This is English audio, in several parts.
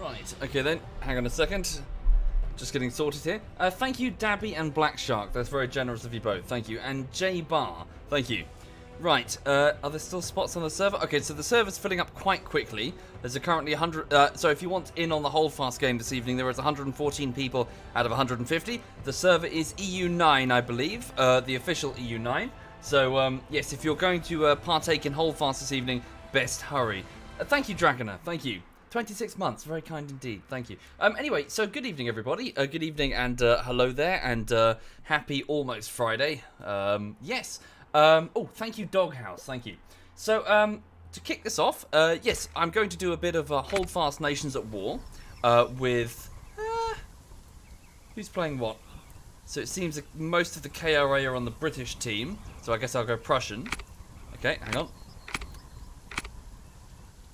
Right, okay then, hang on a second. Just getting sorted here. Thank you, Dabby and Black Shark. That's very generous of you both. Thank you. And J Bar. Thank you. Right, are there still spots on the server? Okay, so the server's filling up quite quickly. There's currently 100... so if you want in on the Holdfast game this evening, there is 114 people out of 150. The server is EU9, I believe. The official EU9. So, yes, if you're going to partake in Holdfast this evening, best hurry. Thank you, Dragoner. Thank you. 26 months, very kind indeed, thank you. Anyway, so good evening everybody, good evening and hello there, and happy almost Friday, yes. Oh, thank you Doghouse, thank you. So, to kick this off, yes, I'm going to do a bit of Holdfast Nations at War, with, who's playing what? So it seems that most of the KRA are on the British team, so I guess I'll go Prussian. Okay, hang on.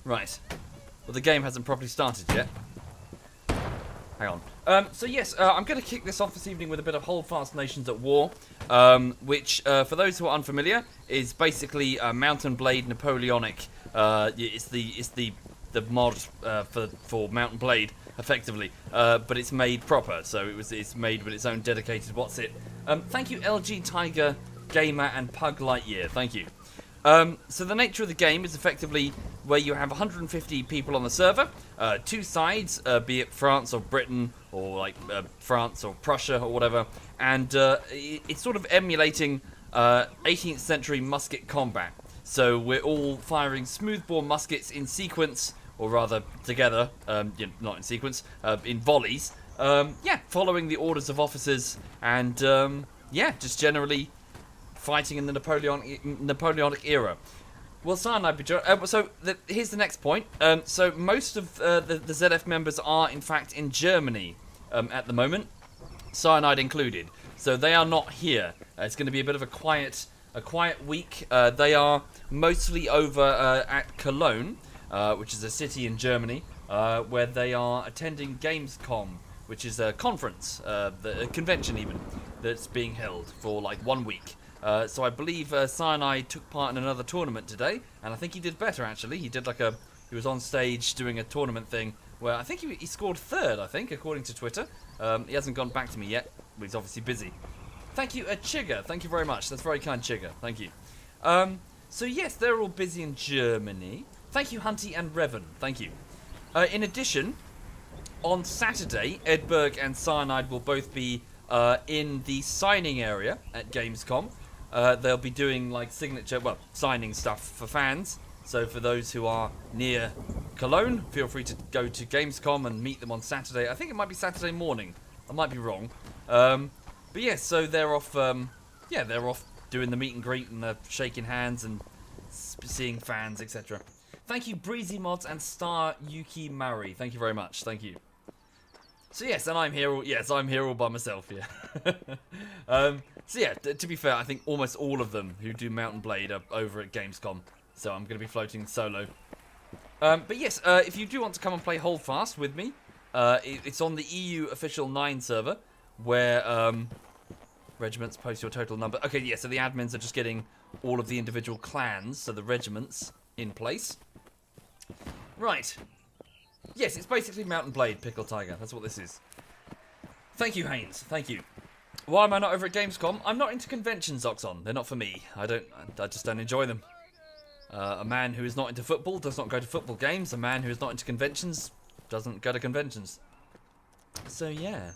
Right. Well, the game hasn't properly started yet. Hang on. So yes, I'm going to kick this off this evening with a bit of Holdfast Nations at War, which, for those who are unfamiliar, is basically Mountain Blade Napoleonic. It's the mod for Mountain Blade, effectively, but it's made proper. So it's made with its own dedicated what's it. Thank you, LG Tiger Gamer and Pug Lightyear. Thank you. So the nature of the game is effectively where you have 150 people on the server, two sides, be it France or Britain, or like France or Prussia or whatever, and it's sort of emulating 18th century musket combat. So we're all firing smoothbore muskets in sequence, or rather together, not in sequence, in volleys. Yeah, following the orders of officers, and yeah, just generally fighting in the Napoleonic era. Well, Cyanide, here's the next point. So most of the ZF members are, in fact, in Germany at the moment, Cyanide included. So they are not here. It's going to be a bit of a quiet week. They are mostly over at Cologne, which is a city in Germany, where they are attending Gamescom, which is a conference, a convention even, that's being held for like 1 week. So I believe Cyanide took part in another tournament today, and I think he did better actually. He did he was on stage doing a tournament thing where I think he scored third, I think, according to Twitter. He hasn't gone back to me yet, but he's obviously busy. Thank you, Chigger. Thank you very much. That's very kind, Chigger. Thank you. So yes, they're all busy in Germany. Thank you, Hunty and Revan. Thank you. In addition, on Saturday, Edberg and Cyanide will both be in the signing area at Gamescom. They'll be doing like signing stuff for fans. So for those who are near Cologne, feel free to go to Gamescom and meet them on Saturday. I think it might be Saturday morning. I might be wrong. But yeah, so they're off. They're off doing the meet and greet and shaking hands and seeing fans, etc. Thank you, Breezy Mods and Star Yuki Mari. Thank you very much. Thank you. So yes, and I'm here. I'm here all by myself. Yeah. So yeah, to be fair, I think almost all of them who do Mountain Blade are over at Gamescom. So I'm going to be floating solo. But yes, if you do want to come and play Holdfast with me, it's on the EU official 9 server, where regiments post your total number. Okay, yeah. So the admins are just getting all of the individual clans, so the regiments, in place. Right. Yes, it's basically Mountain Blade, Pickle Tiger. That's what this is. Thank you, Haynes. Thank you. Why am I not over at Gamescom? I'm not into conventions, Oxon. They're not for me. I just don't enjoy them. A man who is not into football does not go to football games. A man who is not into conventions doesn't go to conventions. So, yeah.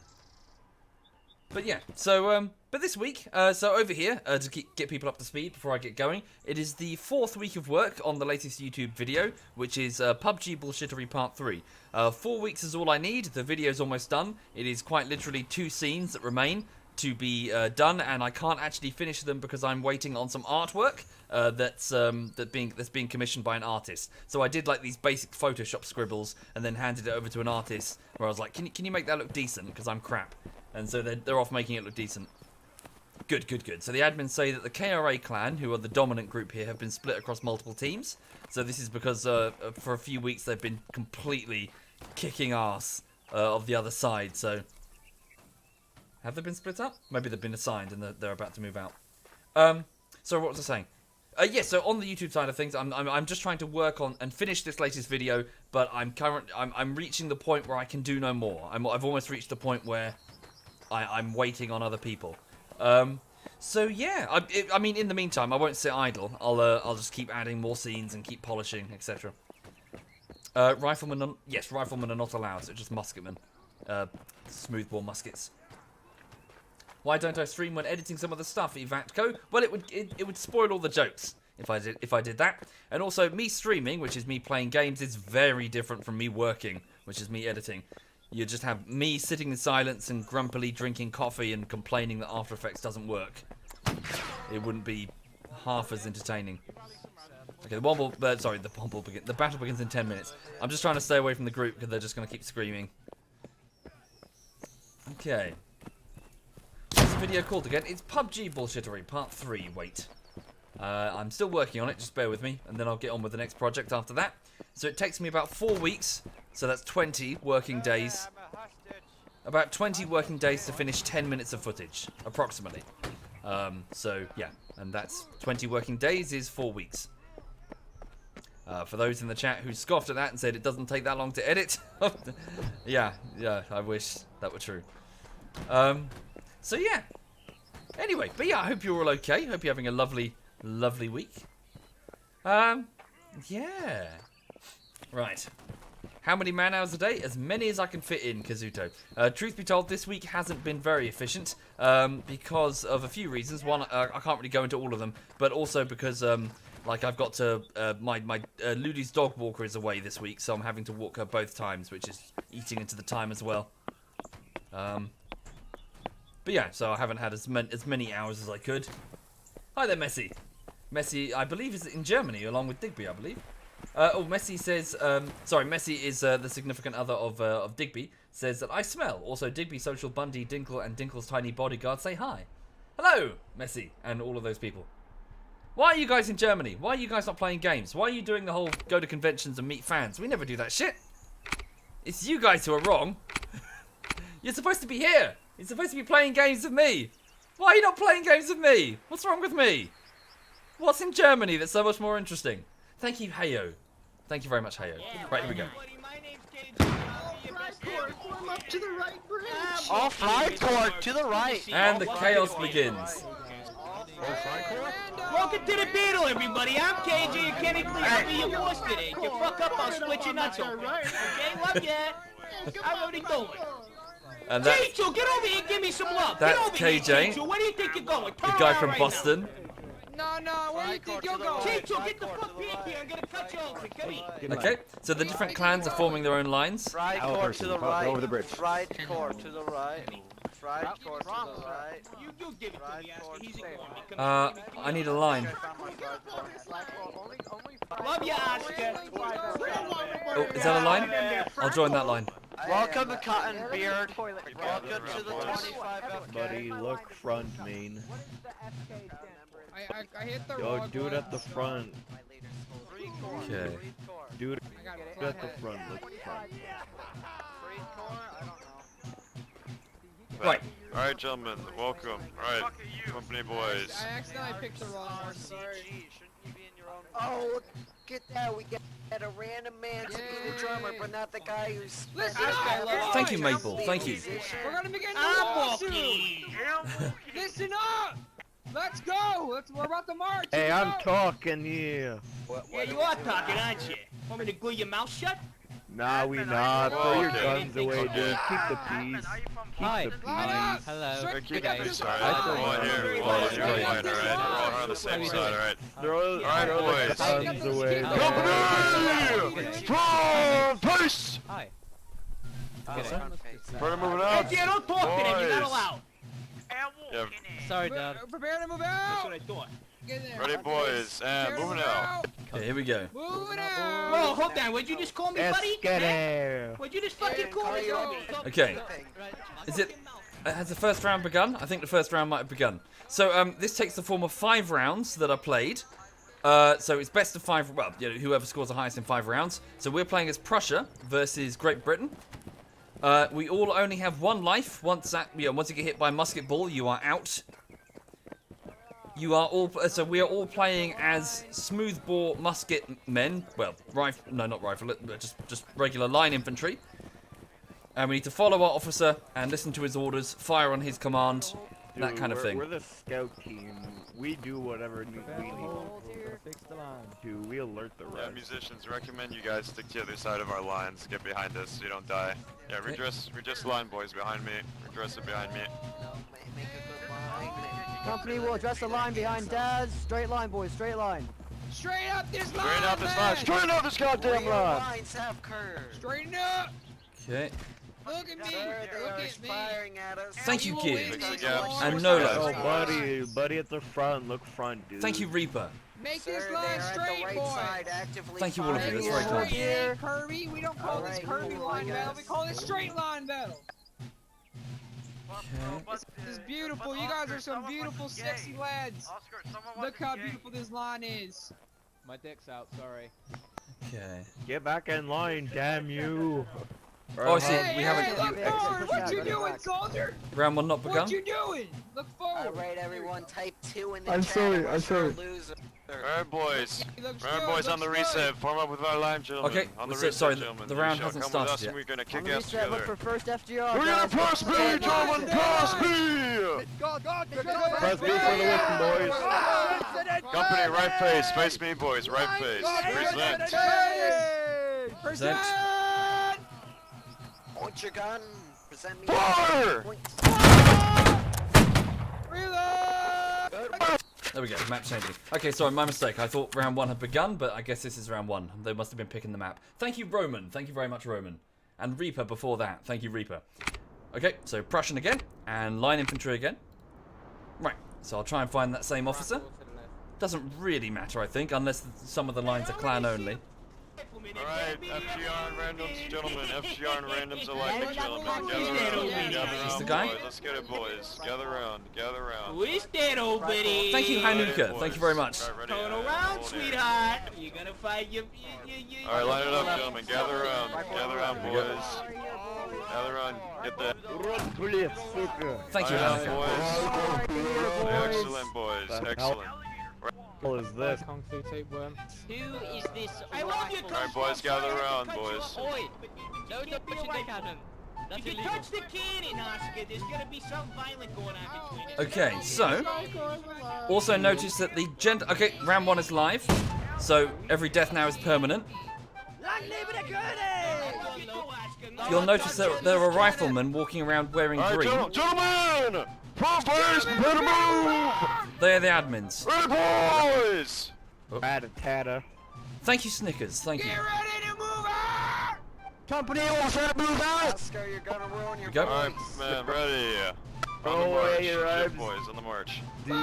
But yeah, so, but this week, so over here, to get people up to speed before I get going, it is the 4th week of work on the latest YouTube video, which is PUBG Bullshittery Part 3. 4 weeks is all I need, the video's almost done. It is quite literally 2 scenes that remain to be done, and I can't actually finish them because I'm waiting on some artwork that's being commissioned by an artist. So I did like these basic Photoshop scribbles and then handed it over to an artist where I was like, can you make that look decent, because I'm crap. And so they're off making it look decent. Good. So the admins say that the KRA clan, who are the dominant group here, have been split across multiple teams. So this is because for a few weeks they've been completely kicking ass of the other side. So have they been split up? Maybe they've been assigned and they're about to move out. So what was I saying? Yeah, so on the YouTube side of things, I'm just trying to work on and finish this latest video, but I'm reaching the point where I can do no more. I've almost reached the point where I'm waiting on other people. So yeah, I mean, in the meantime, I won't sit idle. I'll just keep adding more scenes and keep polishing, etc. Riflemen, yes, riflemen are not allowed. So just musketmen, smoothbore muskets. Why don't I stream when editing some of the stuff, Evatco? Well, it would spoil all the jokes if I did that. And also, me streaming, which is me playing games, is very different from me working, which is me editing. You just have me sitting in silence and grumpily drinking coffee and complaining that After Effects doesn't work. It wouldn't be half as entertaining. Okay, the battle begins in 10 minutes. I'm just trying to stay away from the group because they're just going to keep screaming. Okay. What's the video called again? It's PUBG Bullshittery Part 3. Wait. I'm still working on it, just bear with me, and then I'll get on with the next project after that. So it takes me about 4 weeks, so that's 20 working days. About 20 working days to finish 10 minutes of footage, approximately. So, yeah, and that's 20 working days is 4 weeks. For those in the chat who scoffed at that and said it doesn't take that long to edit, yeah, I wish that were true. So yeah. Anyway, but yeah, I hope you're all okay. Hope you're having a lovely week. Yeah. Right. How many man hours a day? As many as I can fit in, Kazuto. Truth be told, this week hasn't been very efficient because of a few reasons. One, I can't really go into all of them, but also because like I've got to my Ludi's dog walker is away this week, so I'm having to walk her both times, which is eating into the time as well. But yeah, so I haven't had as many hours as I could. Hi there, Messi. Messi, I believe, is in Germany along with Digby, I believe. Messi says, Messi is the significant other of Digby, says that I smell. Also, Digby, Social, Bundy, Dinkle, and Dinkle's tiny bodyguard say hi. Hello, Messi, and all of those people. Why are you guys in Germany? Why are you guys not playing games? Why are you doing the whole go to conventions and meet fans? We never do that shit. It's you guys who are wrong. You're supposed to be here. You're supposed to be playing games with me. Why are you not playing games with me? What's wrong with me? What's in Germany that's so much more interesting? Thank you, Hayo. Thank you very much, Hayo. Right, here we go. Off right court to the right. And the chaos begins. Welcome to the battle, everybody. I'm KJ and Kenny Lee. I'll be your boss today. If you fuck up, I'll split your nuts open. Okay, love ya. I'm already going. And that's Chicho, get over here and give me some love. That's get over KJ. Here, Chicho. Where do you think you're going? The guy from Boston. No, where do you think you're going? Chicho, get the fuck back here. I'm gonna cut you open. Come here. Okay, so the different clans are forming their own lines. Right court to the right. Over the bridge. Right court to the right. Right court to the right. You give it to me, Oscar. He's ignoring me. I need a line. Love you, Oscar. Oh, is that a line? I'll join that line. Welcome to Cotton Beard. Welcome to the 25 FK. Buddy, look front, main. I hit the Yo, wrong dude one. at the front. Okay. Dude I got it. at the front, look front. Right. Alright, gentlemen, welcome. Alright, company boys. I accidentally picked the wrong one. Sorry. Oh, look at that. We get a random man to be the drummer, but not the guy who's... Listen up! Thank you, Maple. Thank you. We're gonna begin the I'm lawsuit! walking. Listen up! Let's go! We're about to march! Hey, Let's I'm go. talking here. Yeah, you are talking, aren't you? Want me to glue your mouth shut? Nah, we not. Throw your Okay. guns away, dude. Keep the peace. Hi. Keep the Line up! peace. Hello. Sir, Keep get the this peace, up. alright? We're all here, we're all here, alright? We're all on the same side, alright? Throw Alright, the boys. guns away. Company! Front face! Hi. Better moving Hey, out. yeah, don't talk to them. You're not Boys. allowed. Yeah, Sorry, Dad. Prepare to move That's out! what I thought. Get in there. ready, boys, and Prepare to moving move out. Okay, here we go. Moving Whoa, out! hold on. What'd you just call me, Let's buddy? get Huh? here. What'd you just fucking call me? Okay. Is it? Has the first round begun? I think the first round might have begun. So this takes the form of 5 rounds that are played. So it's best of 5. Well, you know, whoever scores the highest in 5 rounds. So we're playing as Prussia versus Great Britain. We all only have 1 life. Once you get hit by a musket ball, you are out. You are all. So we are all playing as smoothbore musket men. Well, not rifle. Just regular line infantry. And we need to follow our officer and listen to his orders, fire on his command, that Dude, kind of thing. We're the scout team. We do whatever we need to. We alert the Yeah, rest. musicians, recommend you guys stick to the other side of our lines. Get behind us so you don't die. Yeah, redress the line, boys, behind me. Redress it behind me. Make a good line. Company will address the line behind Daz. Straight line, boys, straight line. Straight up this line, Straighten out this line. man. Straighten out this goddamn Rear line. lines have curved. Straighten up. Okay. Look at me. Sir, they Look are at me. firing at us. Thank you, will kid. win Fix the this gaps. war. And Nolo. Oh, buddy at the front. Look front, dude. Thank you, Reaper. Make Sir, this they line are at the straight, right boys. side, actively Thank you, all of you. firing. That's very kind. Straight, it ain't curvy. We don't call this Alright, curvy cool, line I battle. We guess. call it straight line battle. Okay. This is beautiful. You guys are some beautiful, sexy lads. Look how beautiful this line is. My dick's out, sorry. Okay. Get back in line, damn you. Oh, I see. Hey, we hey, haven't. look forward. What you doing, soldier? Round one not begun. What you doing? Look forward. Alright, everyone, type 2 in the I'm chat. sorry, unless I'm you're a sorry. loser. Alright, boys. He looks Alright, good, boys, on the looks good. reset. Form up with our line, gentlemen. Okay, On the so- reset, sorry, gentlemen. the You round shall hasn't come with started us yet. and we're gonna On kick the ass reset, look together. for first FGR. We're gonna guys. press B, gentlemen! Press B! Press B for the win, boys. Company, right face. Face me, boys. Right face. Present. Present. Point your gun. Present me. Fire! Points. Reload! There we go. Map changing. Okay, sorry, my mistake. I thought round one had begun, but I guess this is round one. They must have been picking the map. Thank you, Roman. Thank you very much, Roman. And Reaper before that. Thank you, Reaper. Okay, so Prussian again, and line infantry again. Right, so I'll try and find that same officer. Doesn't really matter, I think, unless some of the lines are clan only. Alright, FGR and randoms, gentlemen. FGR and randoms alike, gentlemen. Gather around. Gather Is this the around, guy? boys. Let's get it, boys. Gather around. Gather around. Who is that, old buddy? Thank you, Hanukkah. Thank you very much. Alright, ready? Turn Hold around, it. sweetheart. You're gonna find your. Alright, line it up, gentlemen. Gather around. Gather around, boys. Gather around. Get that. Thank you, Line it Hanukkah. up, boys. Excellent, boys. Excellent. What is this? Who is this? I love your Alright, boys, gather around, boys. Oi! No touching the cannon. If you touch the cannon, Oscar, there's gonna be some violent going on between us. Okay, so also notice that the okay, round one is live, so every death now is permanent. You'll notice that there are riflemen walking around wearing Alright, green. gentlemen! Properties, better move! They are the admins. Ready, boys! Rat-a-tata. Thank you, Snickers. Thank you. Get ready to move out! Company will try to move out. Oscar, you're gonna ruin your Go. Alright, points. man, ready. On Oh, the march. yeah, you're Shit, right. boys, on the march. Dude.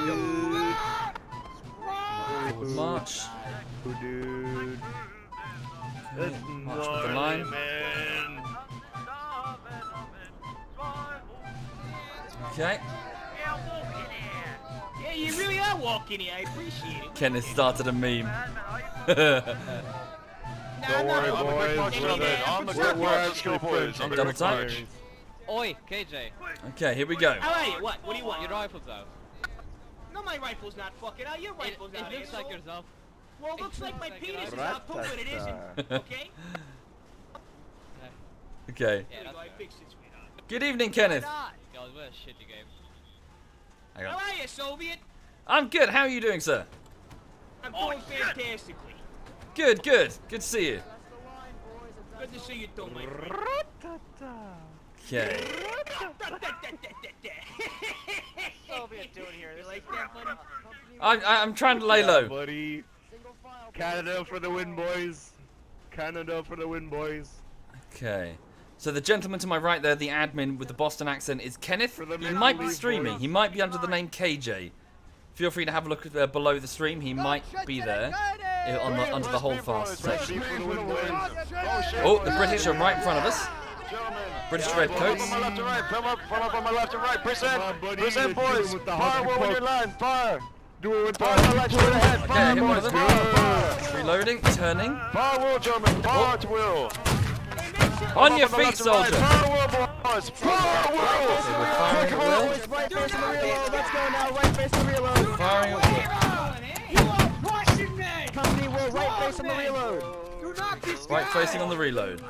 Forward march. Oh, dude. That's March with the gnarly, line. man. Okay. Yeah, you really are walking here. I appreciate it. Kenneth started a meme. Don't worry, On the quick march, boys. gentlemen. On the quick march, let's go, boys. On the Double quick time. march. Oi, KJ. Okay, here we go. How are you? What? What do you want? Your rifle's out. No, my rifle's not fucking out. Your rifle's out. It looks like asshole. yours off. Well, looks like my penis is out too, but it isn't. Okay? Okay. Yeah, that's I fair. fixed it, sweetheart. Good evening, Kenneth. God, what a shitty game. Hang How on. are you, Soviet? I'm good. How are you doing, sir? I'm doing fantastically. Good, good. Good to see you. Good to see you too, my friend. Okay. Soviet doing here. You like that, buddy? I'm trying to lay Yeah, low. buddy. Canada for the win, boys. Canada for the win, boys. Okay. So the gentleman to my right there, the admin with the Boston accent, is Kenneth. For the He men might who be leave streaming. boys. He might be under the name KJ. Feel free to have a look below the stream. He might be there under the Holdfast section. Press B for the win, boys. Oh, the British are right in front of us. Gentlemen. British red Form up coats. on my left and right. Form up on my left and right. Present. Come on, buddy. Present, Let's do it boys. with the Fire hot war when poke. you're line. Fire. Do it with the Fire on the right, straight ahead. Okay, Fire, hit one of boys. them. Fire. Reloading, turning. Fire will, gentlemen. Fire to will. On your the feet, left and right. soldier. Fire will, boys. Fire will. Okay, we're firing at will. Right face to the reload. Let's go now. Right face to reload. Firing at face on the reload. Do not be scared. Right facing on the reload.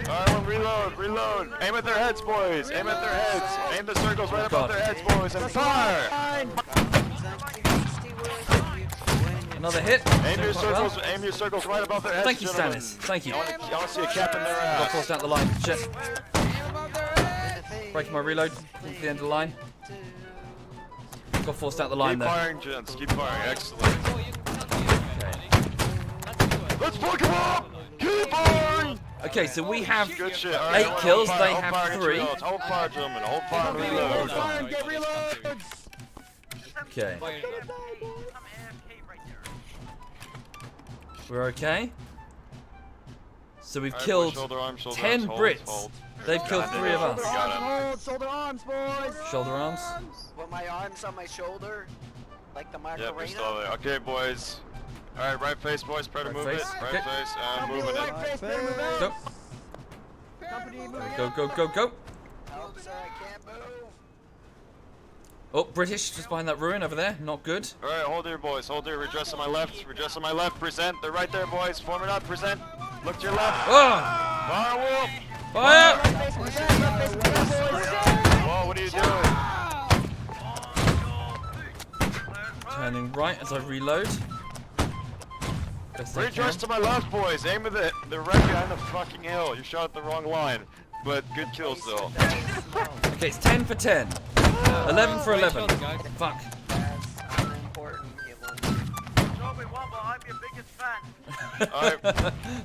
Alright, reload. Aim at their heads, boys. Aim at their heads. Aim the circles right above their heads, boys, and fire. Another hit. Aim your circles right above their heads, Thank you, gentlemen. Stannis. Thank you. I want to see a cap in their Got ass. forced out the line. Shit. Aim above their heads. Breaking my reload into the end of the line. Got forced out the line Keep there. firing, gents. Keep firing. Excellent. Okay. Let's fuck them up! Keep firing! Okay, so we have Good shit. All right, 8 kills. hold fire, They hold have fire, 3. Hold fire, gentlemen. Hold fire, reload. Hold fire and get reloads. Okay. We're okay. So we've All right, killed boys, shoulder arms, 10 hold, Brits. hold. They've killed 3 of Shoulder us. arms, hold. Shoulder arms, boys. Shoulder arms. With my arms on my shoulder, like the Yep, we're Macarena. still there. Okay, boys. All right, right face, boys. Try to Right move face. it. Right Okay. face. Company Moving right it. face, better move out. Go. Company moving Go, out. go, go, go. Oh, sir, I can't move. Oh, British just behind that ruin over there. Not good. All right, hold here, boys. Hold here. Redress on my left. Redress on my left. Present. They're right there, boys. Form it up. Present. Look to your left. Oh! Fire, Wolf. Fire! Right face, present, left face, present, boys. Whoa, what are you doing? Turning right as I reload. Best I Redress can. to my left, boys. Aim at the right behind the fucking hill. You shot at the wrong line. But good kills, though. Okay, it's 10 for 10. 11 for 11. Fuck. That's unimportant, you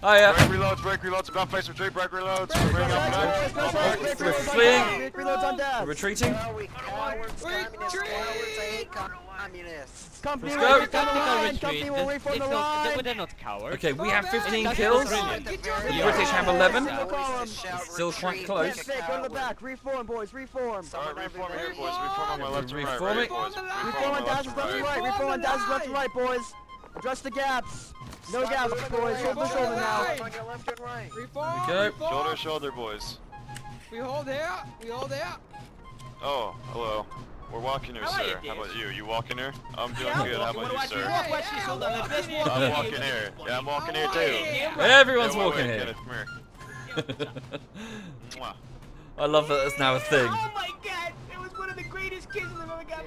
Alright, break reloads, about face retreat, break reloads. Bring up We're fleeing. Reloads on death. Retreating. No, we cowards, communist cowards, I hate communists. Company Let's will go. reform the line. Company will reform the line. They're not cowards. Okay, we have 15 kills. The British have 11. Still quite close. Get fit, go to the back. Reform, boys. Reform. Alright, reform here, boys. Reform on my left and right. Reform Right, it. boys. Reform on dashes left and right. Reform on dashes left and right, boys. Address the gaps. No gaps, boys. Shoulder to shoulder now. On your left and right. Reform. There we go. Reform. Shoulder to shoulder, boys. We hold here. We hold here. Oh, hello. We're walking here, How are you, sir. How Dave? about you? You walking here? I'm doing Yeah, good. How about you, sir? Walk, watch this. Hold on. Let's walk. I'm walking here. Yeah, I'm walking here too. Everyone's Yeah, wait, walking wait, here. Get it, come here. Mwah. I love that that's now a thing. Oh my god! It was one of the greatest kisses I've ever got.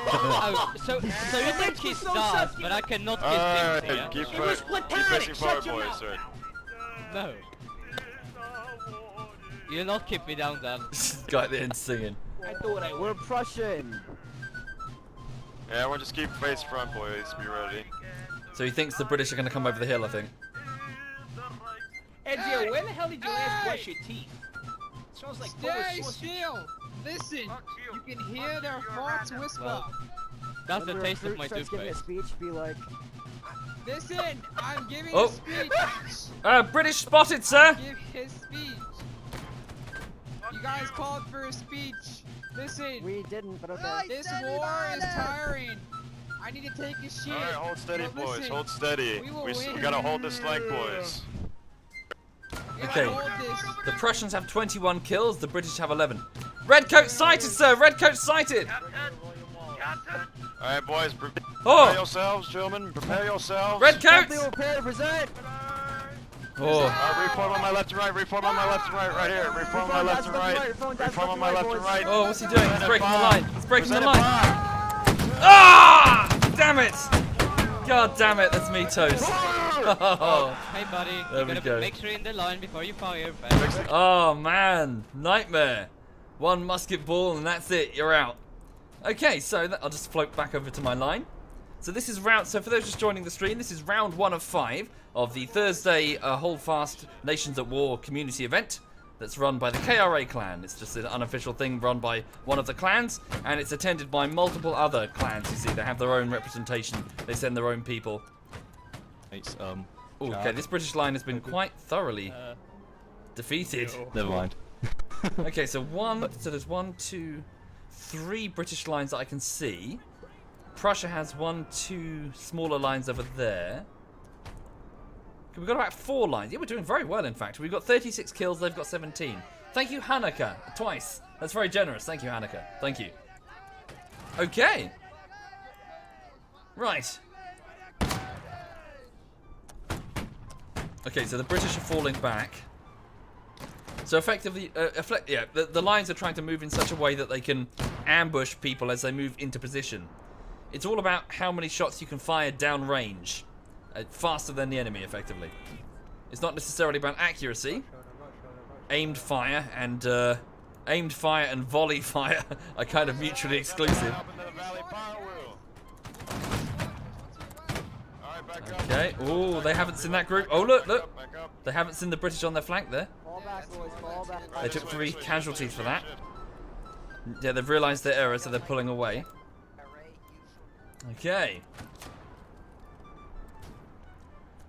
Oh, so you can kiss so stars, sucky. but I cannot kiss Alright, things here. keep was keep platonic, facing forward, shut your boys, mouth. sir. No. You'll not keep me down then. Guy at the end singing. I thought I We're would. Prussian. Yeah, we'll just keep face front, boys. Be ready. So he thinks the British are going to come over the hill, I think. Ezio, where the hell did you last brush your teeth? It smells like Stay Polish sausage. still. Listen. You can hear their thoughts whisper. Well, that's the When taste of recruit my starts giving a toothpaste. speech, be like, Listen. I'm giving Oh. a speech. British spotted, sir. Give his speech. You guys called for a speech. Listen. we didn't, but okay. This war is tiring. I need to take a shit. Alright, hold steady, But boys. listen, Hold steady. we will We win. gotta hold this flank, boys. we gotta Okay. hold this. The Prussians have 21 kills, the British have 11. Redcoat sighted, sir! Redcoat sighted! Alright, boys. Prepare Oh! yourselves, gentlemen. Prepare yourselves. Redcoats! Company will prepare to present. Oh, Reform on my left and right. Reform on my left and right. Right here. Reform on my left and right. Reform on my left and right. oh, what's he doing? He's breaking the line. He's breaking the Present line. it Ah! Damn it! God damn it, that's me toast. Oh, Hey buddy, There you we gotta go. make sure in the line before you fire. oh man, nightmare. One musket ball and that's it, you're out. Okay, so I'll just float back over to my line. So this is so for those just joining the stream, this is round 1 of 5 of the Thursday Holdfast Nations at War community event that's run by the KRA clan. It's just an unofficial thing run by one of the clans, and it's attended by multiple other clans. You see, they have their own representation. They send their own people. Ooh, okay, this British line has been quite thoroughly defeated. Never mind. Okay, so there's 1, 2, 3 British lines that I can see. Prussia has 1, 2 smaller lines over there. Okay, we've got about 4 lines. Yeah, we're doing very well, in fact. We've got 36 kills, they've got 17. Thank you, Hanukkah, twice. That's very generous. Thank you, Hanukkah. Thank you. Okay. Right. Okay, so the British are falling back. So effectively, the lines are trying to move in such a way that they can ambush people as they move into position. It's all about how many shots you can fire downrange, faster than the enemy, effectively. It's not necessarily about accuracy. Aimed fire and volley fire are kind of mutually exclusive. Okay. Oh, they haven't seen that group. Oh, look. They haven't seen the British on their flank there. Fall back, boys, fall back. They took 3 casualties for that. Yeah, they've realised their error, so they're pulling away. Okay.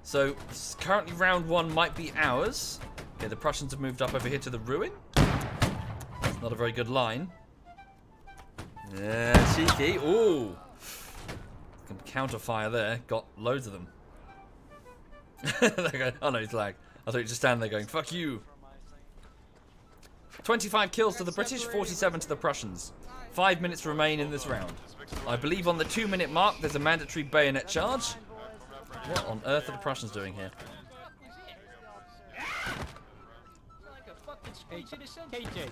So, currently round 1 might be ours. Okay, the Prussians have moved up over here to the ruin. It's not a very good line. Yeah, cheeky. Ooh. Some counter fire there. Got loads of them. They're going, oh no, it's lag. I thought you were just standing there going, fuck you. 25 kills to the British, 47 to the Prussians. 5 minutes remain in this round. I believe on the 2-minute mark there's a mandatory bayonet charge. What on earth are the Prussians doing here? KJ,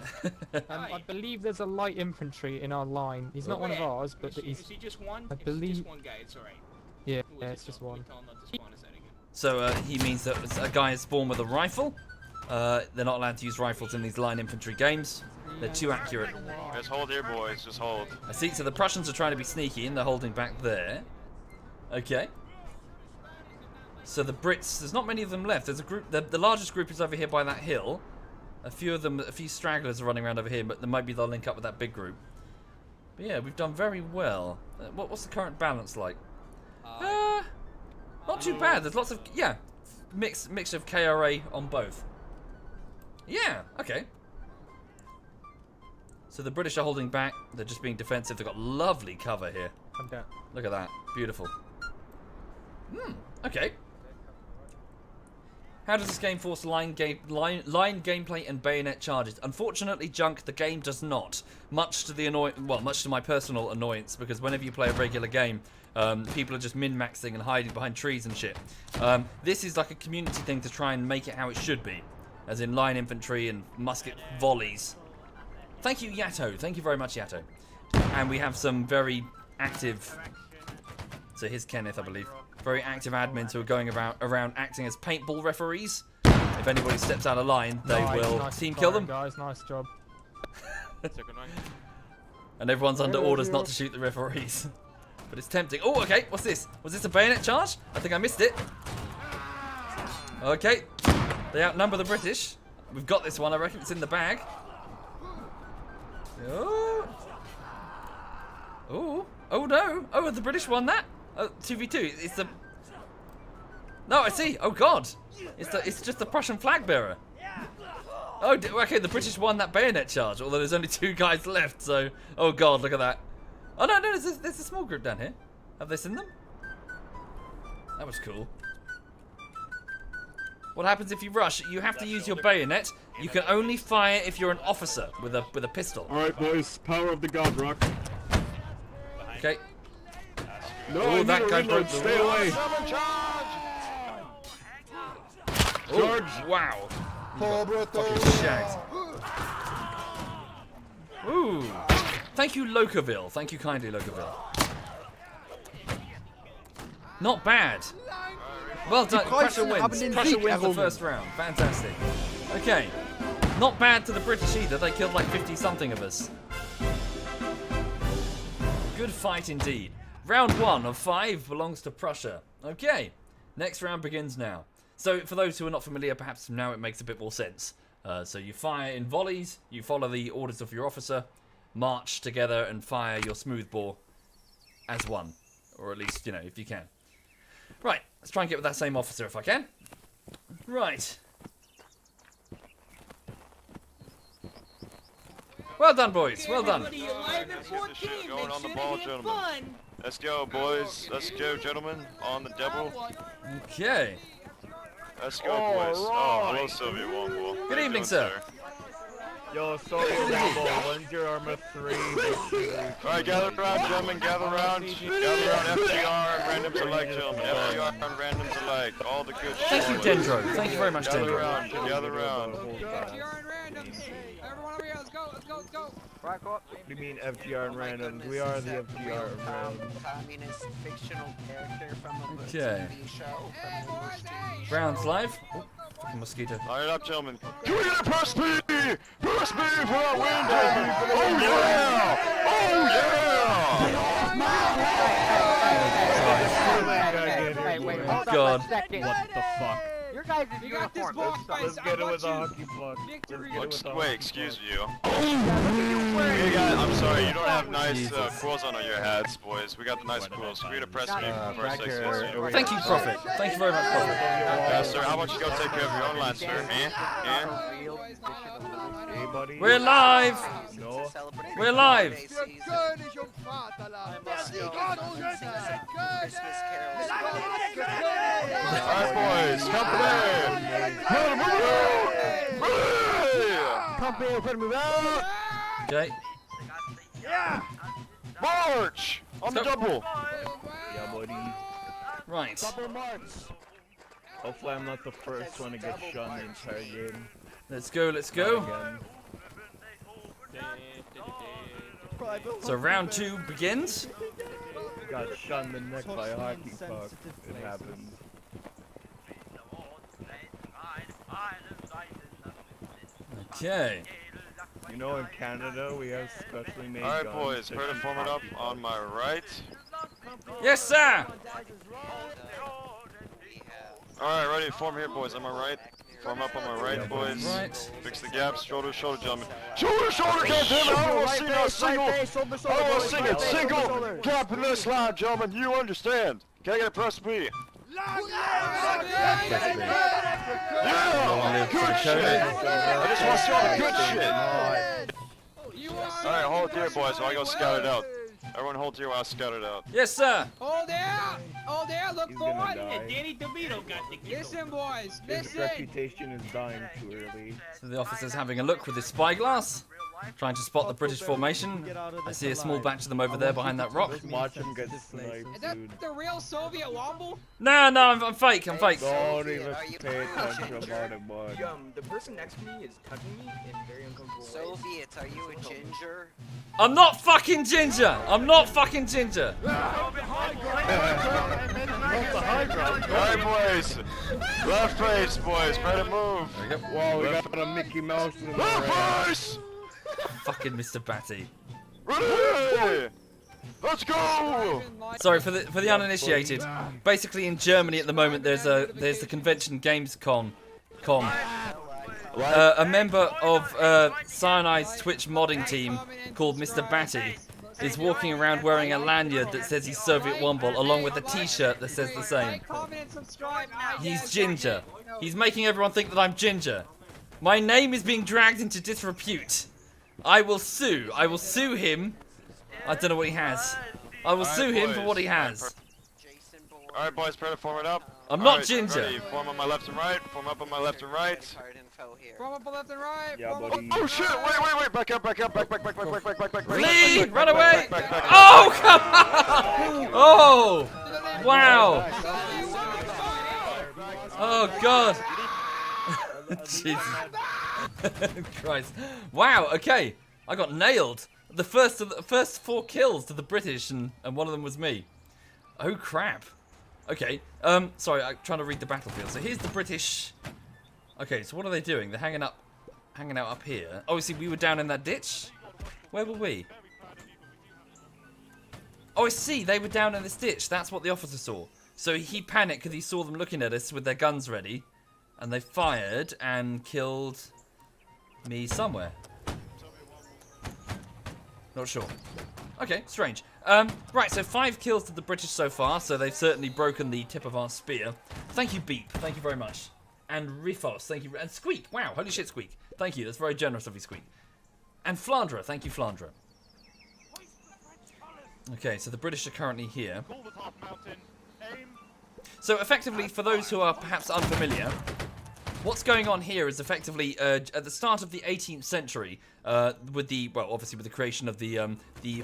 I believe there's a light infantry in our line. He's not one of ours, but he's. Is he just one? I believe. It's just one guy. It's alright. Yeah, it's just one. So he means that a guy is spawned with a rifle. They're not allowed to use rifles in these line infantry games. They're too accurate. Just hold here, boys. Just hold. I see. So the Prussians are trying to be sneaky and they're holding back there. Okay. So the Brits, there's not many of them left. There's a group. The largest group is over here by that hill. A few of them, a few stragglers are running around over here, but there might be they'll link up with that big group. But yeah, we've done very well. What's the current balance like? Not too bad. There's lots of mix of KRA on both. Yeah, okay. So the British are holding back. They're just being defensive. They've got lovely cover here. I'm down. Look at that. Beautiful. Okay. How does this game force line gameplay and bayonet charges? Unfortunately, Junk, the game does not. Much to my personal annoyance, because whenever you play a regular game, people are just min-maxing and hiding behind trees and shit. This is like a community thing to try and make it how it should be, as in line infantry and musket volleys. Thank you, Yato. Thank you very much, Yato. And we have some very active. So here's Kenneth, I believe. Very active admins who are going around acting as paintball referees. If anybody steps out of line, they will team kill them. Guys, nice job. And everyone's under orders not to shoot the referees. But it's tempting. Oh, okay. What's this? Was this a bayonet charge? I think I missed it. Okay. They outnumber the British. We've got this one. I reckon it's in the bag. Oh. Oh. Oh, no. Oh, the British won that. 2v2. It's the. No, I see. Oh God. It's just the Prussian flag bearer. Oh, okay. The British won that bayonet charge. Although there's only 2 guys left. So, oh God, look at that. Oh no, there's a small group down here. Have they seen them? That was cool. What happens if you rush? You have to use your bayonet. You can only fire if you're an officer with a pistol. All right, boys. Power of the God Rock. Okay. No, Oh, that guy broke the Stay away. Oh, wow. Fucking shagged. Ooh. Thank you, Locaville. Thank you kindly, Locaville. Not bad. Well done. Prussia wins. Prussia wins the first round. Fantastic. Okay. Not bad to the British either. They killed like 50-something of us. Good fight indeed. Round 1 of 5 belongs to Prussia. Okay. Next round begins now. So for those who are not familiar, perhaps now it makes a bit more sense. So you fire in volleys. You follow the orders of your officer. March together and fire your smoothbore as one. Or at least, if you can. Right, let's try and get with that same officer if I can. Right. Well done, boys. Well done. Going on the ball, gentlemen. Let's go, boys. Let's go, gentlemen. On the double. Okay. Let's go, boys. Oh, hello, SovietWomble. Good evening, sir. Yo, SovietWomble, when's your armor 3? Alright, gather around, gentlemen, gather around. Gather around FTR and randoms alike, gentlemen. FTR and randoms alike. All the good shit. Thank you, Dendro. Thank you very much, Gather Dendro. around, gather around. FTR and randoms. Everyone over here, let's go, let's go, let's go. Rock up. What do you mean FTR and randoms? We are the FTR and randoms. Communist fictional character from a Okay. TV show. Hey, boys, hey. Rounds live. Oh, fucking mosquito. Line it up, gentlemen. Can we get a press B? Press B for that win, gentlemen. Oh yeah! Oh yeah! Hey, wait, hold God. on 1 second. What the fuck? Your guys' You got this, uniform. boys. Let's get it with a hockey puck. Victory. Wait, excuse you. Hey guys, I'm sorry, you don't have nice quills on your hats, boys. We got the nice quills. Can we get a press me for back 6 here. years? Thank you, Prophet. Thank you very much, Prophet. Sir, how about you go take care of your own line, sir? Hey, buddy. We're live. No. We're live. Alright, boys, company! Company, we're gonna move out. Okay. March! On the double! Yeah, buddy. Right. Double march. Hopefully I'm not the first one to get shot in the entire game. Let's go. Let's go. Again. So round 2 begins. Got shot in the neck by a hockey puck. It happened. Okay. You know, in Canada, we have specially made Alright, guns boys, that prepare to shoot form it up hockey on pucks. my right. Yes, sir. Alright, ready to form here, boys, on my right. Form up on my right, boys. Right. Fix the gaps, shoulder to shoulder, gentlemen. Shoulder to shoulder, goddammit! I don't want to see a single, I don't want to see a single gap in this line, gentlemen. You understand? Can I get a press B? Yeah! Good shit! I just want to see all the good shit! Alright, hold here, boys, while I go scout it out. Everyone hold here while I scout it out. Yes, sir. Hold there! Hold there, look He's gonna forward! die. Danny DeVito got the kill. Listen, boys, His listen! reputation is dying too early. So the officer's having a look with his spyglass, trying to spot the British formation. I see a small batch of them over there behind that rock. Just watch him get sniped, Is that dude. the real SovietWomble? No, no, I'm fake. I'm fake. Don't even pay attention about it, bud. The person next to me is tugging me in a very uncomfortable ways. Soviets, are you a ginger? I'm not fucking ginger. I'm not fucking ginger. Alright, boys. Left face, boys. Try to move. There we go. Wow, we got a Mickey Mouse in the Left right. face! Fucking Mr. Batty. Ready! Let's go! Sorry for the uninitiated. Basically, in Germany at the moment, there's the convention Gamescom. A member of Cyanide's Twitch modding team called Mr. Batty is walking around wearing a lanyard that says he's SovietWomble, along with a T-shirt that says the same. He's ginger. He's making everyone think that I'm ginger. My name is being dragged into disrepute. I will sue. I will sue him. I don't know what he has. I will sue him for what he has. Alright, boys, prepare to form it up. I'm not Alright, ginger. Ready. Form on my left and right. Form up on my left and right. From up left and right. Yeah, from buddy. Oh shit! Wait! Back up! Back. Flee! Back, Run back, away! back, back. Oh, come on! Oh! Wow! Oh, God! Jesus Christ. Wow, okay. I got nailed. The first 4 kills to the British, and one of them was me. Oh, crap. Okay, sorry, I'm trying to read the battlefield. So here's the British. Okay, so what are they doing? They're hanging out up here. Oh, see, we were down in that ditch? Where were we? Oh, I see, they were down in this ditch. That's what the officer saw. So he panicked because he saw them looking at us with their guns ready. And they fired and killed me somewhere. Not sure. Okay, strange. Right, so 5 kills to the British so far, so they've certainly broken the tip of our spear. Thank you, Beep. Thank you very much. And Rifos, thank you. And Squeak. Wow, holy shit, Squeak. Thank you, that's very generous of you, Squeak. And Flandra, thank you, Flandra. Okay, so the British are currently here. So effectively, for those who are perhaps unfamiliar, What's going on here is effectively at the start of the 18th century, with the obviously with the creation of the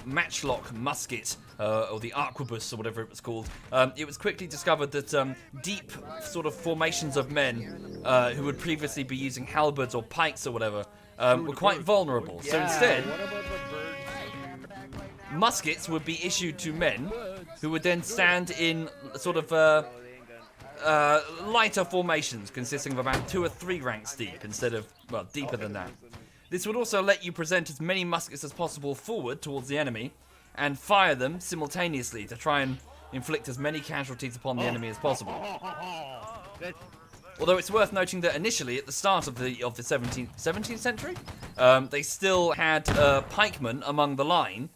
matchlock musket or the arquebus or whatever it was called, it was quickly discovered that deep sort of formations of men who would previously be using halberds or pikes or whatever were quite vulnerable. So instead, muskets would be issued to men who would then stand in sort of lighter formations consisting of about 2 or 3 ranks deep instead of, well, deeper than that. This would also let you present as many muskets as possible forward towards the enemy and fire them simultaneously to try and inflict as many casualties upon the enemy as possible. Although it's worth noting that initially, at the start of the 17th century, they still had pikemen among the line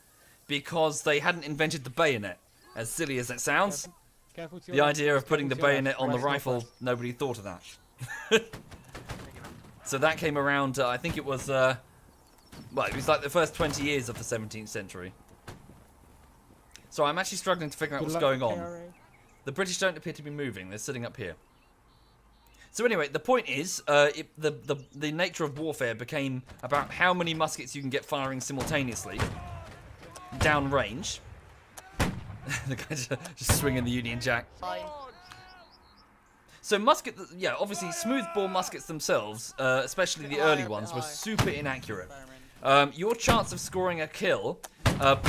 because they hadn't invented the bayonet. As silly as that sounds, the idea of putting the bayonet on the rifle, nobody thought of that. So that came around, I think it was, well, it was like the first 20 years of the 17th century. So I'm actually struggling to figure out what's going on. The British don't appear to be moving, they're sitting up here. So anyway, the point is, the nature of warfare became about how many muskets you can get firing simultaneously, downrange. The guy just swinging the Union Jack. So yeah, obviously smoothbore muskets themselves, especially the early ones, were super inaccurate. Your chance of scoring a kill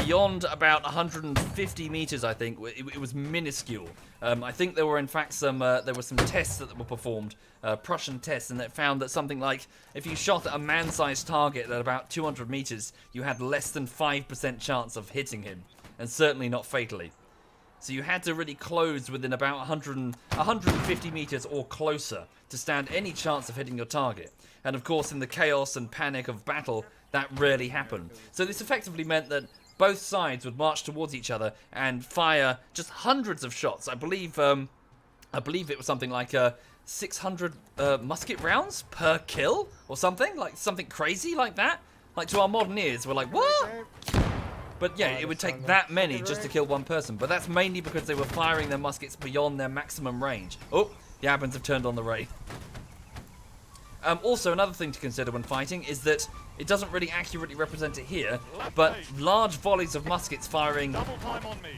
beyond about 150 meters, I think, it was minuscule. I think there were in fact some tests that were performed, Prussian tests, and that found that something like if you shot at a man-sized target at about 200 meters, you had less than 5% chance of hitting him, and certainly not fatally. So you had to really close within about 150 meters or closer to stand any chance of hitting your target. And of course, in the chaos and panic of battle, that rarely happened. So this effectively meant that both sides would march towards each other and fire just hundreds of shots. I believe it was something like 600 musket rounds per kill or something, like something crazy like that. Like, to our modern ears, we're like, what? But yeah, it would take that many just to kill one person. But that's mainly because they were firing their muskets beyond their maximum range. Oh, the Abans have turned on the ray. Also, another thing to consider when fighting is that it doesn't really accurately represent it here, but large volleys of muskets firing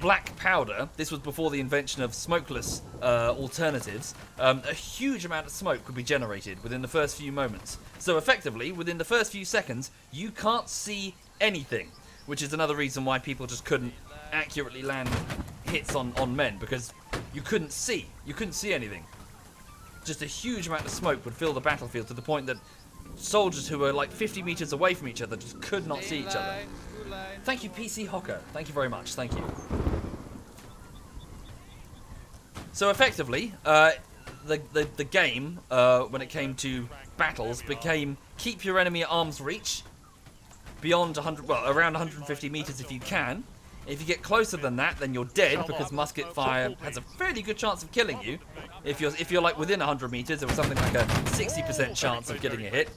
black powder, this was before the invention of smokeless alternatives, a huge amount of smoke could be generated within the first few moments. So effectively, within the first few seconds, you can't see anything, which is another reason why people just couldn't accurately land hits on men, because you couldn't see anything. Just a huge amount of smoke would fill the battlefield to the point that soldiers who were like 50 meters away from each other just could not see each other. Thank you, PC Hocker. Thank you very much. Thank you. So effectively, the game, when it came to battles, became keep your enemy at arm's reach beyond around 150 meters if you can. If you get closer than that, then you're dead, because musket fire has a fairly good chance of killing you. If you're like within 100 meters, there was something like a 60% chance of getting a hit.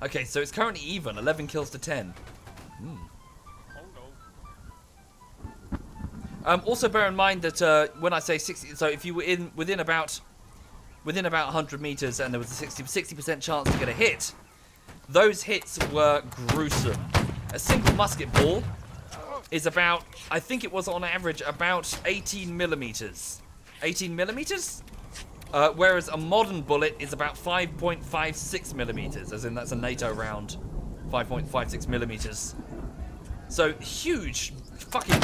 Okay, so it's currently even, 11 kills to 10. Also bear in mind that when I say 60, so if you were within about 100 meters and there was a 60% chance to get a hit, those hits were gruesome. A single musket ball is about, I think it was on average about 18 millimeters. 18 millimeters? Whereas a modern bullet is about 5.56 millimeters, as in that's a NATO round, 5.56 millimeters. So huge fucking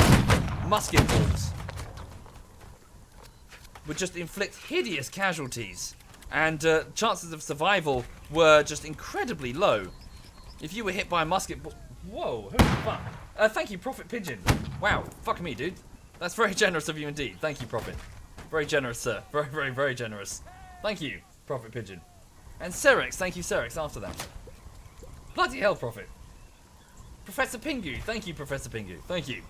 musket balls would just inflict hideous casualties, and chances of survival were just incredibly low. If you were hit by a musket ball... Whoa, who the fuck? Thank you, Prophet Pigeon. Wow, fuck me, dude. That's very generous of you indeed. Thank you, Prophet. Very generous, sir. Very, very, very generous. Thank you, Prophet Pigeon. And Cerex, thank you, Cerex, after that. Bloody hell, Prophet. Professor Pingu, thank you, Professor Pingu. Thank you.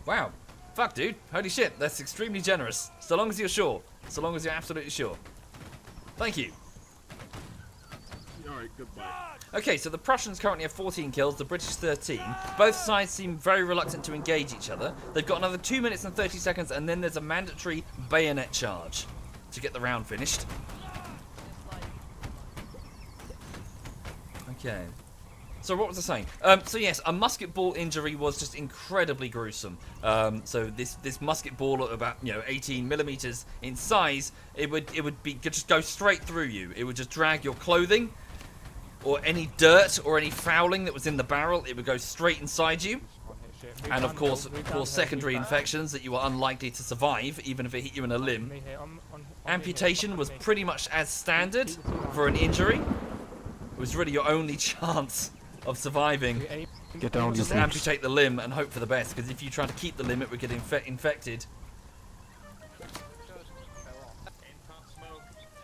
Wow. Fuck, dude. Holy shit, that's extremely generous. So long as you're sure. So long as you're absolutely sure. Thank you. Alright, goodbye. Okay, so the Prussians currently have 14 kills, the British 13. Both sides seem very reluctant to engage each other. They've got another 2 minutes and 30 seconds, and then there's a mandatory bayonet charge. to get the round finished. Okay. So what was I saying? So yes, a musket ball injury was just incredibly gruesome. So this musket ball at about 18 millimeters in size, it would just go straight through you. It would just drag your clothing, or any dirt or any fouling that was in the barrel. It would go straight inside you, and of course secondary infections that you were unlikely to survive, even if it hit you in a limb. Amputation was pretty much as standard for an injury. It was really your only chance of surviving. Get down, just amputate the limb and hope for the best, because if you try to keep the limb, it would get infected.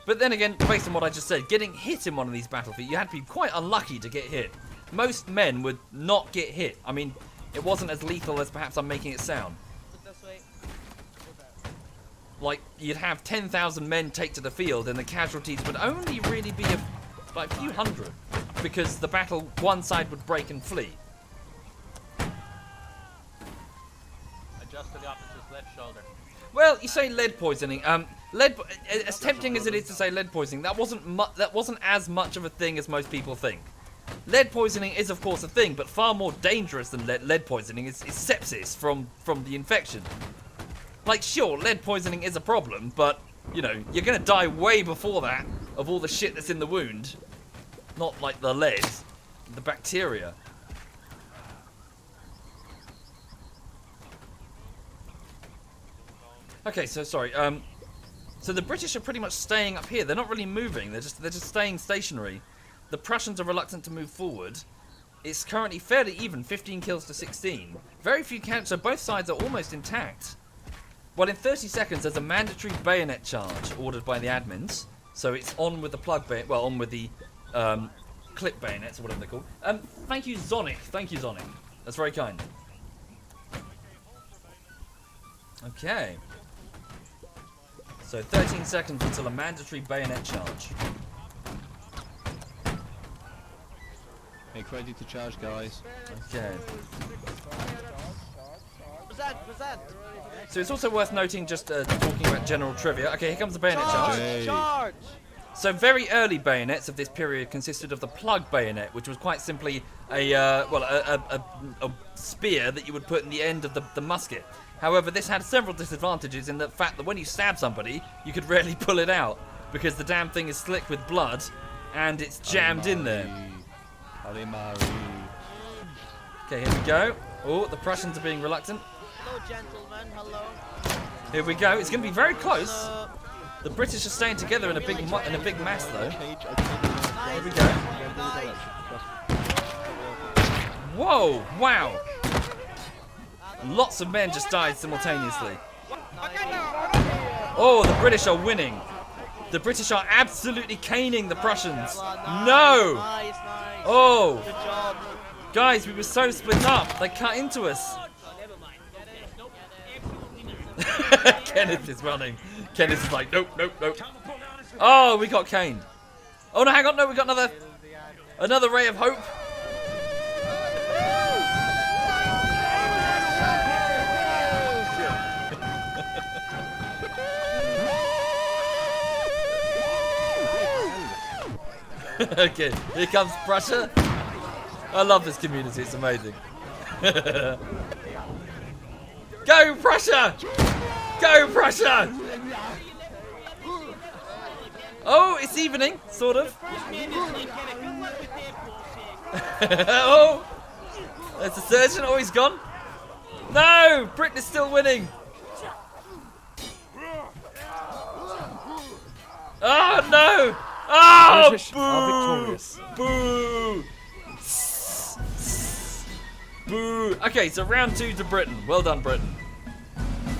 But then again, based on what I just said, getting hit in one of these battlefields, you had to be quite unlucky to get hit. Most men would not get hit. I mean, it wasn't as lethal as perhaps I'm making it sound. Like, you'd have 10,000 men take to the field, and the casualties would only really be like a few hundred, because the battle, one side would break and flee. Adjust to the opposite's left shoulder. Well, you say lead poisoning. As tempting as it is to say lead poisoning, that wasn't as much of a thing as most people think. Lead poisoning is, of course, a thing, but far more dangerous than lead poisoning is sepsis from the infection. Like, sure, lead poisoning is a problem, but you're gonna die way before that of all the shit that's in the wound. Not like the lead, the bacteria. Okay, so sorry. So the British are pretty much staying up here. They're not really moving. They're just staying stationary. The Prussians are reluctant to move forward. It's currently fairly even, 15 kills to 16. Very few counts, so both sides are almost intact. Well, in 30 seconds, there's a mandatory bayonet charge ordered by the admins. So it's on with the plug bayonet, well, on with the clip bayonets, or whatever they're called. Thank you, Zonic. Thank you, Zonic. That's very kind. Okay. So 13 seconds until a mandatory bayonet charge. Make ready to charge, guys. Okay. Present. So it's also worth noting, just talking about general trivia. Okay, here comes the bayonet charge. Charge! So very early bayonets of this period consisted of the plug bayonet, which was quite simply a spear that you would put in the end of the musket. However, this had several disadvantages in the fact that when you stab somebody, you could rarely pull it out, because the damn thing is slick with blood and it's jammed in there. Okay, here we go. Oh, the Prussians are being reluctant. Hello, gentlemen. Hello. Here we go. It's going to be very close. The British are staying together in a big mass, though. Here we go. Whoa! Wow! Lots of men just died simultaneously. Oh, the British are winning. The British are absolutely caning the Prussians. No! Nice. Oh! Good job. Guys, we were so split up. They cut into us. Kenneth is running. Kenneth is like, nope. Oh, we got caned. Oh no, hang on, no, we got another ray of hope. Okay, here comes Prussia. I love this community, it's amazing. Go Prussia! Go Prussia! Oh, it's evening, sort of. Oh! There's the surgeon, oh, he's gone. No! Britain is still winning. Oh, no! Oh, British boo! are victorious. Boo! Boo! Okay, so round 2 to Britain. Well done, Britain.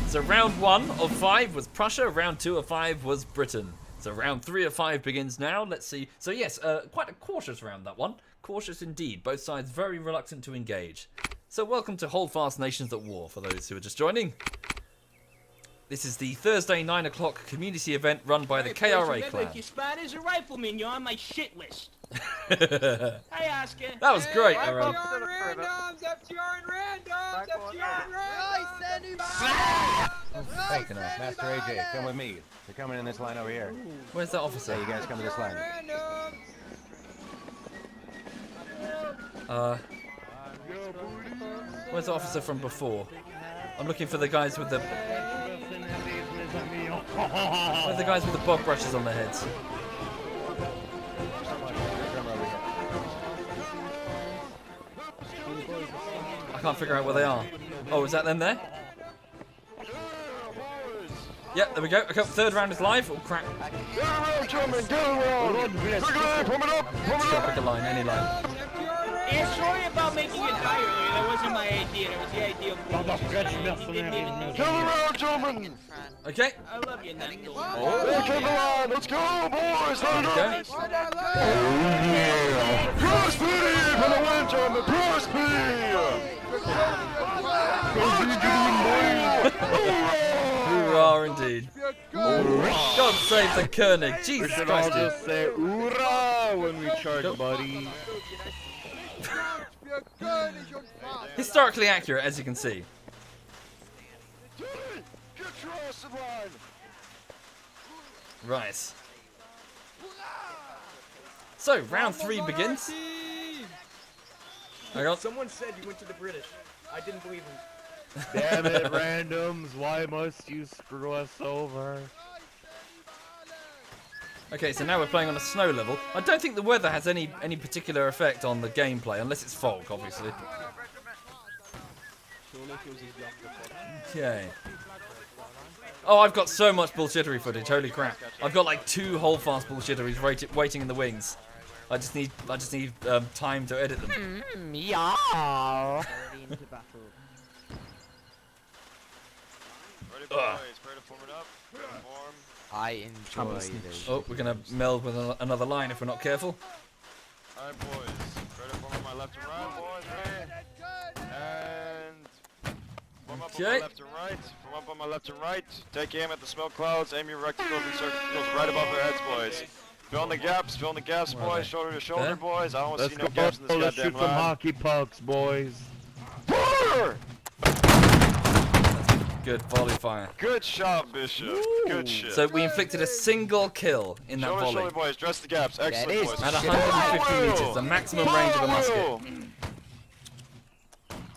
So round 1 of 5 was Prussia. Round 2 of 5 was Britain. So round 3 of 5 begins now. Let's see. So yes, quite a cautious round, that one. Cautious indeed. Both sides very reluctant to engage. So welcome to Holdfast Nations at War, for those who are just joining. This is the Thursday 9 o'clock community event run by the KRA clan. If you're Spanish or rifleman, you're on my shit list. That Hey, Oscar. was great, FTR Aaron. and randoms, FTR and randoms, FTR and randoms. Fucking hell. Master AJ, come with me. They're coming in this line over here. Where's that officer? Hey, you guys come to this line. Where's the officer from before? I'm looking for the guys with the... Where's the guys with the bog brushes on their heads? I can't figure out where they are. Oh, is that them there? Yeah, there we go. Okay, third round is live. Oh, crap. Get around, gentlemen, get around! Pick a line, pump it up, pump it up! Pick a line, any line. Yeah, sorry about making you die earlier. That wasn't my idea. That was the idea of Get around, gentlemen! Okay. I love you, Nando. Pick a line, let's go, boys! Hold Okay. up! Press P for the win, gentlemen! Press P! Hoorah, indeed. God save the Koenig. Jesus We should Christ, all dude. just say hoorah when we charge, buddy. Historically accurate, as you can see. Get your ass in line! Right. So, round 3 begins. Hang on. Someone said you went to the British. I didn't believe him. Damn it, randoms, why must you screw us over? Okay, so now we're playing on a snow level. I don't think the weather has any particular effect on the gameplay, unless it's fog, obviously. Okay. Oh, I've got so much bullshittery footage. Holy crap! I've got like 2 Holdfast bullshitteries waiting in the wings. I just need time to edit them. Yeah. Ready, boys, ready to form it up? Ready to form. I enjoy this. Oh, we're gonna meld with another line if we're not careful. Alright, boys. Ready to form on my left and right, boys. Ready? And form up on my Okay. left and right. Form up on my left and right. Take aim at the smoke clouds. Aim your rectangles and circles right above their heads, boys. Fill in the gaps, boys. Shoulder to shoulder, There? boys. I don't want to Let's see no go, gaps in this let's goddamn shoot some line. hockey pucks, boys. Fire! Good volley fire. Good shot, Bishop. Good shit. So we inflicted a single kill in that Shoulder, volley. shoulder, boys. Dress the gaps. Excellent, is boys. At 150 meters, the maximum range of a musket.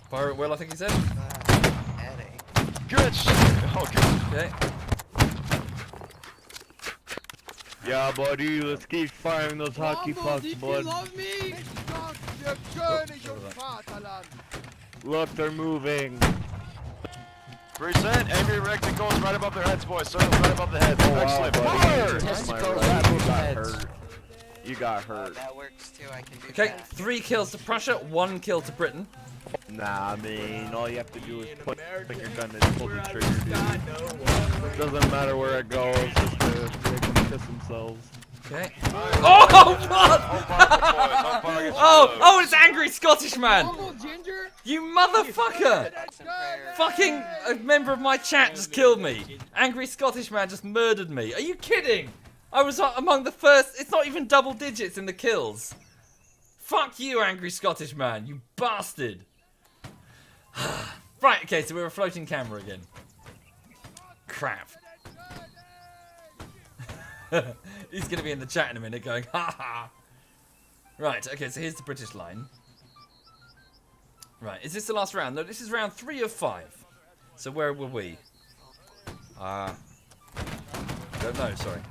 Fire it well, I think he said. Good shit. Oh, good. Okay. Yeah, buddy, let's keep firing those hockey pucks, bud. Look, they're moving. Reset. Aim your rectangles right above their heads, boys. Circles right above the heads. Excellent. Fire! Testicles right above the heads. You got hurt. That works too. I can do Okay, that. 3 kills to Prussia, 1 kill to Britain. Nah, man, all you have to do is put your gun and pull the trigger, dude. It doesn't matter where it goes, just they can kiss themselves. Okay. Oh, what? Oh, it's angry Scottish man. You motherfucker. Fucking a member of my chat just killed me. Angry Scottish man just murdered me. Are you kidding? I was among the first. It's not even double digits in the kills. Fuck you, angry Scottish man. You bastard. Right, okay, so we're a floating camera again. Crap. He's going to be in the chat in a minute going, ha ha. Right, okay, so here's the British line. Right, is this the last round? No, this is round 3 of 5. So where were we? Don't know, sorry.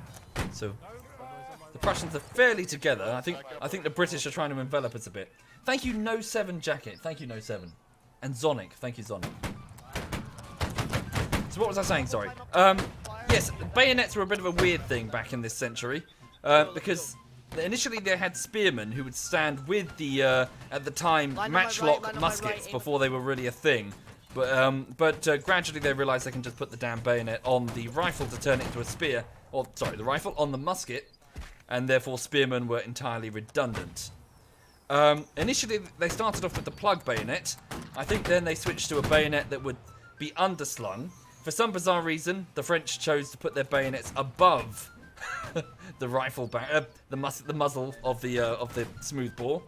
So, the Prussians are fairly together. I think the British are trying to envelop us a bit. Thank you, No 7 Jacket. Thank you, No 7. And Zonic. Thank you, Zonic. So what was I saying? Sorry. Yes, bayonets were a bit of a weird thing back in this century, because initially they had spearmen who would stand with the, at the time, matchlock muskets before they were really a thing. But gradually they realised they can just put the damn bayonet on the rifle to turn it into a spear, or sorry, the rifle on the musket, and therefore spearmen were entirely redundant. Initially they started off with the plug bayonet. I think then they switched to a bayonet that would be underslung. For some bizarre reason, the French chose to put their bayonets above the rifle the muzzle of the smooth bore,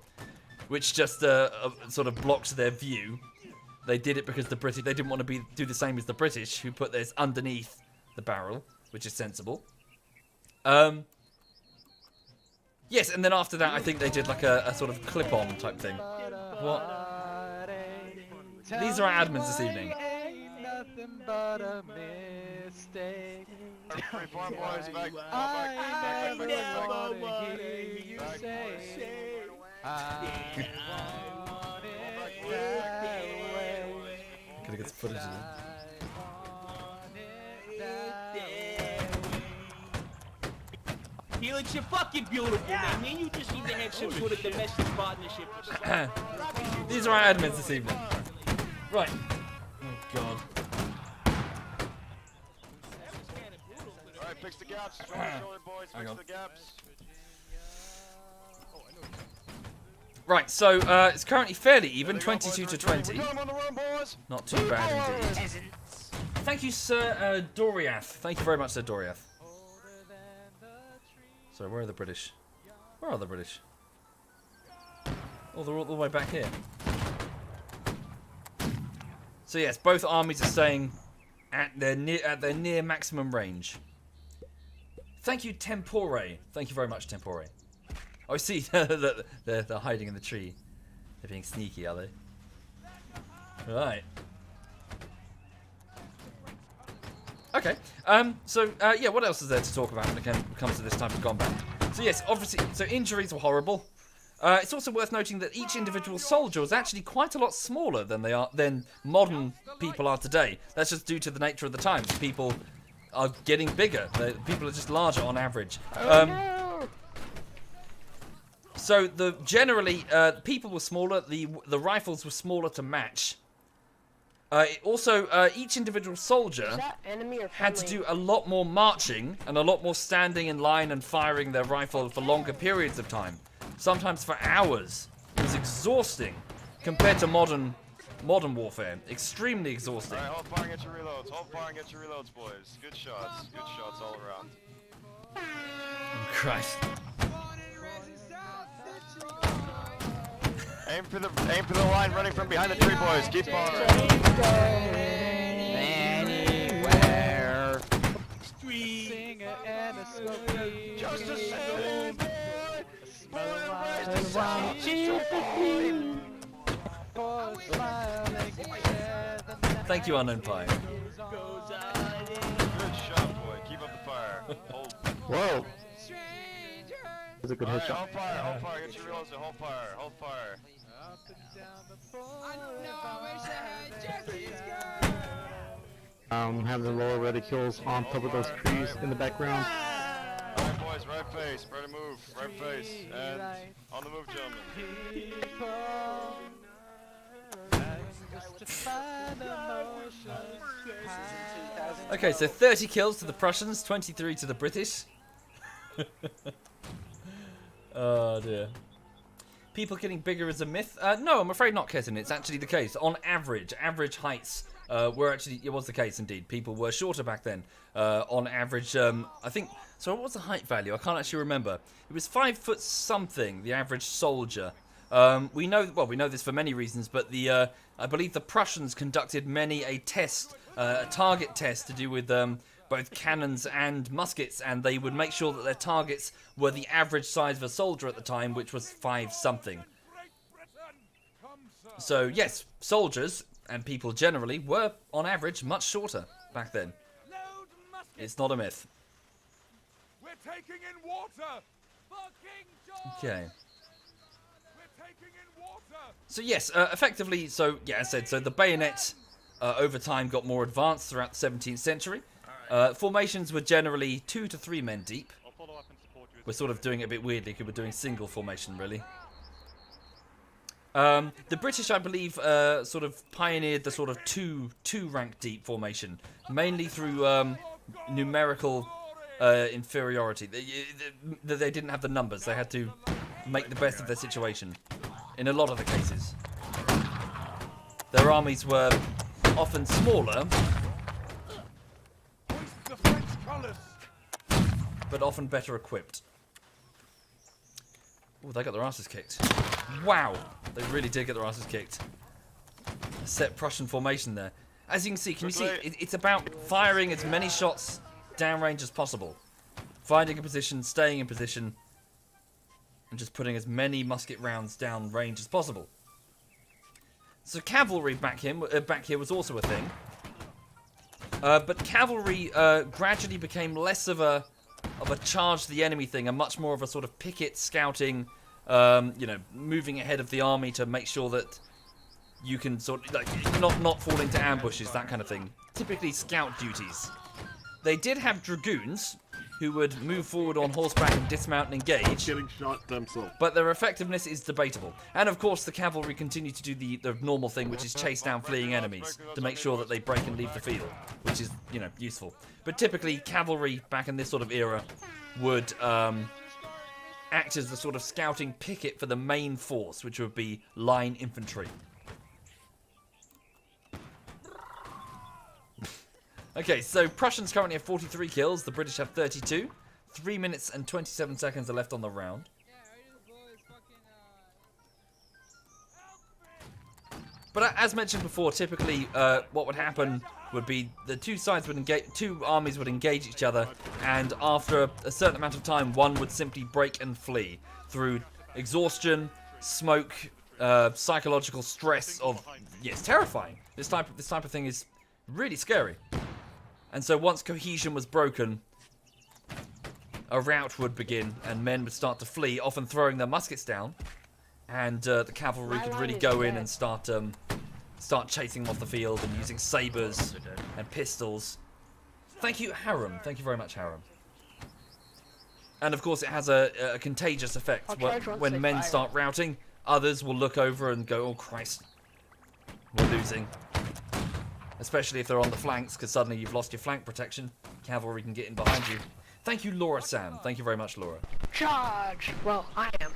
which just sort of blocked their view. They did it because the British, they didn't want to do the same as the British, who put theirs underneath the barrel, which is sensible. Yes, and then after that, I think they did like a sort of clip-on type thing. What? These are our admins this evening. Nothing but a mistake. Reform boys, back. I never wanna hear you say I want it that way. Gotta get some footage of it. Felix, you're fucking beautiful, man. Me and you just need to have some sort of domestic partnership. These are our admins this evening. Right. Oh, God. Alright, fix the gaps. Shoulder, boys. Fix the gaps. Right, so it's currently fairly even, 22 to 20. Not too bad indeed. Thank you, Sir Doriath. Thank you very much, Sir Doriath. So where are the British? Where are the British? Oh, they're all the way back here. So yes, both armies are staying at their near maximum range. Thank you, Tempore. Thank you very much, Tempore. Oh, I see. They're hiding in the tree. They're being sneaky, are they? Right. Okay. So yeah, what else is there to talk about when it comes to this type of combat? So yes, obviously, so injuries were horrible. It's also worth noting that each individual soldier was actually quite a lot smaller than modern people are today. That's just due to the nature of the times. People are getting bigger. People are just larger on average. So generally, people were smaller. The rifles were smaller to match. Also, each individual soldier had to do a lot more marching and a lot more standing in line and firing their rifle for longer periods of time, sometimes for hours. It was exhausting compared to modern warfare. Extremely exhausting. Alright, hold fire and get your reloads. Hold fire and get your reloads, boys. Good shots. Good shots all around. Oh, Christ. Aim for the line running from behind the tree, boys. Keep firing. Anywhere. Street. Just a same Thank you, Unknown Pie. Good shot, boy. Keep up the fire. Hold. Whoa. That's a good headshot. Hold fire. Hold fire. Get your reloads. Hold fire. Hold fire. Have the lower reticules on top of those trees in the background. Alright, boys. Right face. Ready to move. Right face. And on the move, gentlemen. Okay, so 30 kills to the Prussians, 23 to the British. Oh dear. People getting bigger is a myth? No, I'm afraid not, Ketan. It's actually the case. On average heights it was the case indeed. People were shorter back then. On average, I think. So what was the height value? I can't actually remember. It was 5 foot something. The average soldier. We know this for many reasons, but I believe the Prussians conducted many a target test to do with both cannons and muskets, and they would make sure that their targets were the average size of a soldier at the time, which was 5 something. So yes, soldiers and people generally were on average much shorter back then. It's not a myth. We're taking in water. Okay. We're taking in water. So yes, effectively, so yeah, as I said, so the bayonet over time got more advanced throughout the 17th century. Formations were generally 2 to 3 men deep. We're sort of doing it a bit weirdly because we're doing single formation, really. The British, I believe, sort of pioneered the sort of two rank deep formation, mainly through numerical inferiority. They didn't have the numbers. They had to make the best of their situation in a lot of the cases. Their armies were often smaller, but often better equipped. Oh, they got their asses kicked. Wow, they really did get their asses kicked. set Prussian formation there. As you can see, it's about firing as many shots downrange as possible. Finding a position, staying in position, and just putting as many musket rounds down range as possible. So cavalry back here was also a thing. But cavalry gradually became less of a charge the enemy thing, and much more of a sort of picket scouting, you know, moving ahead of the army to make sure that you can sort of, like, not fall into ambushes, that kind of thing. Typically scout duties. They did have dragoons who would move forward on horseback and dismount and engage. Getting shot themselves. But their effectiveness is debatable. And of course the cavalry continue to do the normal thing, which is chase down fleeing enemies to make sure that they break and leave the field, which is, you know, useful. But typically cavalry back in this sort of era would act as the sort of scouting picket for the main force, which would be line infantry. Okay, so Prussians currently have 43 kills, the British have 32. 3 minutes and 27 seconds are left on the round. But as mentioned before, typically what would happen would be the two armies would engage each other, and after a certain amount of time, one would simply break and flee through exhaustion, smoke, psychological stress of, yes, terrifying. This type of thing is really scary. And so once cohesion was broken, a rout would begin, and men would start to flee, often throwing their muskets down, and the cavalry could really go in and start chasing them off the field and using sabers and pistols. Thank you, Harem. Thank you very much, Harem. And of course, it has a contagious effect. When men start routing, others will look over and go, "Oh Christ, we're losing." Especially if they're on the flanks, because suddenly you've lost your flank protection. Cavalry can get in behind you. Thank you, Laura Sam. Thank you very much, Laura. Charge! Well, I am.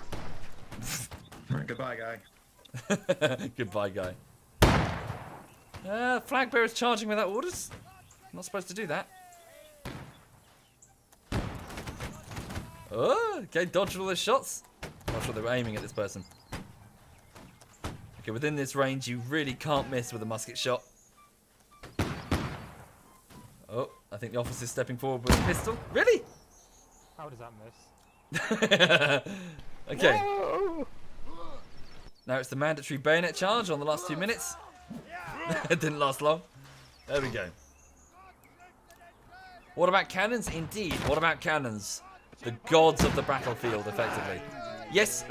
Goodbye, guy. Goodbye, guy. Flag bearer's charging without orders. I'm not supposed to do that. Oh, okay, dodged all those shots. I'm not sure they were aiming at this person. Okay, within this range, you really can't miss with a musket shot. Oh, I think the officer's stepping forward with a pistol. Really? How does that miss? Okay. Whoa. Now it's the mandatory bayonet charge on the last 2 minutes. It didn't last long. There we go. What about cannons? Indeed. What about cannons? The gods of the battlefield, effectively. Yes,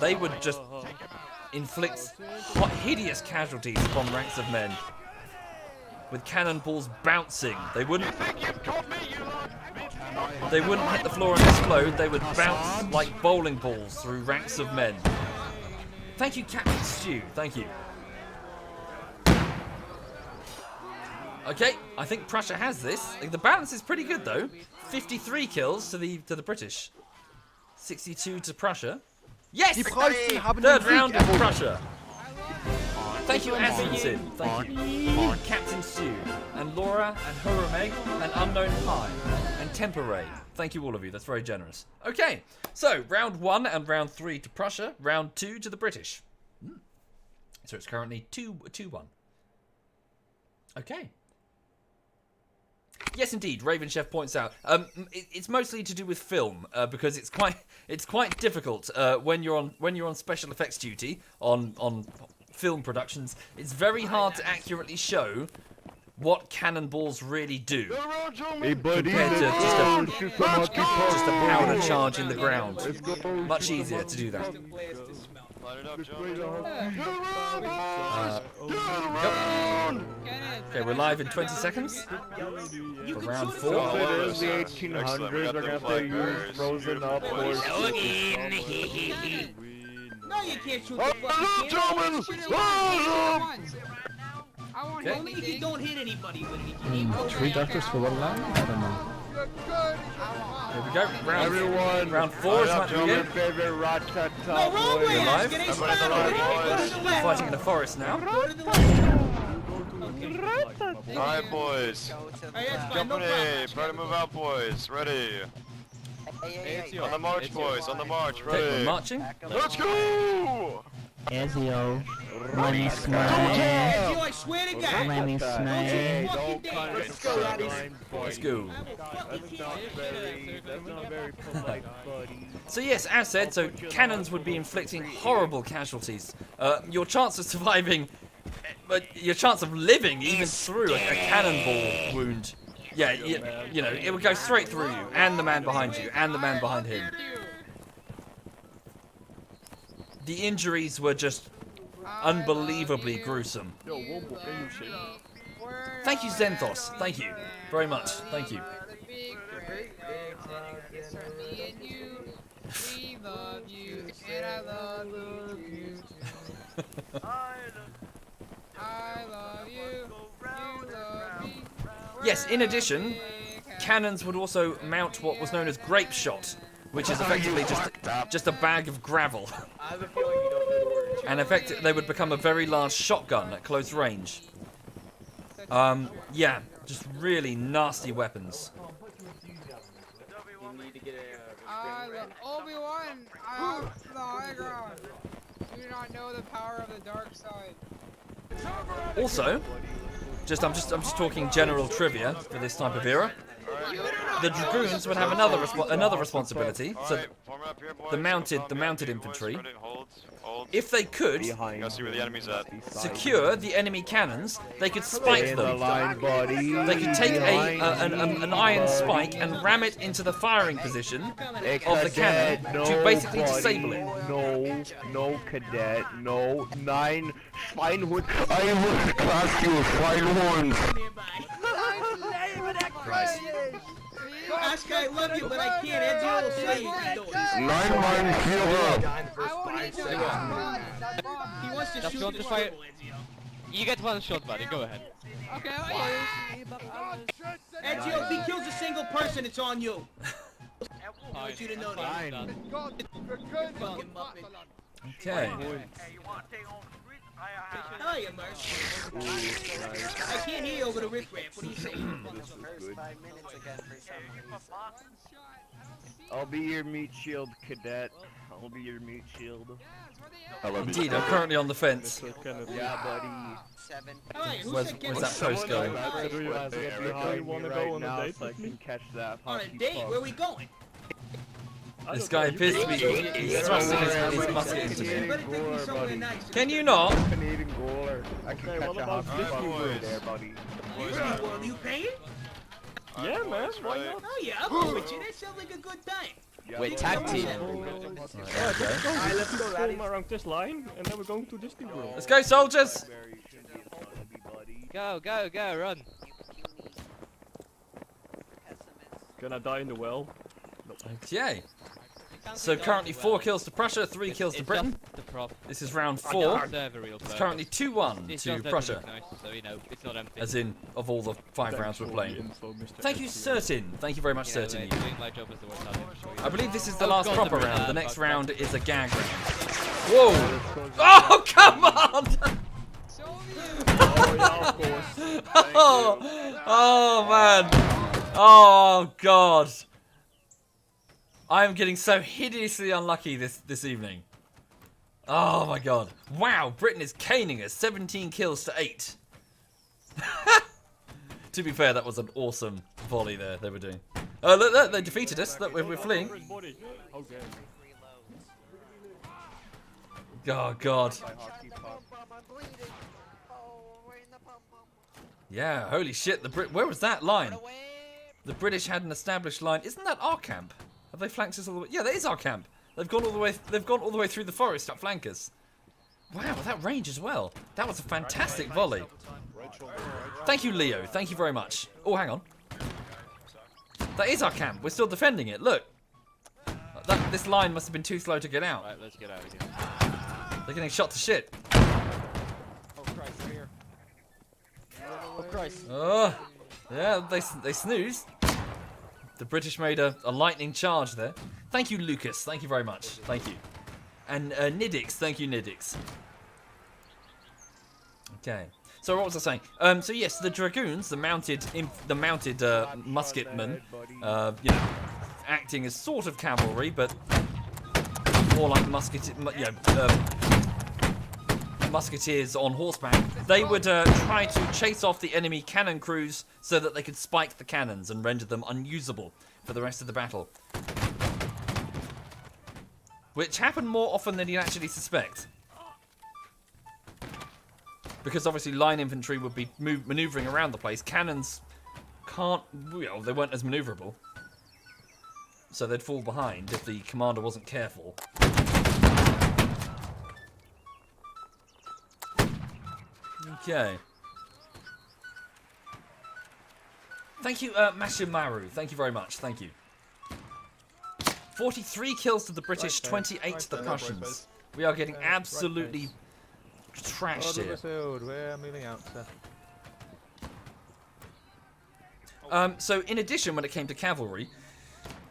they would just inflict hideous casualties upon ranks of men. With cannonballs bouncing. They wouldn't hit the floor and explode. They would bounce like bowling balls through ranks of men. Thank you, Captain Stew. Thank you. Okay, I think Prussia has this. The balance is pretty good though. 53 kills to the British. 62 to Prussia. Yes! Third round of Prussia. Thank you, Aspenson. Thank you. Captain Sue, and Laura, and Hurumeg, and Unknown High, and Temperay. Thank you, all of you. That's very generous. Okay, so round 1 and round 3 to Prussia. Round 2 to the British. So it's currently 2-1. Okay. Yes, indeed. Raven Chef points out. It's mostly to do with film because it's quite difficult when you're on special effects duty on film productions. It's very hard to accurately show what cannonballs really do compared to just a powder charge in the ground. Much easier to do that. Okay, we're live in 20 seconds for round 4. It is the 1800s. They're gonna have to use frozen up or. No, you can't shoot the fucking cannon. Only if you don't hit anybody with it. 3 doctors for 1 line? I don't know. Here we go. Round 4 is about to begin. Favorite We're live. Fighting in the forest now. Alright, boys. Company, try to move out, boys. Ready. On the march, boys. On the march. Ready. Okay, we're marching. Let's go! Ezio. Let me Ezio, smash. I swear to God. Let me smash. Let's go, laddies. Let's go. That's not very polite, buddy. So yes, as said, so cannons would be inflicting horrible casualties. Your chance of surviving, your chance of living even through a cannonball wound, yeah, you know, it would go straight through you, and the man behind you, and the man behind him. The injuries were just unbelievably gruesome. Thank you, Zenthos. Thank you very much. Thank you. We love you, and I love you too. I love you, you love me. Yes, in addition, cannons would also mount what was known as grape shot, which is effectively just a bag of gravel. I have a feeling you don't know the word. And they would become a very large shotgun at close range. Yeah, just really nasty weapons. You need to get Obi-Wan, the high ground. You do not know the power of the dark side. Also, I'm just talking general trivia for this type of era. The dragoons would have another responsibility. So the mounted infantry, if they could secure the enemy cannons, they could spike them. They could take an iron spike and ram it into the firing position of the cannon to basically disable it. No, cadet, no, 9 Schweinhund. I will class you Schweinhund. Christ. Oscar, I love you, but I can't. Ezio will say you do it. 9 man He wants to That's shoot not the the fire. rifle, Ezio. You get one shot, buddy. Go ahead. Okay, Ezio, if he kills a single person, it's on you. I want you to know that. Fucking Muppet. Okay. Hiya, Mercy. I can't hear you over the riff-raff. What are you saying? I'll be your meat shield, cadet. I'll be your meat shield. Indeed, I'm currently on the fence. Yeah, buddy. Where's that post going? On a date? Where are we going? This guy appears to be he's thrusting his musket into You me. better take me somewhere nice. Can you not? Canadian goaler. I can catch a hot spot there, buddy. Well, you paying? Yeah, man. Why not? Oh yeah, I'll go with you. That sounds like a good time. Wait, tag team. Alright, let's go around this line, and then we're going to this team room. Let's go, soldiers! Go, go, go, run. Can I die in the well? Okay. So currently 4 kills to Prussia, 3 kills to Britain. This is round 4. It's currently 2-1 to Prussia. As in, of all the 5 rounds we're playing. Thank you, Certain. Thank you very much, Certain. I believe this is the last proper round. The next round is a gag round. Whoa! Oh, come on! Oh, man. Oh, God. I am getting so hideously unlucky this evening. Oh my god. Wow, Britain is caning us. 17 kills to 8. To be fair, that was an awesome volley there they were doing. Oh, look, they defeated us. Look, we're fleeing. Oh god. Yeah, holy shit. Where was that line? The British had an established line. Isn't that our camp? Have they flanked us all the way? Yeah, that is our camp. They've gone all the way. They've gone all the way through the forest to flank us. Wow, that range as well. That was a fantastic volley. Thank you, Leo. Thank you very much. Oh, hang on. That is our camp. We're still defending it. Look. This line must have been too slow to get out. Right, let's get out of here. They're getting shot to shit. Oh Christ, we're here. Oh Christ. Oh, yeah, they snoozed. The British made a lightning charge there. Thank you, Lucas. Thank you very much. Thank you. And Nidix. Thank you, Nidix. Okay. So what was I saying? So yes, the dragoons, the mounted musketmen, you know, acting as sort of cavalry, but more like musketeers on horseback, they would try to chase off the enemy cannon crews so that they could spike the cannons and render them unusable for the rest of the battle. Which happened more often than you'd actually suspect. Because obviously line infantry would be manoeuvring around the place. Cannons can't, well, they weren't as maneuverable. So they'd fall behind if the commander wasn't careful. Okay. Thank you, Mashimaru. Thank you very much. Thank you. 43 kills to the British, 28 to the Prussians. We are getting absolutely trashed here. We're moving out, sir. So in addition, when it came to cavalry,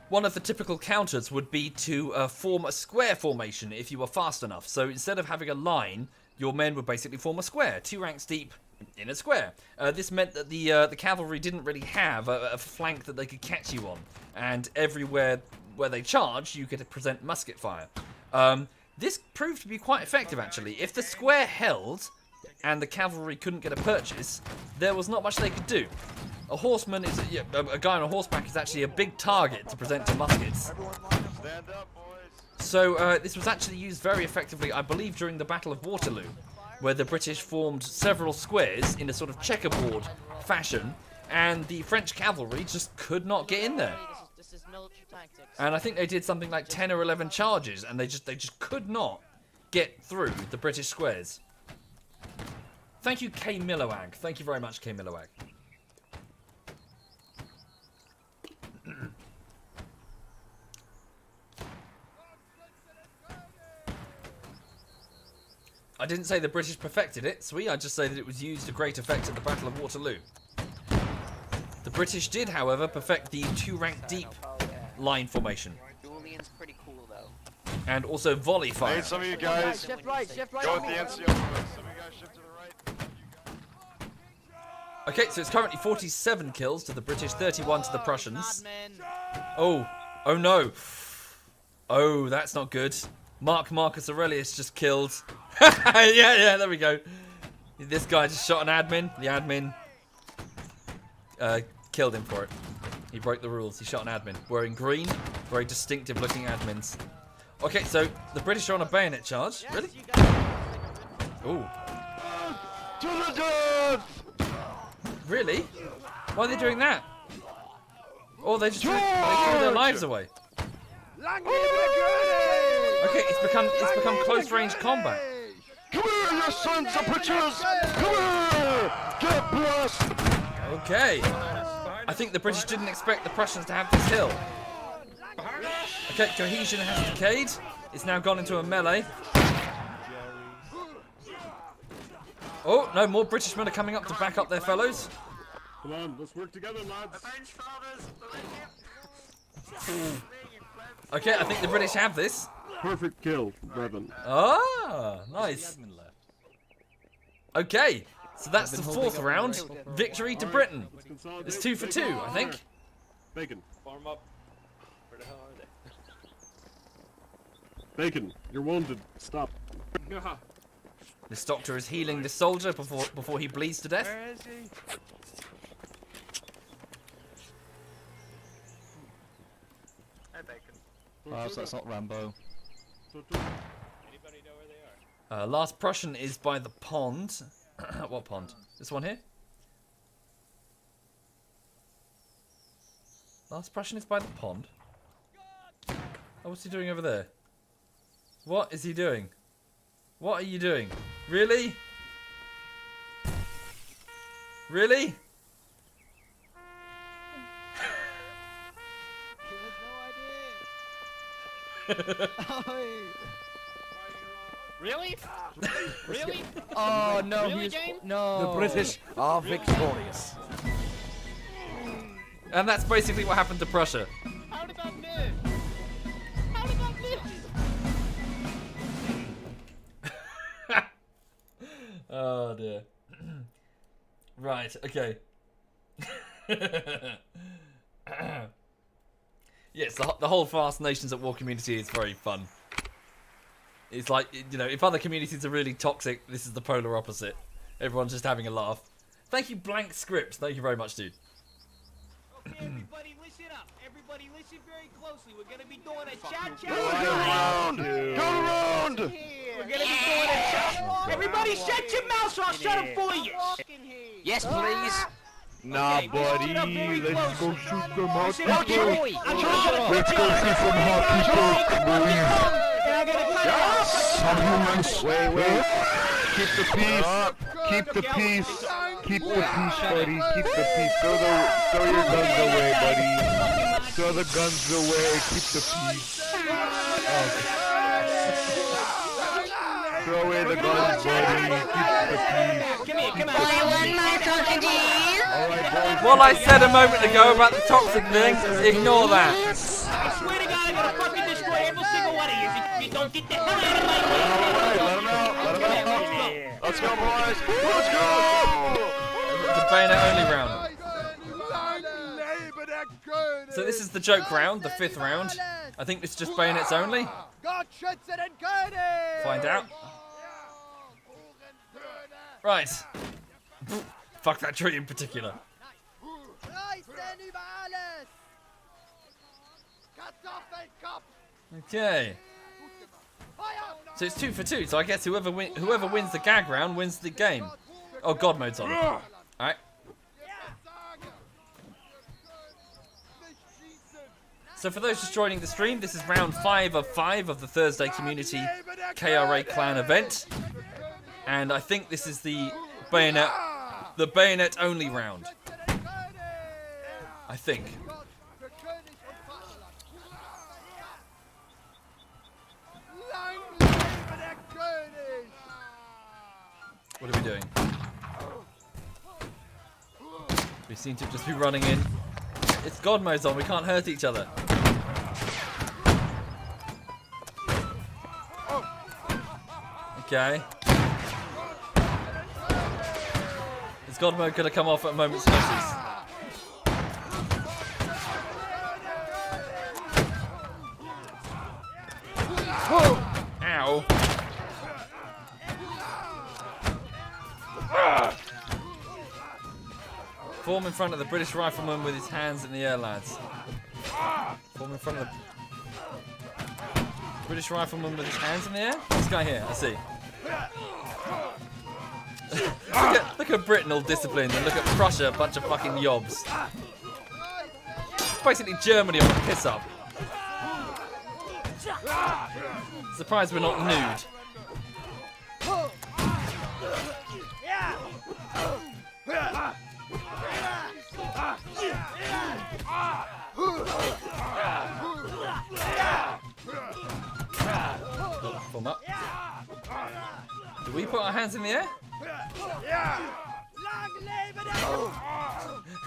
one of the typical counters would be to form a square formation if you were fast enough. So instead of having a line, your men would basically form a square, 2 ranks deep in a square. This meant that the cavalry didn't really have a flank that they could catch you on, and everywhere where they charged, you could present musket fire. This proved to be quite effective, actually. If the square held and the cavalry couldn't get a purchase, there was not much they could do. A horseman is a guy on a horseback is actually a big target to present to muskets. Stand up, boys. So this was actually used very effectively, I believe, during the Battle of Waterloo, where the British formed several squares in a sort of checkerboard fashion, and the French cavalry just could not get in there. This is military tactics. And I think they did something like 10 or 11 charges, and they just could not get through the British squares. Thank you, K. Milowag. Thank you very much, K. Milowag. I didn't say the British perfected it, Sweet. I just say that it was used to great effect at the Battle of Waterloo. The British did, however, perfect the 2-rank deep line formation. Julian's pretty cool, though. And also volley I fire. need some of you guys. Shift right, Go with the NCO. Some of you guys shift to the right. Okay, so it's currently 47 kills to the British, 31 to the Prussians. Oh, oh no. Oh, that's not good. Marcus Aurelius just killed. yeah, there we go. This guy just shot an admin. The admin killed him for it. He broke the rules. He shot an admin. Wearing green, very distinctive looking admins. Okay, so the British are on a bayonet charge. Really? Ooh. To the death! Really? Why are they doing that? Oh, they just threw their lives away. Okay, it's become close range combat. Come here, you sons of bitches! Come here! Get blessed! Okay. I think the British didn't expect the Prussians to have this hill. Okay, cohesion has decayed. It's now gone into a melee. Oh, no, more British men are coming up to back up their fellows. Come on, let's work together, lads. Okay, I think the British have this. Perfect kill, Brevin. Ah, nice. Okay, so that's the 4th round. Victory to Britain. It's 2 for 2, I think. Bacon. Form up. Where the hell are they? Bacon, you're wounded. Stop. This doctor is healing this soldier before he bleeds to death. Where is he? Hey, Bacon. Oh, so that's not Rambo. Anybody know where they are? Last Prussian is by the pond. What pond? This one here? Last Prussian is by the pond. Oh, what's he doing over there? What is he doing? What are you doing? Really? Really? Really? Really? Oh no, Really, he's game? no. The British are victorious. And that's basically what happened to Prussia. How did that miss? How did that miss? Oh dear. Right, okay. Yes, the Holdfast Nations at War community is very fun. It's like, you know, if other communities are really toxic, this is the polar opposite. Everyone's just having a laugh. Thank you, Blank Script. Thank you very much, dude. Okay, everybody listen up. Everybody listen very closely. We're gonna be doing a cha-cha. Go around! Go around! We're gonna be doing a cha. Everybody shut your mouth or I'll shut them for you. Yes, please. Nah, Okay, buddy, listen up very let's go closely. shoot some hot Listen up, people. Joey. I'm gonna Let's go see some hot people. And I'm gonna cut it off. Some humans. Wait. Keep the peace. Keep the peace. Keep the peace, buddy. Keep the peace. Throw your guns away, buddy. Throw the guns away. Keep the peace. Throw away the guns, buddy. Keep the peace. Come here, come on. What I said a moment ago about the toxic thing, ignore that. I swear to God, I'm gonna fucking destroy every single one of you if you don't get the hell out of my way. Let him out. Let's go, boys. Let's go. The bayonet only round. So this is the joke round, the 5th round. I think it's just bayonets only. Find out. Right. Fuck that tree in particular. Okay. So it's 2 for 2. So I guess whoever wins the gag round wins the game. Oh, God mode's on. All right. So for those just joining the stream, this is round 5 of 5 of the Thursday Community KRA Clan event, and I think this is the bayonet only round. I think. What are we doing? We seem to just be running in. It's God mode's on, we can't hurt each other. Okay. Is God mode gonna come off at a moment's notice? Ow. Form in front of the British rifleman with his hands in the air, lads. Form in front of the British rifleman with his hands in the air? This guy here, I see. look at Britain all disciplined, and look at Prussia, a bunch of fucking yobs. It's basically Germany on a piss up. Surprised we're not nude. Form up. Do we put our hands in the air?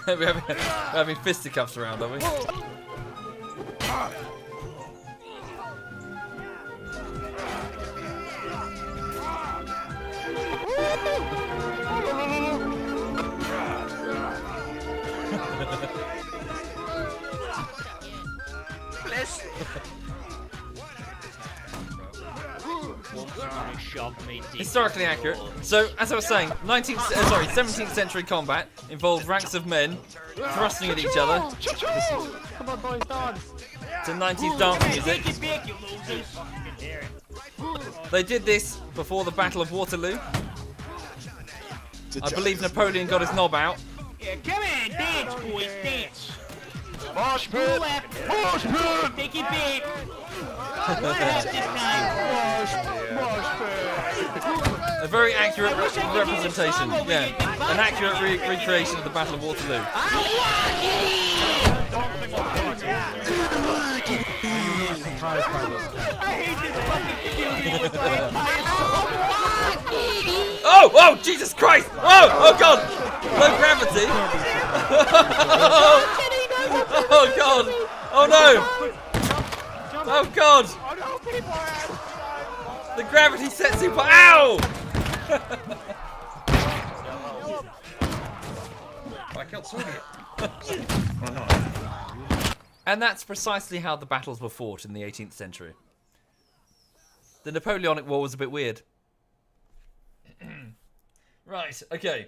we're having fisticuffs around, are we? Historically accurate. So, as I was saying, 17th century combat involved ranks of men thrusting at each other. Come on, boys, dance. To 90s dance music. They did this before the Battle of Waterloo. I believe Napoleon got his knob out. Yeah, come on, dance, boys, dance. Mosh pit! Mosh pit! Take it back. This time. A very accurate representation. Yeah, an accurate recreation of the Battle of Waterloo. Oh, Jesus Christ! Oh God! Low gravity! Oh God! Oh no! Oh God! The gravity set super. Ow! I killed Soviet. And that's precisely how the battles were fought in the 18th century. The Napoleonic War was a bit weird. Right, okay.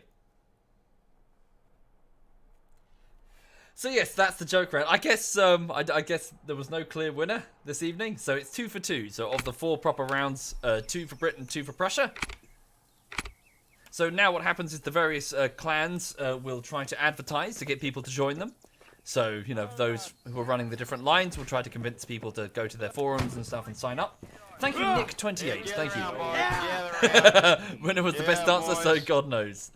So yes, that's the joke round. I guess I guess there was no clear winner this evening, so it's 2 for 2. So of the 4 proper rounds, 2 for Britain, 2 for Prussia. So now what happens is the various clans will try to advertise to get people to join them. So, you know, those who are running the different lines will try to convince people to go to their forums and stuff and sign up. Thank you, Nick28. Thank you. Winner was the best dancer, so God knows.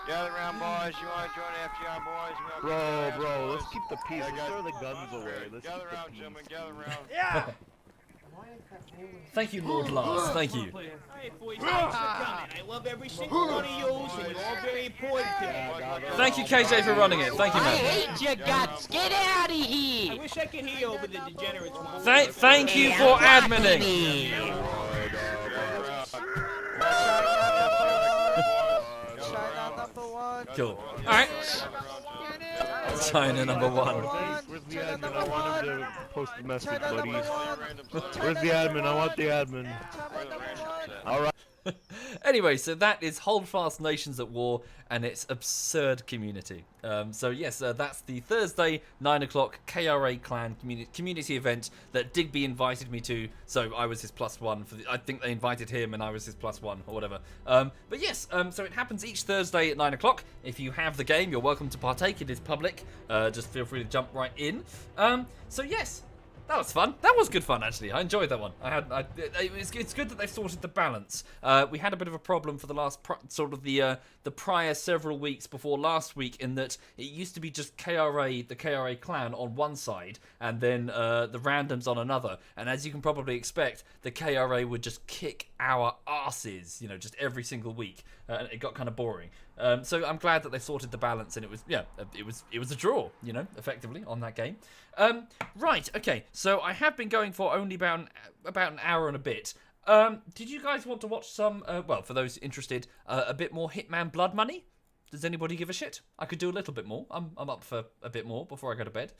Gather around, boys. You want to join the FGI, boys? Bro, let's keep the peace. Let's throw the guns away. Let's gather keep the around, peace. gentlemen. Gather around. Yeah. Thank you, Lord Lars. Thank you. Alright, boys, thanks for coming. I love every single one of you, and you're all very important to me. Thank you, KJ, for running it. Thank you, I man. hate your guts. Get out of here. I wish I could hear over the degenerates. Thank you for adminning. Cool. Alright. China number 1. Where's the admin? I want him to post the message, buddy. Where's the admin? I want the admin. Alright. Anyway, so that is Holdfast Nations at War and its absurd community. So yes, that's the Thursday 9 o'clock KRA clan community event that Digby invited me to. So I was his +1 for I think they invited him and I was his +1 or whatever. But yes, so it happens each Thursday at 9 o'clock. If you have the game, you're welcome to partake. It is public. Just feel free to jump right in. So yes. That was fun. That was good fun, actually. I enjoyed that one. It's good that they've sorted the balance. We had a bit of a problem for the last the prior several weeks before last week, in that it used to be just KRA, the KRA clan on one side, and then the randoms on another. And as you can probably expect, the KRA would just kick our asses, you know, just every single week. And it got kind of boring. So I'm glad that they sorted the balance, and it was a draw, you know, effectively on that game. Right, okay. So I have been going for only about an hour and a bit. Did you guys want to watch some? Well, for those interested, a bit more Hitman Blood Money? Does anybody give a shit? I could do a little bit more. I'm up for a bit more before I go to bed.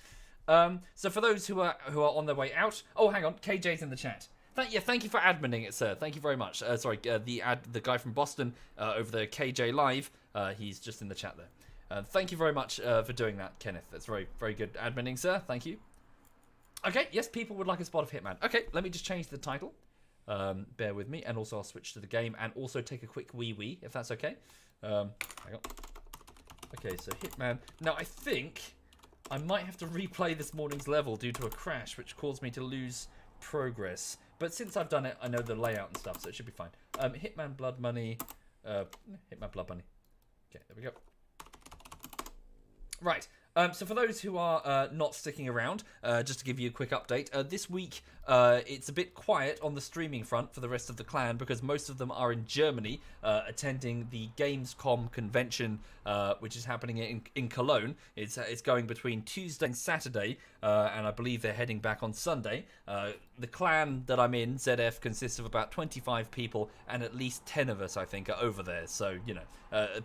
So for those who are on their way out, oh, hang on, KJ's in the chat. Thank you for adminning it, sir. Thank you very much. Sorry, the guy from Boston over the KJ Live, he's just in the chat there. Thank you very much for doing that, Kenneth. That's very, very good adminning, sir. Thank you. Okay, yes, people would like a spot of Hitman. Okay, let me just change the title. Bear with me, and also I'll switch to the game and also take a quick wee, if that's okay. Hang on. Okay, so Hitman. Now, I think I might have to replay this morning's level due to a crash, which caused me to lose progress. But since I've done it, I know the layout and stuff, so it should be fine. Hitman Blood Money. Hitman Blood Money. Okay, there we go. Right. So for those who are not sticking around, just to give you a quick update, this week it's a bit quiet on the streaming front for the rest of the clan, because most of them are in Germany attending the Gamescom convention, which is happening in Cologne. It's going between Tuesday and Saturday, and I believe they're heading back on Sunday. The clan that I'm in, ZF, consists of about 25 people, and at least 10 of us, I think, are over there. So, you know,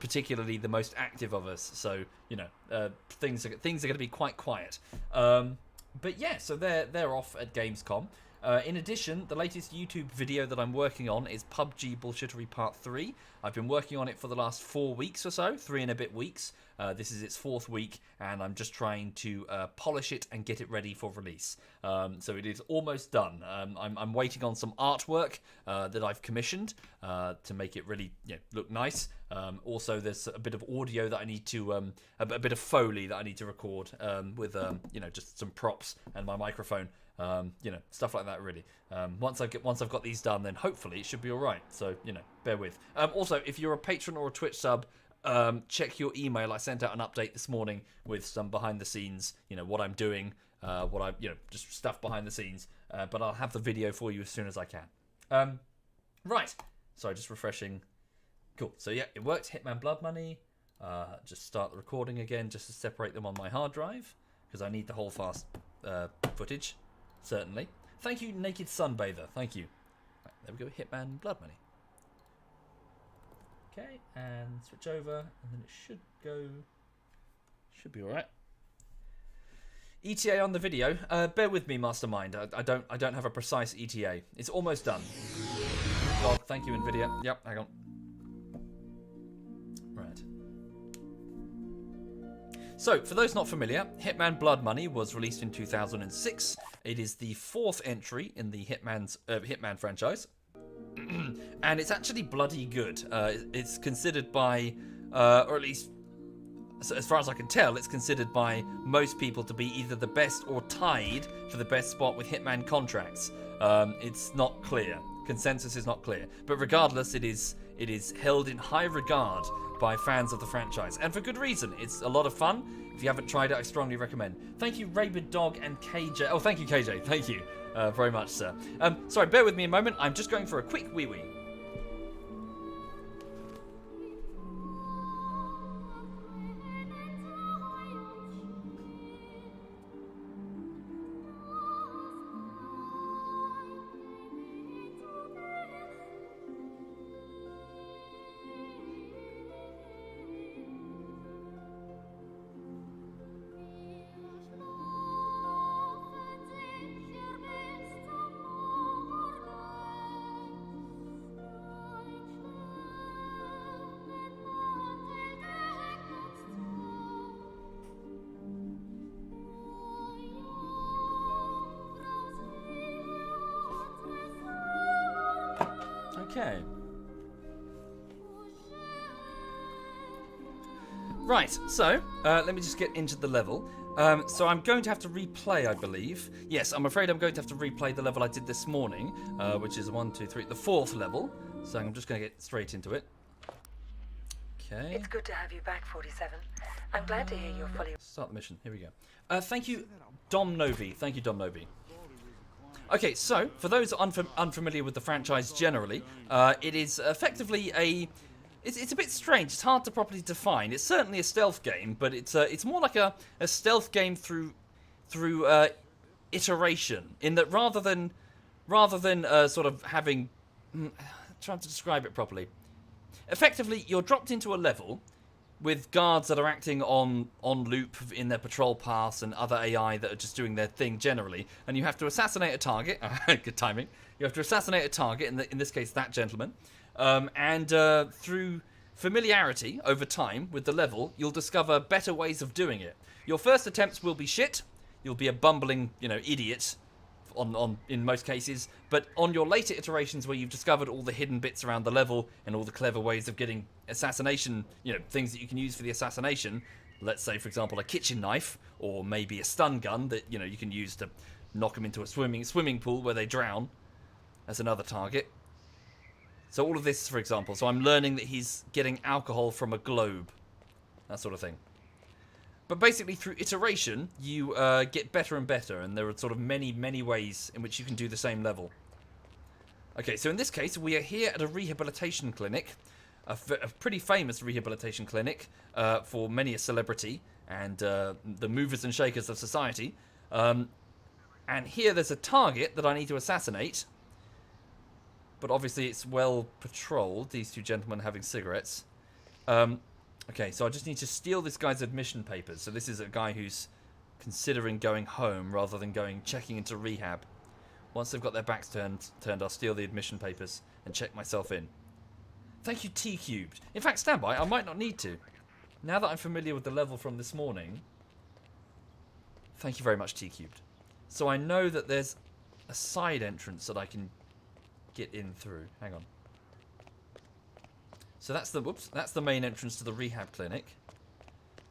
particularly the most active of us. So, you know, things are going to be quite quiet. But yeah, so they're off at Gamescom. In addition, the latest YouTube video that I'm working on is PUBG Bullshittery Part 3. I've been working on it for the last 4 weeks or so, 3 and a bit weeks. This is its 4th week, and I'm just trying to polish it and get it ready for release. So it is almost done. I'm waiting on some artwork that I've commissioned to make it really, you know, look nice. Also, there's a bit of audio that I need to, a bit of Foley that I need to record with, you know, just some props and my microphone. You know, stuff like that, really. Once I've got these done, then hopefully it should be all right. So, you know, bear with. Also, if you're a patron or a Twitch sub, check your email. I sent out an update this morning with some behind the scenes, you know, what I'm doing, just stuff behind the scenes. But I'll have the video for you as soon as I can. Right. Sorry, just refreshing. Cool. So yeah, it worked. Hitman Blood Money. Just start the recording again, just to separate them on my hard drive, because I need the Holdfast footage. Certainly. Thank you, Naked Sunbather. Thank you. Right, there we go. Hitman Blood Money. Okay, and switch over, and then it should be all right. ETA on the video. Bear with me, Mastermind. I don't have a precise ETA. It's almost done. Dog, thank you, Nvidia. Yep, hang on. Right. So, for those not familiar, Hitman Blood Money was released in 2006. It is the 4th entry in the Hitman franchise. And it's actually bloody good. It's considered by, or at least, as far as I can tell, it's considered by most people to be either the best or tied for the best spot with Hitman contracts. It's not clear. Consensus is not clear. But regardless, it is held in high regard by fans of the franchise. And for good reason. It's a lot of fun. If you haven't tried it, I strongly recommend. Thank you, Rabid Dog and KJ. Oh, thank you, KJ. Thank you very much, sir. Sorry, bear with me a moment. I'm just going for a quick wee-wee. Okay. Right, so, let me just get into the level. So I'm going to have to replay, I believe. Yes, I'm afraid I'm going to have to replay the level I did this morning, which is 1, 2, 3, the 4th level. So I'm just going to get straight into it. Okay. It's good to have you back, 47. I'm glad to hear you're fully... Start the mission. Here we go. Thank you, Dom Novi. Thank you, Dom Novi. Okay, so, for those unfamiliar with the franchise generally, it is effectively a... It's a bit strange. It's hard to properly define. It's certainly a stealth game, but it's more like a stealth game through iteration. In that rather than sort of having... trying to describe it properly. Effectively, you're dropped into a level with guards that are acting on loop in their patrol paths and other AI that are just doing their thing generally, and you have to assassinate a target. Good timing. You have to assassinate a target, in this case that gentleman, and through familiarity over time with the level, you'll discover better ways of doing it. Your first attempts will be shit. You'll be a bumbling, idiot in most cases, but on your later iterations where you've discovered all the hidden bits around the level and all the clever ways of getting assassination, things that you can use for the assassination, let's say for example a kitchen knife or maybe a stun gun that you can use to knock them into a swimming pool where they drown as another target. So all of this, for example, so I'm learning that he's getting alcohol from a globe, that sort of thing. But basically, through iteration, you get better and better, and there are sort of many ways in which you can do the same level. Okay, so in this case, we are here at a rehabilitation clinic, a pretty famous rehabilitation clinic for many a celebrity and the movers and shakers of society. And here there's a target that I need to assassinate, but obviously it's well patrolled, these two gentlemen having cigarettes. Okay, so I just need to steal this guy's admission papers. So this is a guy who's considering going home rather than checking into rehab. Once they've got their backs turned, I'll steal the admission papers and check myself in. Thank you, T-Cubed. In fact, stand by, I might not need to. Now that I'm familiar with the level from this morning... Thank you very much, T-Cubed. So I know that there's a side entrance that I can get in through. Hang on. So that's the main entrance to the rehab clinic.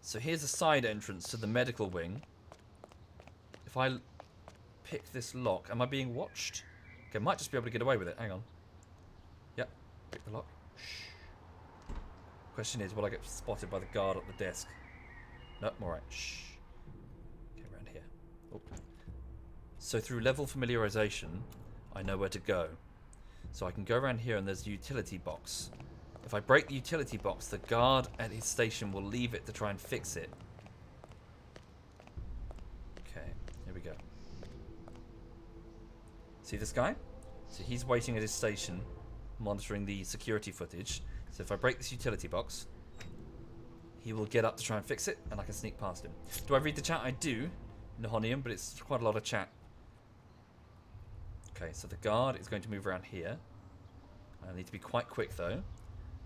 So here's a side entrance to the medical wing. If I pick this lock, am I being watched? Okay, I might just be able to get away with it. Hang on. Yep, pick the lock. Shh. Question is, will I get spotted by the guard at the desk? Nope, alright. Shh. Okay, around here. Oh. So through level familiarization, I know where to go. So I can go around here and there's a utility box. If I break the utility box, the guard at his station will leave it to try and fix it. Okay, here we go. See this guy? So he's waiting at his station, monitoring the security footage. So if I break this utility box, he will get up to try and fix it, and I can sneak past him. Do I read the chat? I do, Nihonium, but it's quite a lot of chat. Okay, so the guard is going to move around here. I need to be quite quick though.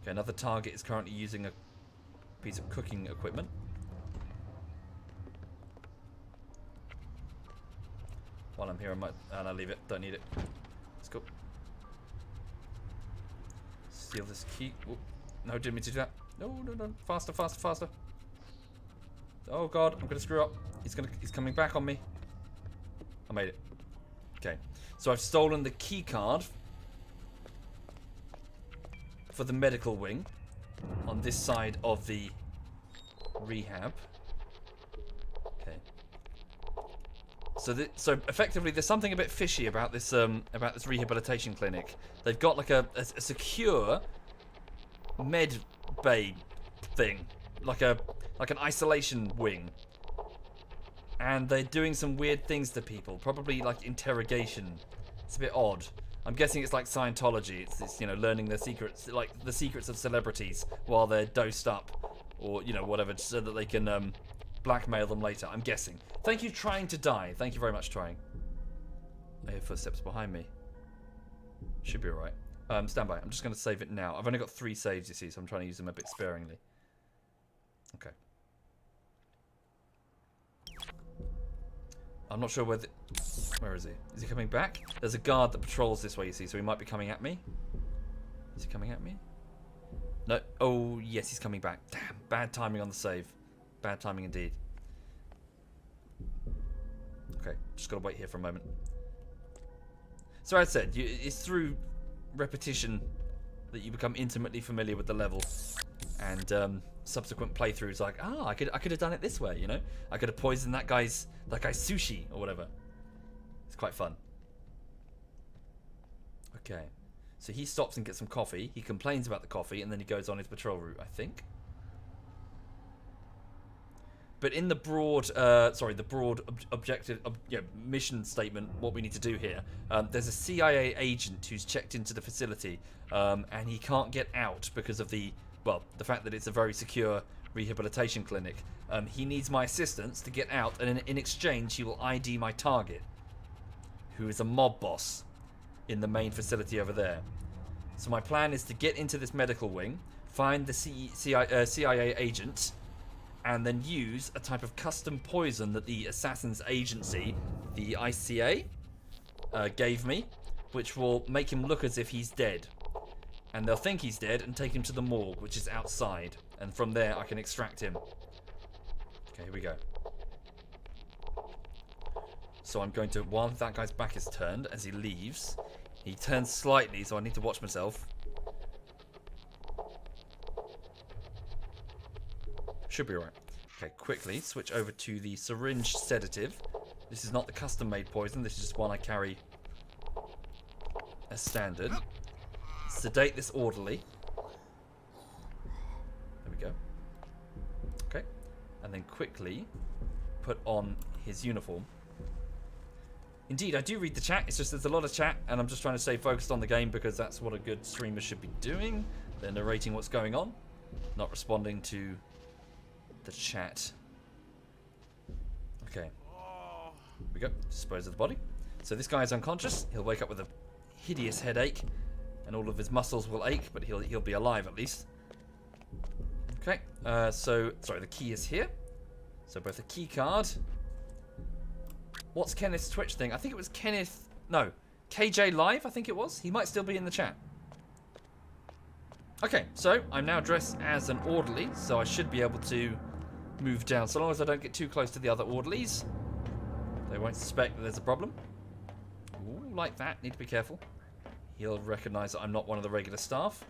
Okay, another target is currently using a piece of cooking equipment. While I'm here, I might... And I'll leave it. Don't need it. Let's go. Steal this key. Ooh. No, didn't mean to do that. No, no, no. Faster, faster, faster. Oh god, I'm gonna screw up. He's coming back on me. I made it. Okay. So I've stolen the key card for the medical wing on this side of the rehab. Okay. So effectively, there's something a bit fishy about this rehabilitation clinic. They've got like a secure med bay thing, like an isolation wing, and they're doing some weird things to people, probably like interrogation. It's a bit odd. I'm guessing it's like Scientology. It's you know, learning their secrets, like the secrets of celebrities while they're dosed up, or you know, whatever, so that they can blackmail them later. I'm guessing. Thank you, Trying to Die. Thank you very much, Trying. I hear footsteps behind me. Should be alright. Stand by. I'm just going to save it now. I've only got 3 saves, you see, so I'm trying to use them a bit sparingly. Okay. I'm not sure whether... Where is he? Is he coming back? There's a guard that patrols this way, you see, so he might be coming at me. Is he coming at me? No. Oh, yes, he's coming back. Damn, bad timing on the save. Bad timing indeed. Okay, just got to wait here for a moment. So as I said, it's through repetition that you become intimately familiar with the level, and subsequent playthroughs like, I could have done it this way, you know, I could have poisoned that guy's sushi or whatever. It's quite fun. Okay, so he stops and gets some coffee. He complains about the coffee, and then he goes on his patrol route, I think. But in the broad, objective, mission statement, what we need to do here, there's a CIA agent who's checked into the facility, and he can't get out because of the fact that it's a very secure rehabilitation clinic. He needs my assistance to get out, and in exchange, he will ID my target, who is a mob boss in the main facility over there. So my plan is to get into this medical wing, find the CIA agent, and then use a type of custom poison that the Assassin's Agency, the ICA, gave me, which will make him look as if he's dead. And they'll think he's dead and take him to the morgue, which is outside. And from there, I can extract him. Okay, here we go. So I'm going to, while that guy's back is turned, as he leaves, he turns slightly, so I need to watch myself. Should be alright. Okay, quickly switch over to the syringe sedative. This is not the custom-made poison. This is just one I carry as standard. Sedate this orderly. There we go. Okay, and then quickly put on his uniform. Indeed, I do read the chat. It's just there's a lot of chat, and I'm just trying to stay focused on the game because that's what a good streamer should be doing. They're narrating what's going on, not responding to the chat. Okay. Here we go. Dispose of the body. So this guy is unconscious. He'll wake up with a hideous headache, and all of his muscles will ache, but he'll be alive at least. Okay. Sorry, the key is here. So both a key card. What's Kenneth's Twitch thing? I think it was Kenneth. No, KJ Live. I think it was. He might still be in the chat. Okay, so I'm now dressed as an orderly, so I should be able to move down. So long as I don't get too close to the other orderlies, they won't suspect that there's a problem. Ooh, like that. Need to be careful. He'll recognize that I'm not one of the regular staff.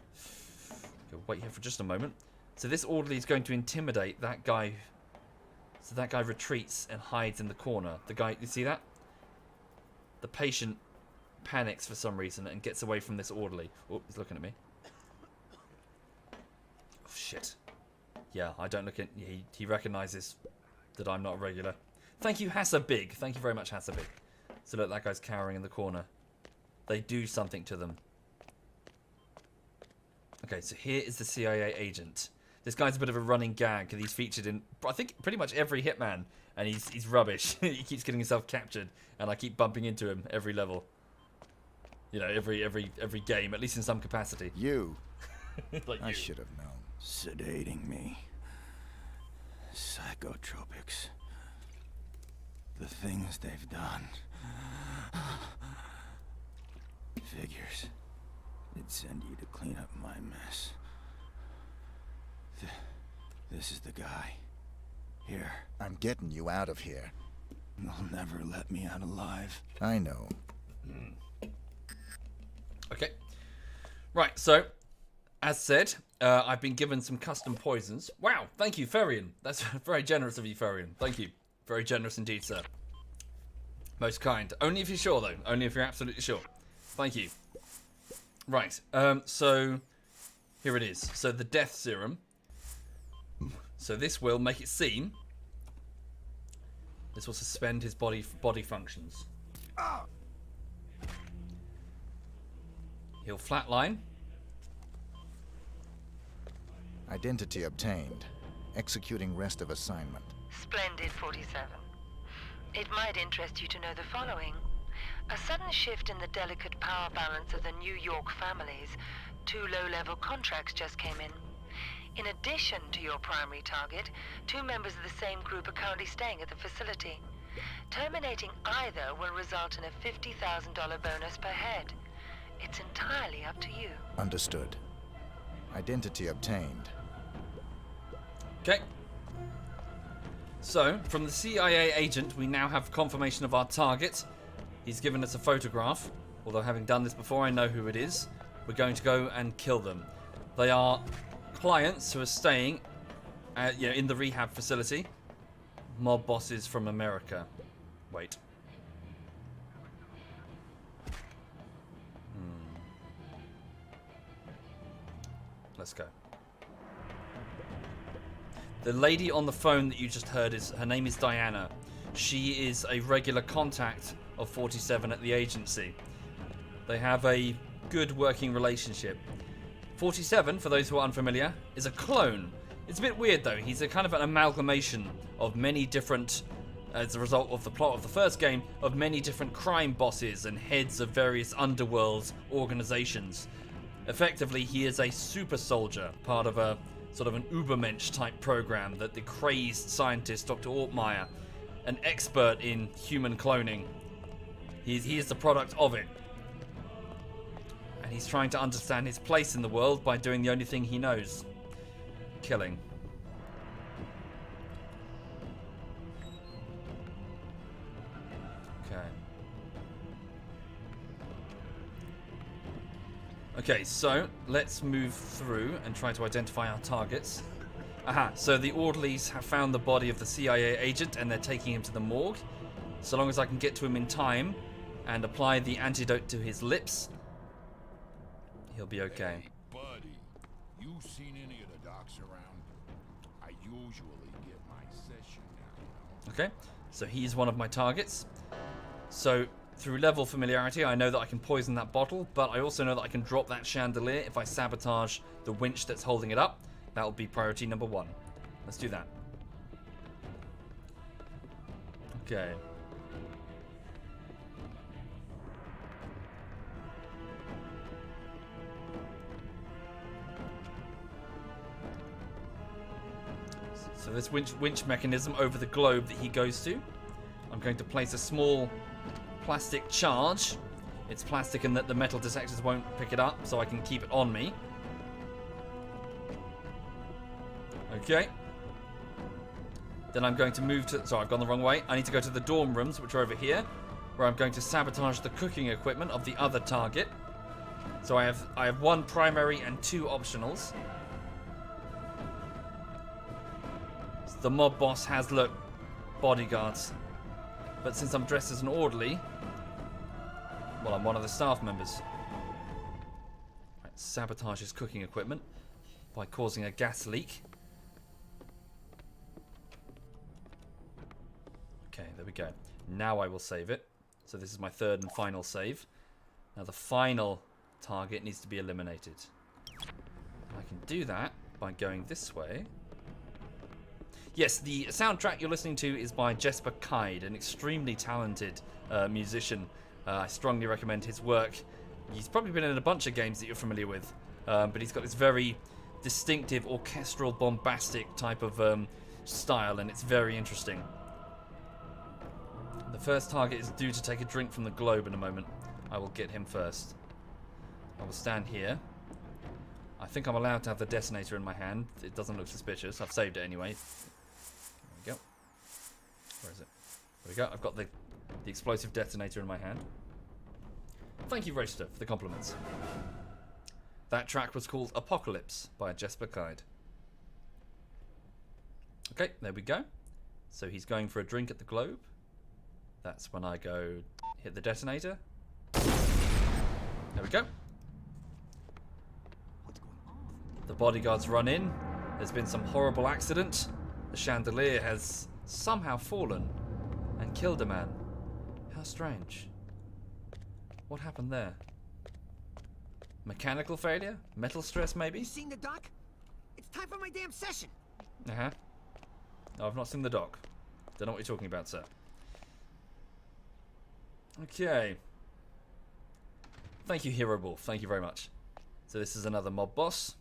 Okay, wait here for just a moment. So this orderly is going to intimidate that guy. So that guy retreats and hides in the corner. The guy, you see that? The patient panics for some reason and gets away from this orderly. Oh, he's looking at me. Oh, shit. Yeah, I don't look at... He recognizes that I'm not a regular. Thank you, Hassabig. Thank you very much, Hassabig. So look, that guy's cowering in the corner. They do something to them. Okay, so here is the CIA agent. This guy's a bit of a running gag because he's featured in, I think, pretty much every Hitman, and he's rubbish. He keeps getting himself captured, and I keep bumping into him every level. You know, every game, at least in some capacity. You. Like I you. should have known. Sedating me. Psychotropics. The things they've done. Figures. They'd send you to clean up my mess. This is the guy. Here. I'm getting you out of here. They'll never let me out alive. I know. Okay. Right, so, as said, I've been given some custom poisons. Wow, thank you, Ferian. That's very generous of you, Ferian. Thank you. Very generous indeed, sir. Most kind. Only if you're sure, though. Only if you're absolutely sure. Thank you. Right, so, here it is. So, the death serum. So, this will make it seem... This will suspend his body functions. He'll flatline. Identity obtained. Executing rest of assignment. Splendid, 47. It might interest you to know the following. A sudden shift in the delicate power balance of the New York families. 2 low-level contracts just came in. In addition to your primary target, 2 members of the same group are currently staying at the facility. Terminating either will result in a $50,000 bonus per head. It's entirely up to you. Understood. Identity obtained. Okay. So, from the CIA agent, we now have confirmation of our target. He's given us a photograph. Although having done this before, I know who it is. We're going to go and kill them. They are clients who are staying in the rehab facility. Mob bosses from America. Wait. Let's go. The lady on the phone that you just heard, her name is Diana. She is a regular contact of 47 at the agency. They have a good working relationship. 47, for those who are unfamiliar, is a clone. It's a bit weird though. He's a kind of an amalgamation of many different, as a result of the plot of the first game, of many different crime bosses and heads of various underworld organizations. Effectively, he is a super soldier, part of a sort of an Ubermensch type program that the crazed scientist Dr. Ortmeyer, an expert in human cloning, he is the product of it. And he's trying to understand his place in the world by doing the only thing he knows. Killing. Okay. Okay, so let's move through and try to identify our targets. Aha, so the orderlies have found the body of the CIA agent and they're taking him to the morgue. So long as I can get to him in time and apply the antidote to his lips, he'll be okay. Hey, buddy, you seen any of the docs around? I usually get my session now. Okay, so he's one of my targets. So through level familiarity, I know that I can poison that bottle, but I also know that I can drop that chandelier if I sabotage the winch that's holding it up. That will be priority number 1. Let's do that. Okay. So this winch mechanism over the globe that he goes to, I'm going to place a small plastic charge. It's plastic in that the metal detectors won't pick it up, so I can keep it on me. Okay. Then I'm going to move to... Sorry, I've gone the wrong way. I need to go to the dorm rooms, which are over here, where I'm going to sabotage the cooking equipment of the other target. So I have 1 primary and 2 optionals. So the mob boss has, look, bodyguards. But since I'm dressed as an orderly, well, I'm one of the staff members. Right, sabotage his cooking equipment by causing a gas leak. Okay, there we go. Now I will save it. So this is my 3rd and final save. Now the final target needs to be eliminated. I can do that by going this way. Yes, the soundtrack you're listening to is by Jesper Kide, an extremely talented musician. I strongly recommend his work. He's probably been in a bunch of games that you're familiar with, but he's got this very distinctive orchestral, bombastic type of style, and it's very interesting. The first target is due to take a drink from the globe in a moment. I will get him first. I will stand here. I think I'm allowed to have the detonator in my hand. It doesn't look suspicious. I've saved it anyway. There we go. Where is it? There we go. I've got the explosive detonator in my hand. Thank you, Roaster, for the compliments. That track was called Apocalypse by Jesper Kide. Okay, there we go. So he's going for a drink at the globe. That's when I go hit the detonator. There we go. The bodyguards run in. There's been some horrible accident. The chandelier has somehow fallen and killed a man. How strange. What happened there? Mechanical failure? Metal stress, maybe? You seen the doc? It's time for my damn session. Uh-huh. No, I've not seen the doc. Don't know what you're talking about, sir. Okay. Thank you, Hero Wolf. Thank you very much. So this is another mob boss.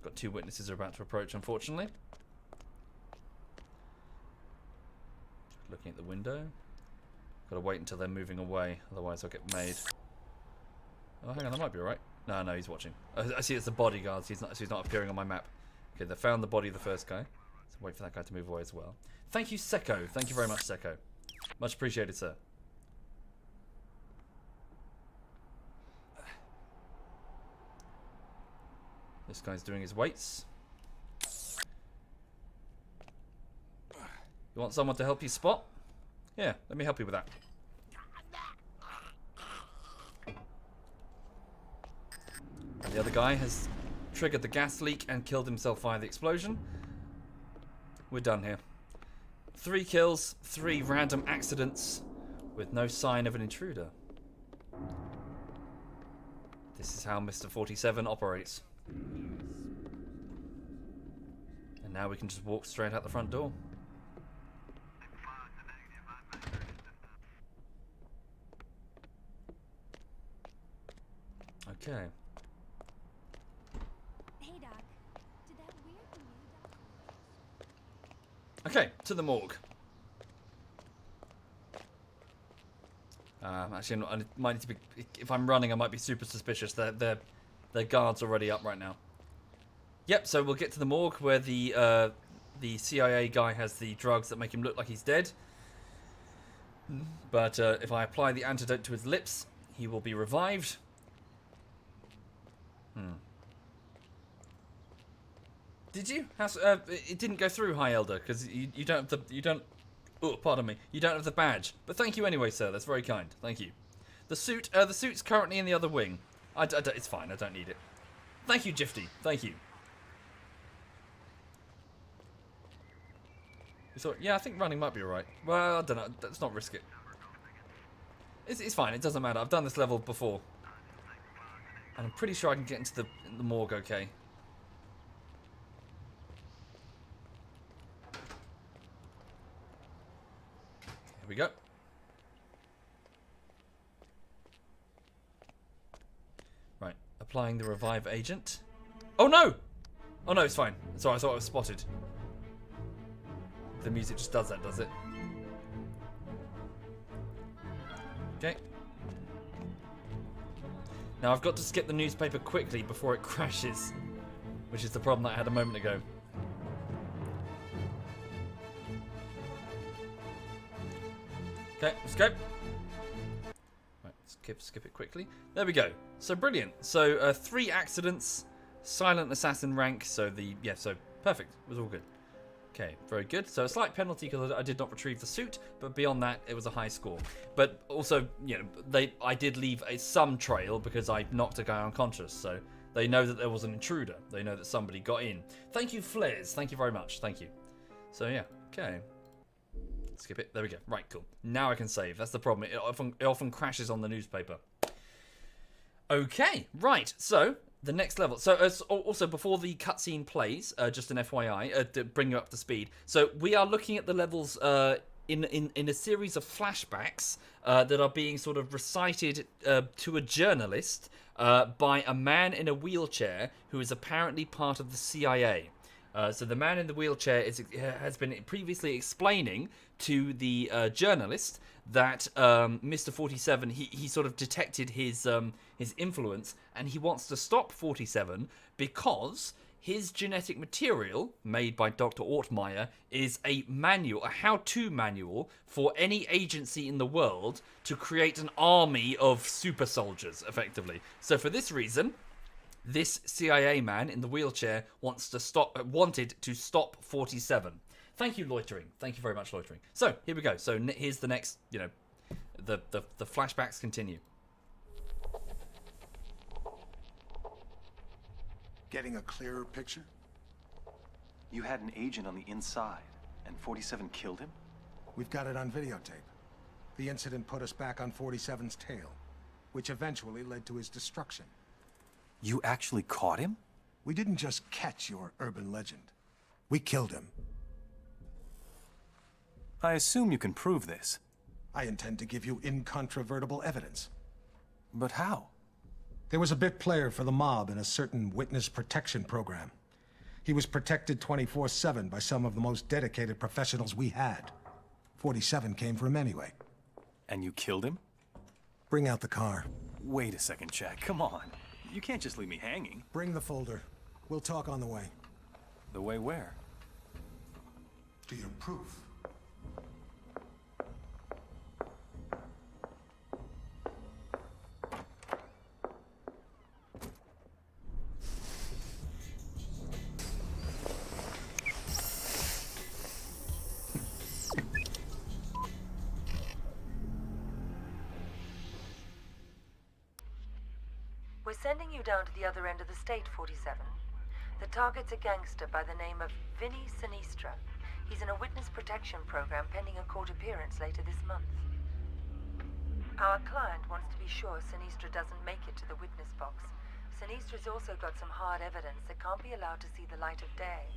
Got 2 witnesses are about to approach, unfortunately. Looking at the window. Gotta wait until they're moving away, otherwise I'll get made. Oh, hang on, that might be alright. No, he's watching. I see it's the bodyguards. He's not appearing on my map. Okay, they found the body of the first guy. So wait for that guy to move away as well. Thank you, Seko. Thank you very much, Seko. Much appreciated, sir. This guy's doing his weights. You want someone to help you spot? Yeah, let me help you with that. And the other guy has triggered the gas leak and killed himself via the explosion. We're done here. 3 kills, 3 random accidents with no sign of an intruder. This is how Mr. 47 operates. And now we can just walk straight out the front door. Okay. Hey, Doc. Did that weird thing Okay, to the morgue. Actually, I might need to be. If I'm running, I might be super suspicious. Their guard's already up right now. Yep. So we'll get to the morgue where the CIA guy has the drugs that make him look like he's dead. But if I apply the antidote to his lips, he will be revived. Did you? It didn't go through, High Elder, because you don't have the oh, pardon me. You don't have the badge. But thank you anyway, sir. That's very kind. Thank you. The suit's currently in the other wing. It's fine. I don't need it. Thank you, Gifty. Thank you. You thought, yeah, I think running might be alright. Well, I don't know. Let's not risk it. It's fine. It doesn't matter. I've done this level before. And I'm pretty sure I can get into the morgue okay. Here we go. Right, applying the revive agent. Oh no! Oh no, it's fine. Sorry, I thought I was spotted. The music just does that, does it? Okay. Now I've got to skip the newspaper quickly before it crashes, which is the problem that I had a moment ago. Okay, let's go. Right, skip it quickly. There we go. So brilliant. So 3 accidents, silent assassin rank. So so perfect. It was all good. Okay, very good. So a slight penalty because I did not retrieve the suit, but beyond that, it was a high score. But also, you know, I did leave some trail because I knocked a guy unconscious. So they know that there was an intruder. They know that somebody got in. Thank you, Flares. Thank you very much. Thank you. So yeah, okay. Skip it. There we go. Right, cool. Now I can save. That's the problem. It often crashes on the newspaper. Okay, right. So the next level. So also before the cutscene plays, just an FYI to bring you up to speed. So we are looking at the levels in a series of flashbacks that are being sort of recited to a journalist by a man in a wheelchair who is apparently part of the CIA. So the man in the wheelchair has been previously explaining to the journalist that Mr. 47, he sort of detected his influence, and he wants to stop 47 because his genetic material, made by Dr. Ortmeyer, is a how-to manual for any agency in the world to create an army of super soldiers, effectively. So for this reason, this CIA man in the wheelchair wanted to stop 47. Thank you, Loitering. Thank you very much, Loitering. So, here we go. So, here's the next, the flashbacks continue. Getting a clearer picture? You had an agent on the inside, and 47 killed him? We've got it on videotape. The incident put us back on 47's tail, which eventually led to his destruction. You actually caught him? We didn't just catch your urban legend. We killed him. I assume you can prove this. I intend to give you incontrovertible evidence. But how? There was a bit player for the mob in a certain witness protection program. He was protected 24/7 by some of the most dedicated professionals we had. 47 came for him anyway. And you killed him? Bring out the car. Wait a second, Jack. Come on. You can't just leave me hanging. Bring the folder. We'll talk on the way. The way where? To your proof. We're sending you down to the other end of the state, 47. The target's a gangster by the name of Vinny Sinistra. He's in a witness protection program pending a court appearance later this month. Our client wants to be sure Sinistra doesn't make it to the witness box. Sinistra's also got some hard evidence that can't be allowed to see the light of day.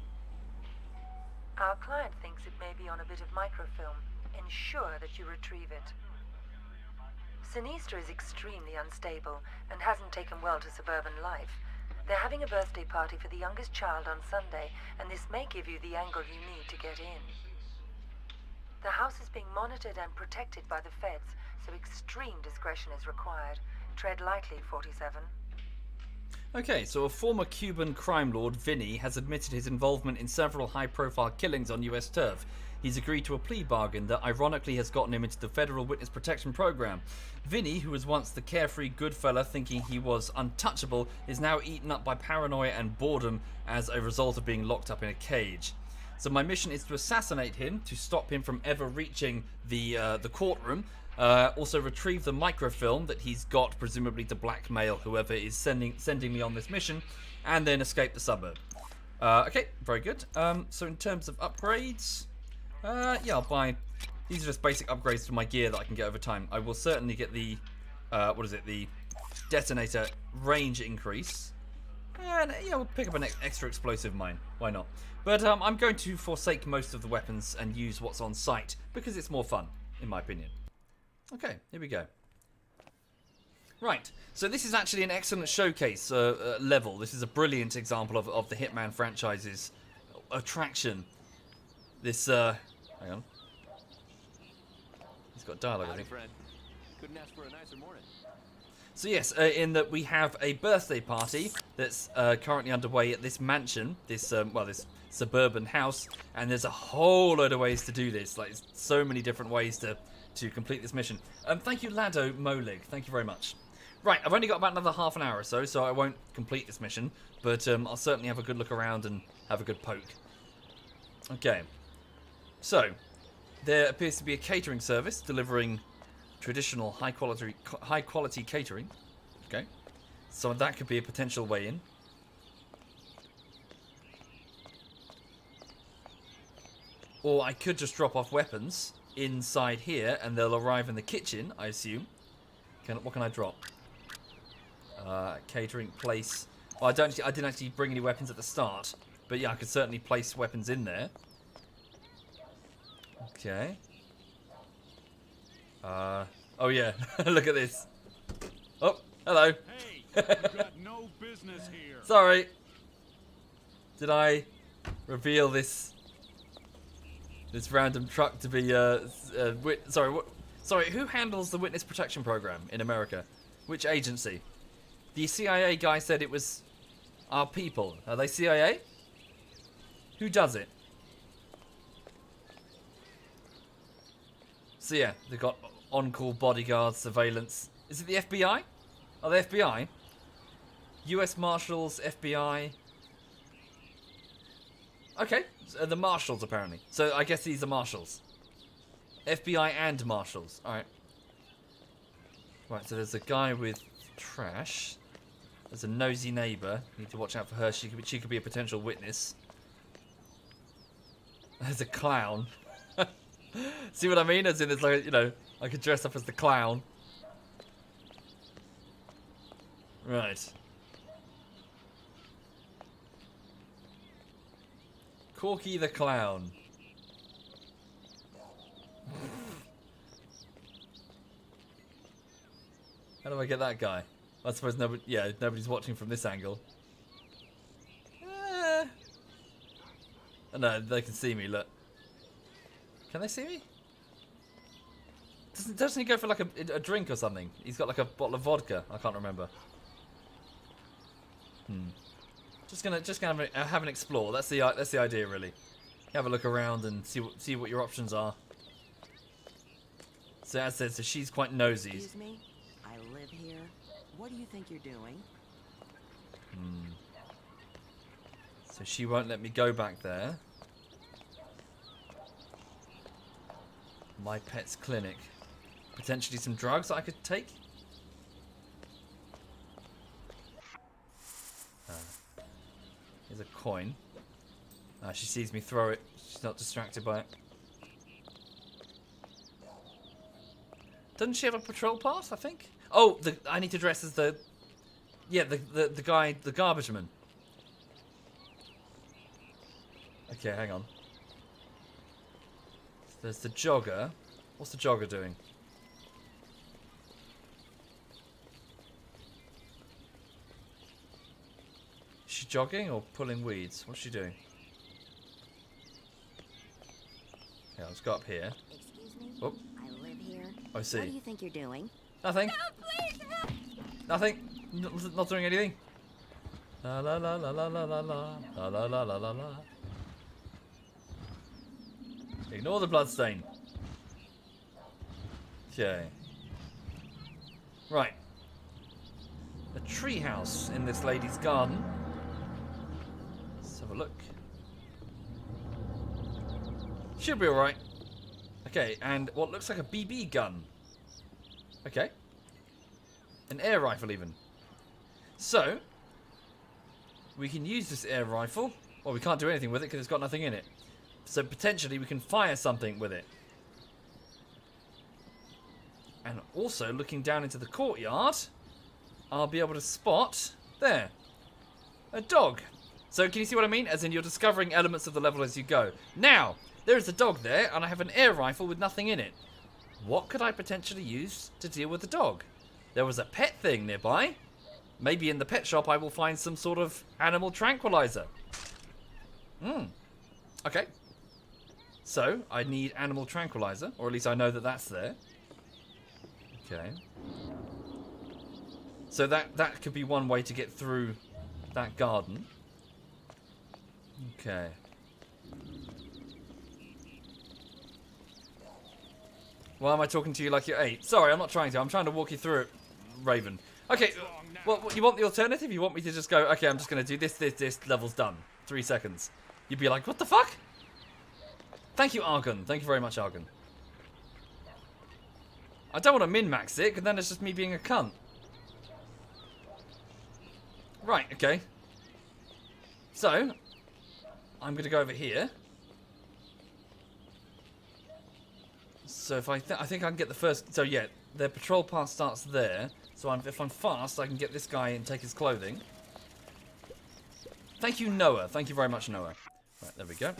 Our client thinks it may be on a bit of microfilm. Ensure that you retrieve it. Sinistra is extremely unstable and hasn't taken well to suburban life. They're having a birthday party for the youngest child on Sunday, and this may give you the angle you need to get in. The house is being monitored and protected by the feds, so extreme discretion is required. Tread lightly, 47. Okay, so a former Cuban crime lord, Vinny, has admitted his involvement in several high-profile killings on US turf. He's agreed to a plea bargain that ironically has gotten him into the federal witness protection program. Vinny, who was once the carefree good fella thinking he was untouchable, is now eaten up by paranoia and boredom as a result of being locked up in a cage. So my mission is to assassinate him, to stop him from ever reaching the courtroom. Also retrieve the microfilm that he's got, presumably to blackmail whoever is sending me on this mission, and then escape the suburb. Okay, very good. So in terms of upgrades, yeah, I'll buy. These are just basic upgrades to my gear that I can get over time. I will certainly get the the detonator range increase, and yeah, we'll pick up an extra explosive mine. Why not? But I'm going to forsake most of the weapons and use what's on site because it's more fun, in my opinion. Okay, here we go. Right, so this is actually an excellent showcase level. This is a brilliant example of the Hitman franchise's attraction. This, hang on. He's got dialogue, I think. Friend. Couldn't ask for a nicer morning. So yes, in that we have a birthday party that's currently underway at this mansion, this this suburban house, and there's a whole load of ways to do this. Like, so many different ways to complete this mission. Thank you, Lado Molig. Thank you very much. Right, I've only got about another half an hour or so I won't complete this mission, but I'll certainly have a good look around and have a good poke. Okay. So, there appears to be a catering service delivering traditional high quality catering. Okay. So that could be a potential way in. Or I could just drop off weapons inside here and they'll arrive in the kitchen, I assume. What can I drop? Catering place. Well, I didn't actually bring any weapons at the start, but yeah, I could certainly place weapons in there. Okay. Oh yeah, look at this. Oh, hello. Hey, you got no business here. Sorry. Did I reveal this random truck to be sorry, who handles the witness protection program in America? Which agency? The CIA guy said it was our people. Are they CIA? Who does it? So yeah, they've got on-call bodyguards, surveillance. Is it the FBI? Are they FBI? US Marshals, FBI. Okay, so the Marshals apparently. So I guess these are Marshals. FBI and Marshals. Alright. Right, so there's a guy with trash. There's a nosy neighbour. Need to watch out for her. She could be a potential witness. There's a clown. See what I mean? As in, it's like, you know, I could dress up as the clown. Right. Corky the clown. How do I get that guy? I suppose nobody, yeah, nobody's watching from this angle. Oh, no, they can see me, look. Can they see me? Doesn't he go for like a drink or something? He's got like a bottle of vodka. I can't remember. Just gonna have an explore. That's the idea, really. Have a look around and see what your options are. So as I said, so she's quite nosy. Excuse me, I live here. What do you think you're doing? So she won't let me go back there. My pet's clinic. Potentially some drugs I could take. Here's a coin. She sees me throw it. She's not distracted by it. Doesn't she have a patrol pass, I think? Oh, I need to dress as the guy, the garbage man. Okay, hang on. There's the jogger. What's the jogger doing? Is she jogging or pulling weeds? What's she doing? Yeah, let's go up here. Excuse me? Oh. I live here. I see. What do you think you're doing? Nothing. No, please help! Nothing. Not doing anything. La la la la la la la la la la la la la la. Ignore the bloodstain. Okay. Right. A tree house in this lady's garden. Let's have a look. Should be alright. Okay, and what looks like a BB gun. Okay. An air rifle even. So, we can use this air rifle. Well, we can't do anything with it because it's got nothing in it. So potentially we can fire something with it. And also, looking down into the courtyard, I'll be able to spot, there, a dog. So can you see what I mean? As in, you're discovering elements of the level as you go. Now, there is a dog there, and I have an air rifle with nothing in it. What could I potentially use to deal with the dog? There was a pet thing nearby. Maybe in the pet shop I will find some sort of animal tranquilizer. Okay. So, I need animal tranquilizer, or at least I know that that's there. Okay. So that could be one way to get through that garden. Okay. Why am I talking to you like you're 8? Sorry, I'm not trying to. I'm trying to walk you through it, Raven. Okay, well, you want the alternative? You want me to just go, okay, I'm just going to do this, level's done. 3 seconds. You'd be like, what the fuck? Thank you, Argon. Thank you very much, Argon. I don't want to min-max it, because then it's just me being a cunt. Right, okay. So, I'm going to go over here. So if I think I can get the first... So yeah, their patrol pass starts there. So if I'm fast, I can get this guy and take his clothing. Thank you, Noah. Thank you very much, Noah. Right, there we go.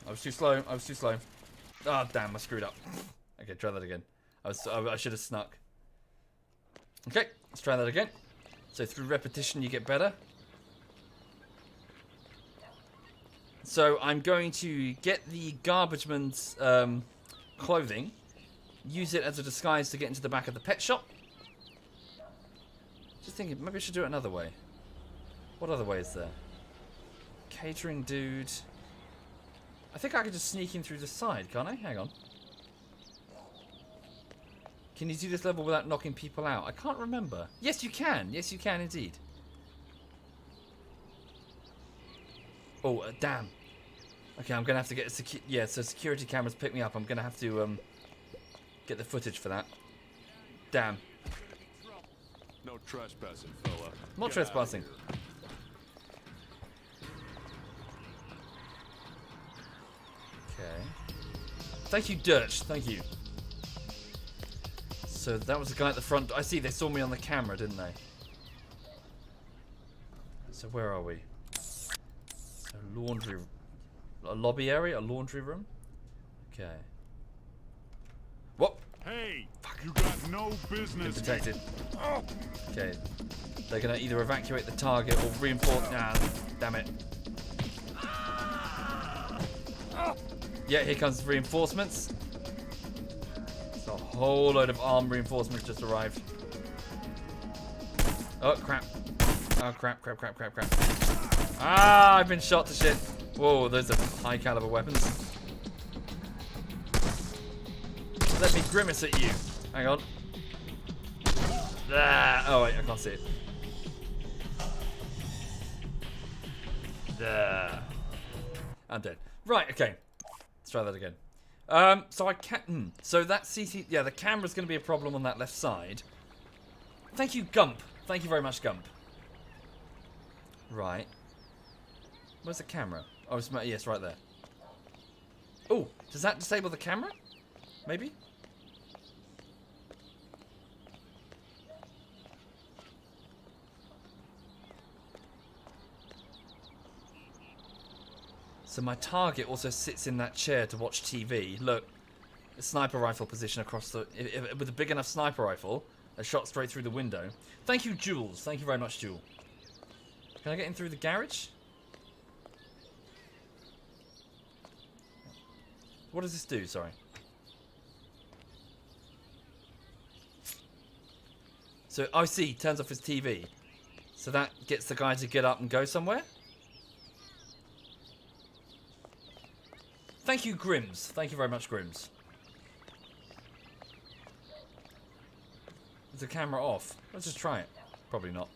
I was too slow. Oh, damn, I screwed up. Okay, try that again. I should have snuck. Okay, let's try that again. So through repetition, you get better. So I'm going to get the garbage man's clothing, use it as a disguise to get into the back of the pet shop. Just thinking, maybe I should do it another way. What other way is there? Catering dude. I think I could just sneak in through the side, can't I? Hang on. Can you do this level without knocking people out? I can't remember. Yes, you can. Yes, you can indeed. Oh, damn. Okay, I'm going to have to get a yeah, so security cameras pick me up. I'm going to have to get the footage for that. Damn. No trespassing, fella. Not trespassing. Okay. Thank you, Dirch. Thank you. So that was the guy at the front. I see they saw me on the camera, didn't they? So where are we? So laundry... A lobby area? A laundry room? Okay. What? Hey! Fuck. You got no business. Been detected. Okay. They're gonna either evacuate the target or reinforce... Nah, damn it. Yeah, here comes reinforcements. So a whole load of armed reinforcements just arrived. Oh, crap. Oh, crap. Ah, I've been shot to shit. Whoa, those are high caliber weapons. Let me grimace at you. Hang on. Ah, oh, wait, I can't see it. There. I'm dead. Right, okay. Let's try that again. So I can't... So that CC... Yeah, the camera's going to be a problem on that left side. Thank you, Gump. Thank you very much, Gump. Right. Where's the camera? Oh, it's, yes, right there. Oh, does that disable the camera? Maybe? So my target also sits in that chair to watch TV. Look, a sniper rifle position across the... with a big enough sniper rifle, a shot straight through the window. Thank you, Jules. Thank you very much, Jules. Can I get in through the garage? What does this do? Sorry. So, I see. Turns off his TV. So that gets the guy to get up and go somewhere? Thank you, Grims. Thank you very much, Grims. Is the camera off? Let's just try it. Probably not.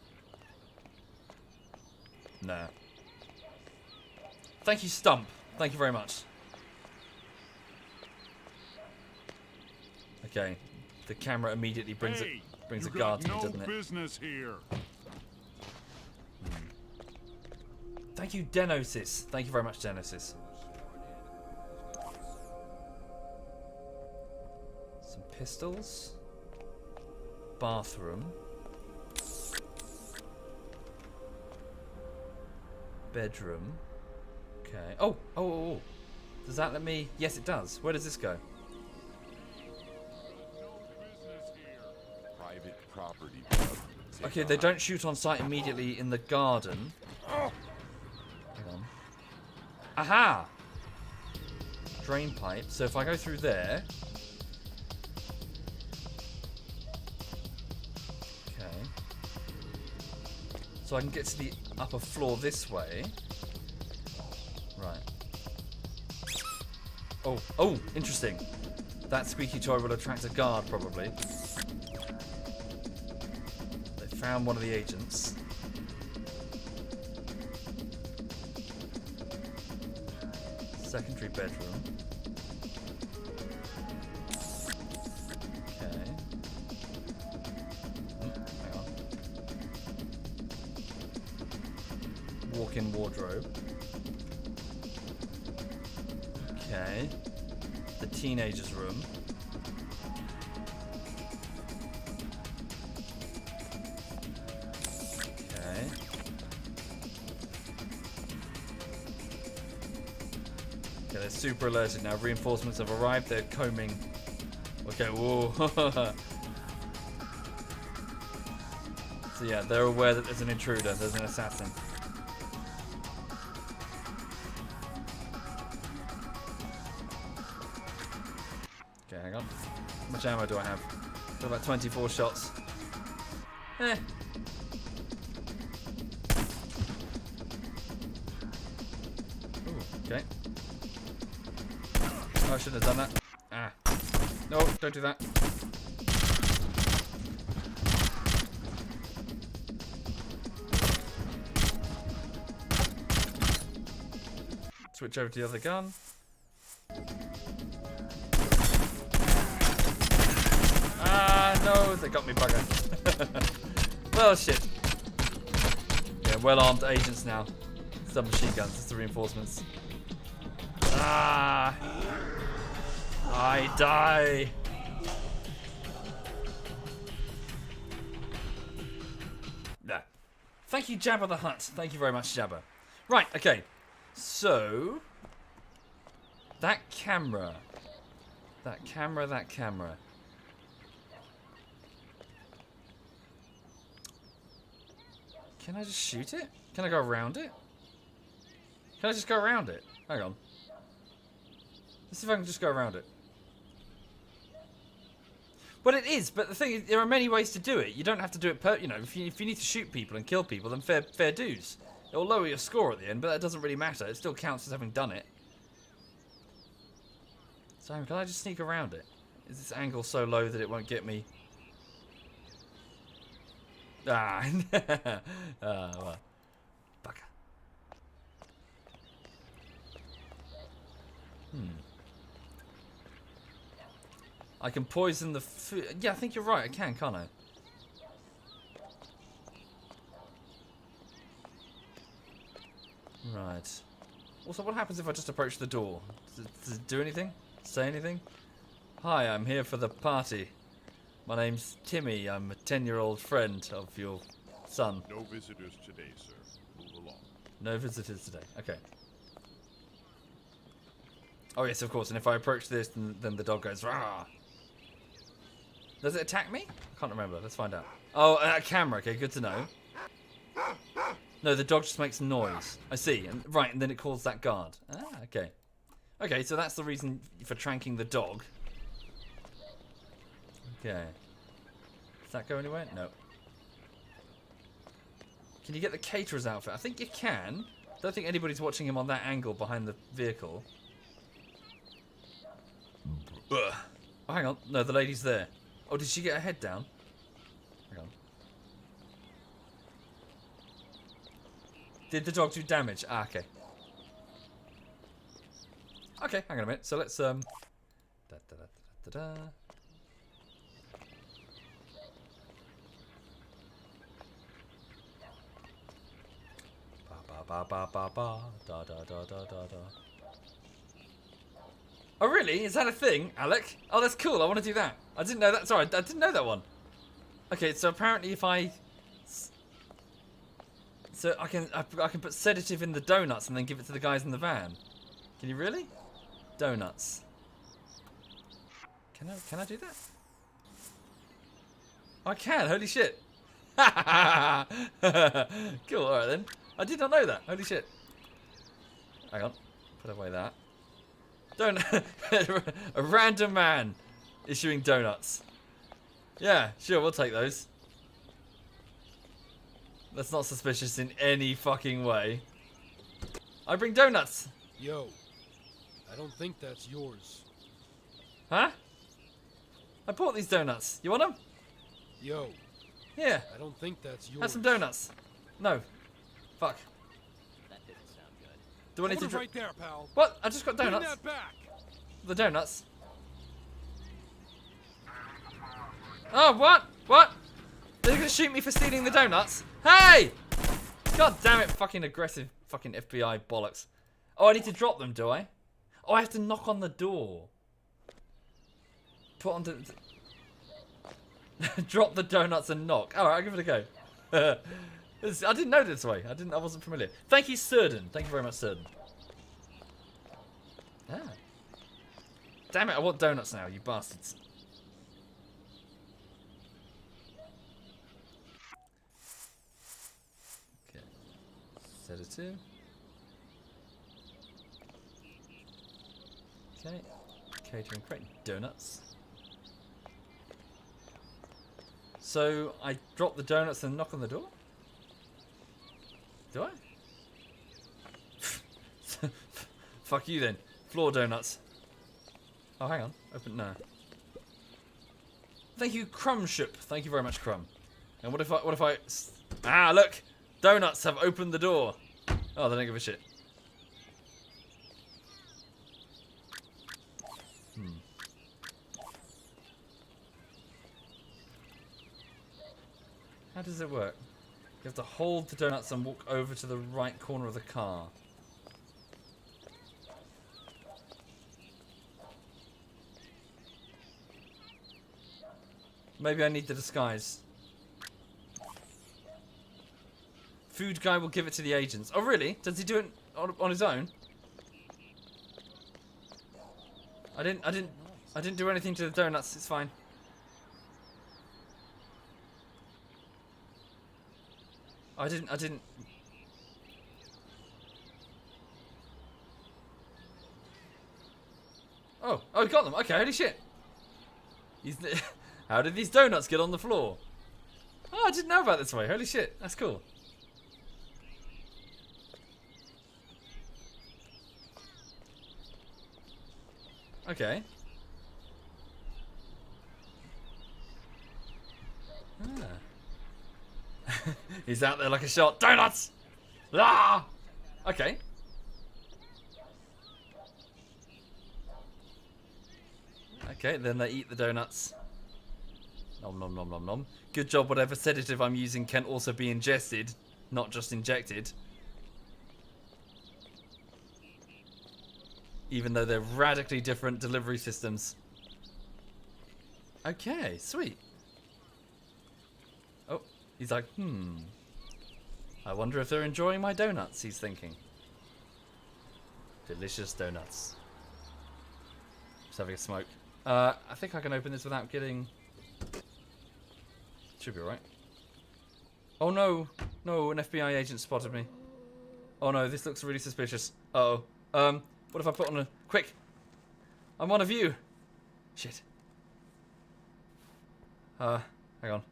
Nah. Thank you, Stump. Thank you very much. Okay. The camera immediately brings a guard to me, doesn't it? Business here. Thank you, Denosis. Thank you very much, Denosis. Some pistols. Bathroom. Bedroom. Okay. Oh. Does that let me... Yes, it does. Where does this go? Private property. Okay, they don't shoot on sight immediately in the garden. Hang on. Aha! Drain pipe. So if I go through there... Okay. So I can get to the upper floor this way. Right. Oh, interesting. That squeaky toy will attract a guard, probably. They found one of the agents. Secondary bedroom. Okay. Hang on. Walk-in wardrobe. Okay. The teenager's room. Okay. Okay, they're super alerted now. Reinforcements have arrived. They're combing. Okay, whoa. So yeah, they're aware that there's an intruder. There's an assassin. Okay, hang on. How much ammo do I have? Got about 24 shots. Eh. Ooh, okay. Oh, I shouldn't have done that. Ah. No, don't do that. Switch over to the other gun. Ah, no, they got me, bugger. Well, shit. Yeah, well-armed agents now. Submachine guns, it's the reinforcements. Ah! I die! Nah. Thank you, Jabba the Hutt. Thank you very much, Jabba. Right, okay. So... That camera. That camera. Can I just shoot it? Can I go around it? Can I just go around it? Hang on. Let's see if I can just go around it. Well, it is, but the thing is, there are many ways to do it. You don't have to do it you know, if you need to shoot people and kill people, then fair dues. It'll lower your score at the end, but that doesn't really matter. It still counts as having done it. So, can I just sneak around it? Is this angle so low that it won't get me? Ah. Well. Bugger. I can poison the food. Yeah, I think you're right. I can, can't I? Right. Also, what happens if I just approach the door? Does it do anything? Say anything? Hi, I'm here for the party. My name's Timmy. I'm a 10-year-old friend of your son. No visitors today, sir. Move along. No visitors today. Okay. Oh, yes, of course. And if I approach this, then the dog goes, rah. Does it attack me? I can't remember. Let's find out. Oh, a camera. Okay, good to know. No, the dog just makes noise. I see. And right, and then it calls that guard. Ah, okay. Okay, so that's the reason for tranking the dog. Okay. Does that go anywhere? No. Can you get the caterer's outfit? I think you can. Don't think anybody's watching him on that angle behind the vehicle. Ugh. Oh, hang on. No, the lady's there. Oh, did she get her head down? Hang on. Did the dog do damage? Ah, okay. Okay, hang on a minute. So let's da. Ba ba ba ba da da da da da da. Oh really? Is that a thing, Alec? Oh, that's cool. I want to do that. I didn't know that. Sorry, I didn't know that one. Okay, so apparently if I I can put sedative in the donuts and then give it to the guys in the van. Can you really? Donuts. Can I do that? I can. Holy shit. Cool. All right then. I did not know that. Holy shit. Hang on. Put away that. A random man issuing donuts. Yeah, sure, we'll take those. That's not suspicious in any fucking way. I bring donuts. Yo, I don't think that's yours. Huh? I bought these donuts. You want them? Yo. Yeah. I don't think that's yours. Have some donuts. No. Fuck. That didn't sound good. Do I need to right there, pal. What? I just got Bring donuts. that back. The donuts. Oh, what? What? They're gonna shoot me for stealing the donuts? Hey! God damn it, fucking aggressive fucking FBI bollocks. Oh, I need to drop them, do I? Oh, I have to knock on the door. Put on the... Drop the donuts and knock. Alright, I'll give it a go. I didn't know this way. I wasn't familiar. Thank you, Surden. Thank you very much, Surden. Yeah. Damn it, I want donuts now, you bastards. Okay. Sedative. Okay. Catering crate. Donuts. So, I drop the donuts and knock on the door? Do I? Fuck you then. Floor donuts. Oh, hang on. Open. No. Thank you, Crumbship. Thank you very much, Crumb. And what if I... Ah, look! Donuts have opened the door. Oh, they don't give a shit. How does it work? You have to hold the donuts and walk over to the right corner of the car. Maybe I need the disguise. Food guy will give it to the agents. Oh, really? Does he do it on his own? I didn't do anything to the donuts. It's fine. I didn't. Oh, got them. Okay, holy shit. How did these donuts get on the floor? Oh, I didn't know about this way. Holy shit, that's cool. Okay. He's out there like a shot. Donuts! Ah! Okay. Okay, then they eat the donuts. Nom nom nom nom nom. Good job, whatever sedative I'm using can also be ingested, not just injected. Even though they're radically different delivery systems. Okay, sweet. Oh, he's like, I wonder if they're enjoying my donuts, he's thinking. Delicious donuts. Just having a smoke. I think I can open this without getting... Should be alright. Oh no! No, an FBI agent spotted me. Oh no, this looks really suspicious. Uh-oh. What if I put on a... Quick! I'm one of you! Shit. Hang on.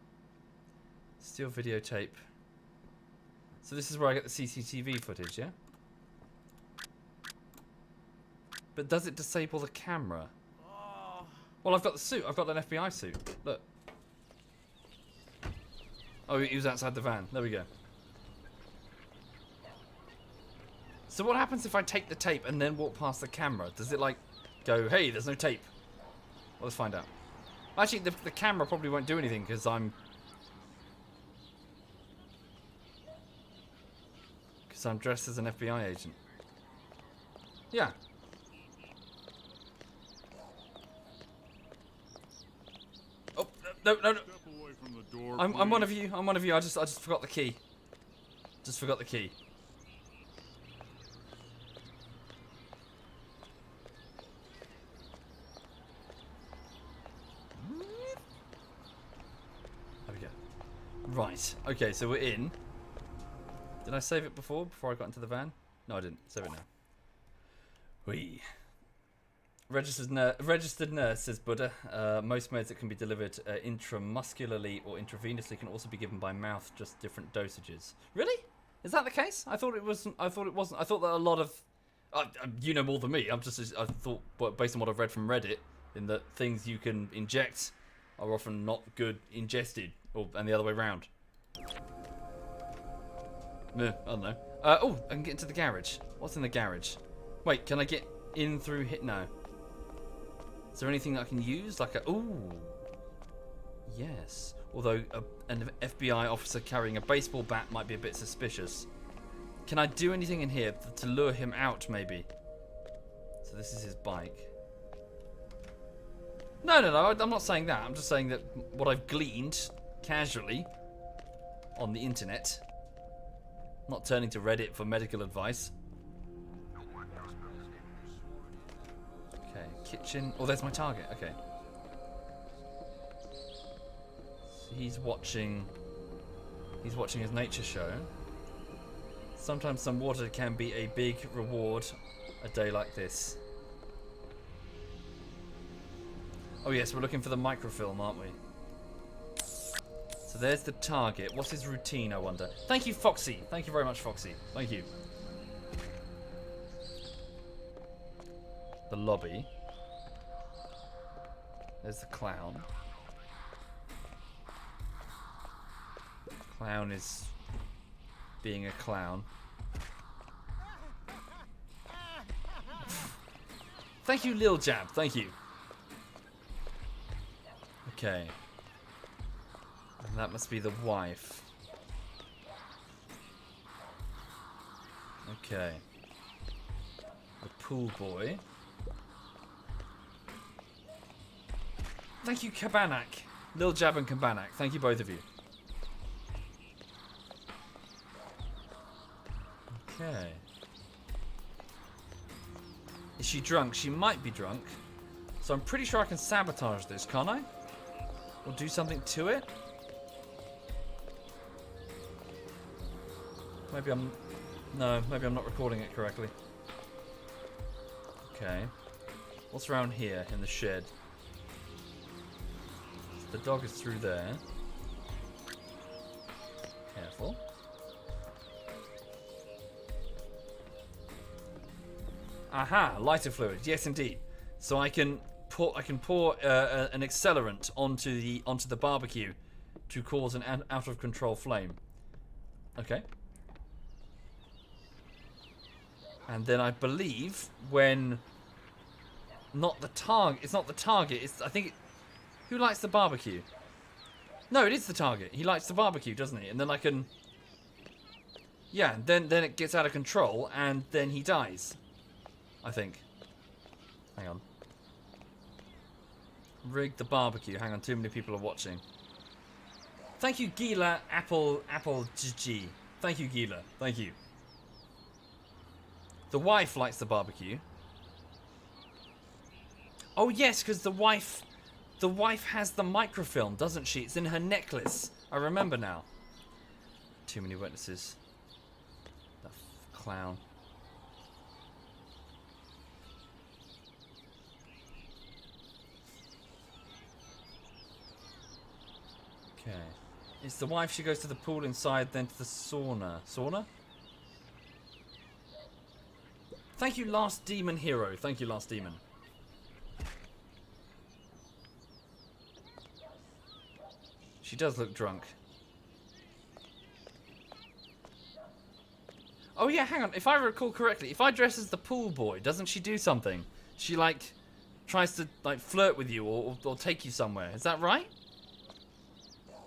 Steal videotape. So this is where I get the CCTV footage, yeah? But does it disable the camera? Well, I've got the suit. I've got an FBI suit. Look. Oh, he was outside the van. There we go. So what happens if I take the tape and then walk past the camera? Does it, like, go, hey, there's no tape? Well, let's find out. Actually, the camera probably won't do anything because I'm dressed as an FBI agent. Yeah. Oh, no. I'm one of you. I'm one of you. I just forgot the key. Just forgot the key. There we go. Right. Okay, so we're in. Did I save it before I got into the van? No, I didn't. Save it now. Whee. Registered nurse, says Buddha. Most meds that can be delivered intramuscularly or intravenously can also be given by mouth, just different dosages. Really? Is that the case? I thought it wasn't. I thought that a lot of... you know more than me. I thought, based on what I've read from Reddit, in that things you can inject are often not good ingested, and the other way around. I don't know. Oh, I can get into the garage. What's in the garage? Wait, can I get in through here? No. Is there anything that I can use? Like a... Ooh. Yes. Although an FBI officer carrying a baseball bat might be a bit suspicious. Can I do anything in here to lure him out, maybe? So this is his bike. No, I'm not saying that. I'm just saying that what I've gleaned casually on the internet. Not turning to Reddit for medical advice. kitchen. Oh, there's my target. Okay. So he's watching his nature show. Sometimes some water can be a big reward a day like this. Oh yes, we're looking for the microfilm, aren't we? So there's the target. What's his routine, I wonder? Thank you, Foxy. Thank you very much, Foxy. Thank you. The lobby. There's the clown. Clown is being a clown. Thank you, Lil Jab. Thank you. Okay. And that must be the wife. Okay. The pool boy. Thank you, Kabanak. Lil Jab and Kabanak. Thank you, both of you. Okay. Is she drunk? She might be drunk. So I'm pretty sure I can sabotage this, can't I? Or do something to it? Maybe I'm... No, maybe I'm not recording it correctly. Okay. What's around here in the shed? The dog is through there. Careful. Aha, lighter fluid. Yes, indeed. So I can pour an accelerant onto the barbecue to cause an out of control flame. Okay. And then I believe when it's not the target. It's I think. Who lights the barbecue? No, it is the target. He lights the barbecue, doesn't he? And then I can. Yeah. Then it gets out of control, and then he dies. I think. Hang on. Rig the barbecue. Hang on, too many people are watching. Thank you, Gila Apple GG. Thank you, Gila. Thank you. The wife lights the barbecue. Oh yes, because the wife has the microfilm, doesn't she? It's in her necklace. I remember now. Too many witnesses. The clown. Okay. It's the wife. She goes to the pool inside, then to the sauna. Sauna? Thank you, Last Demon Hero. Thank you, Last Demon. She does look drunk. Oh yeah, hang on. If I recall correctly, if I dress as the pool boy, doesn't she do something? She like tries to like flirt with you or take you somewhere. Is that right?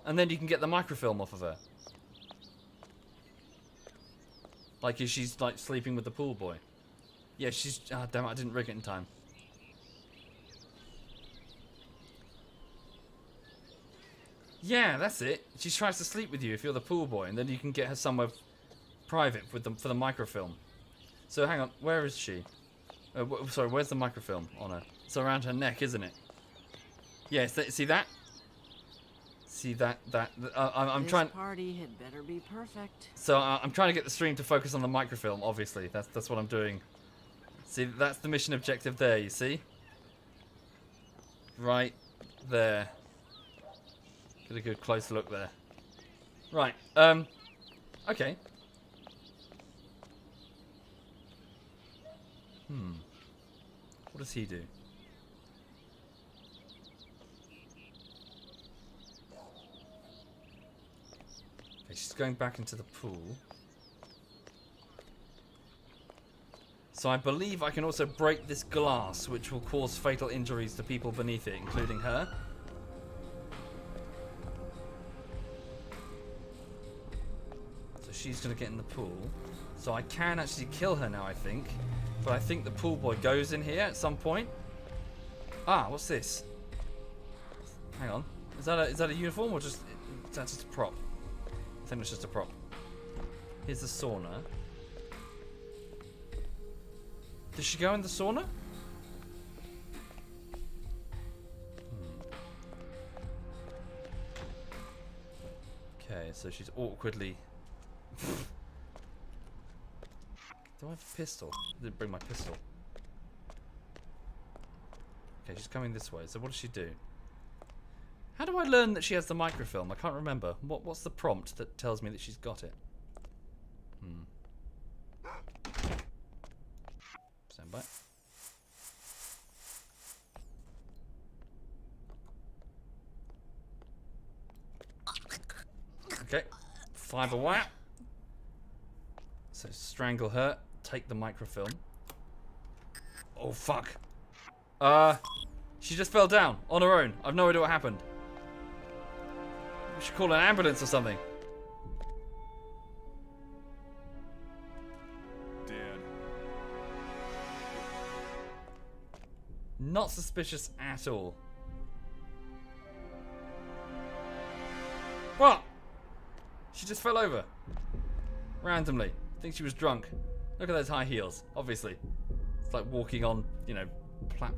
And then you can get the microfilm off of her. Like if she's like sleeping with the pool boy. Yeah, she's... Ah, damn it, I didn't rig it in time. Yeah, that's it. She tries to sleep with you if you're the pool boy, and then you can get her somewhere private with for the microfilm. So hang on, where is she? Sorry, where's the microfilm on her? It's around her neck, isn't it? Yeah, see that? See that? I'm trying. This party had better be perfect. So I'm trying to get the stream to focus on the microfilm. Obviously, that's what I'm doing. See, that's the mission objective there. You see? Right there. Get a good close look there. Right. Okay. What does he do? Okay, she's going back into the pool. So I believe I can also break this glass, which will cause fatal injuries to people beneath it, including her. So she's going to get in the pool. So I can actually kill her now, I think. But I think the pool boy goes in here at some point. Ah, what's this? Hang on. Is that a uniform or is that just a prop? I think it's just a prop. Here's the sauna. Did she go in the sauna? so she's awkwardly... Do I have a pistol? I didn't bring my pistol. Okay, she's coming this way. So what does she do? How do I learn that she has the microfilm? I can't remember. What's the prompt that tells me that she's got it? Stand by. Okay. Fiber wire. So strangle her. Take the microfilm. Oh fuck. She just fell down on her own. I've no idea what happened. We should call an ambulance or something. Dead. Not suspicious at all. What? She just fell over. Randomly. I think she was drunk. Look at those high heels, obviously. It's like walking on, you know,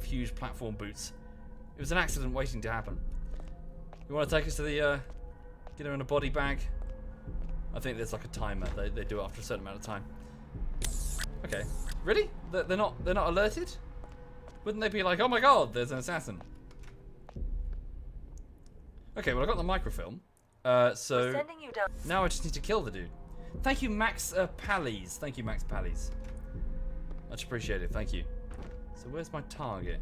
huge platform boots. It was an accident waiting to happen. You want to take us to the, get her in a body bag? I think there's like a timer. They do it after a certain amount of time. Okay. Really? They're not alerted? Wouldn't they be like, oh my god, there's an assassin? Okay, well I got the microfilm. So now I just need to kill the dude. Thank you, Max Pallies. Thank you, Max Pallies. Much appreciated. Thank you. So where's my target?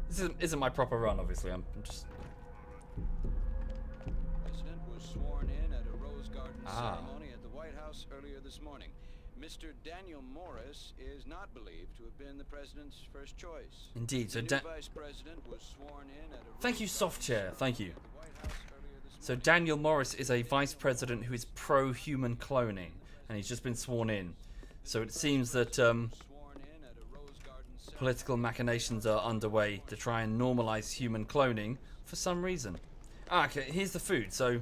This isn't my proper run, obviously. I'm just. President was sworn in at a Rose Garden ceremony at the White House earlier this morning. Mr. Daniel Morris is not believed to have been the president's first choice. Indeed. So the new vice president was sworn in at a Thank you, Softchair. Thank you. So Daniel Morris is a vice president who is pro-human cloning, and he's just been sworn in. So it seems that political machinations are underway to try and normalize human cloning for some reason. Ah, okay, here's the food. So,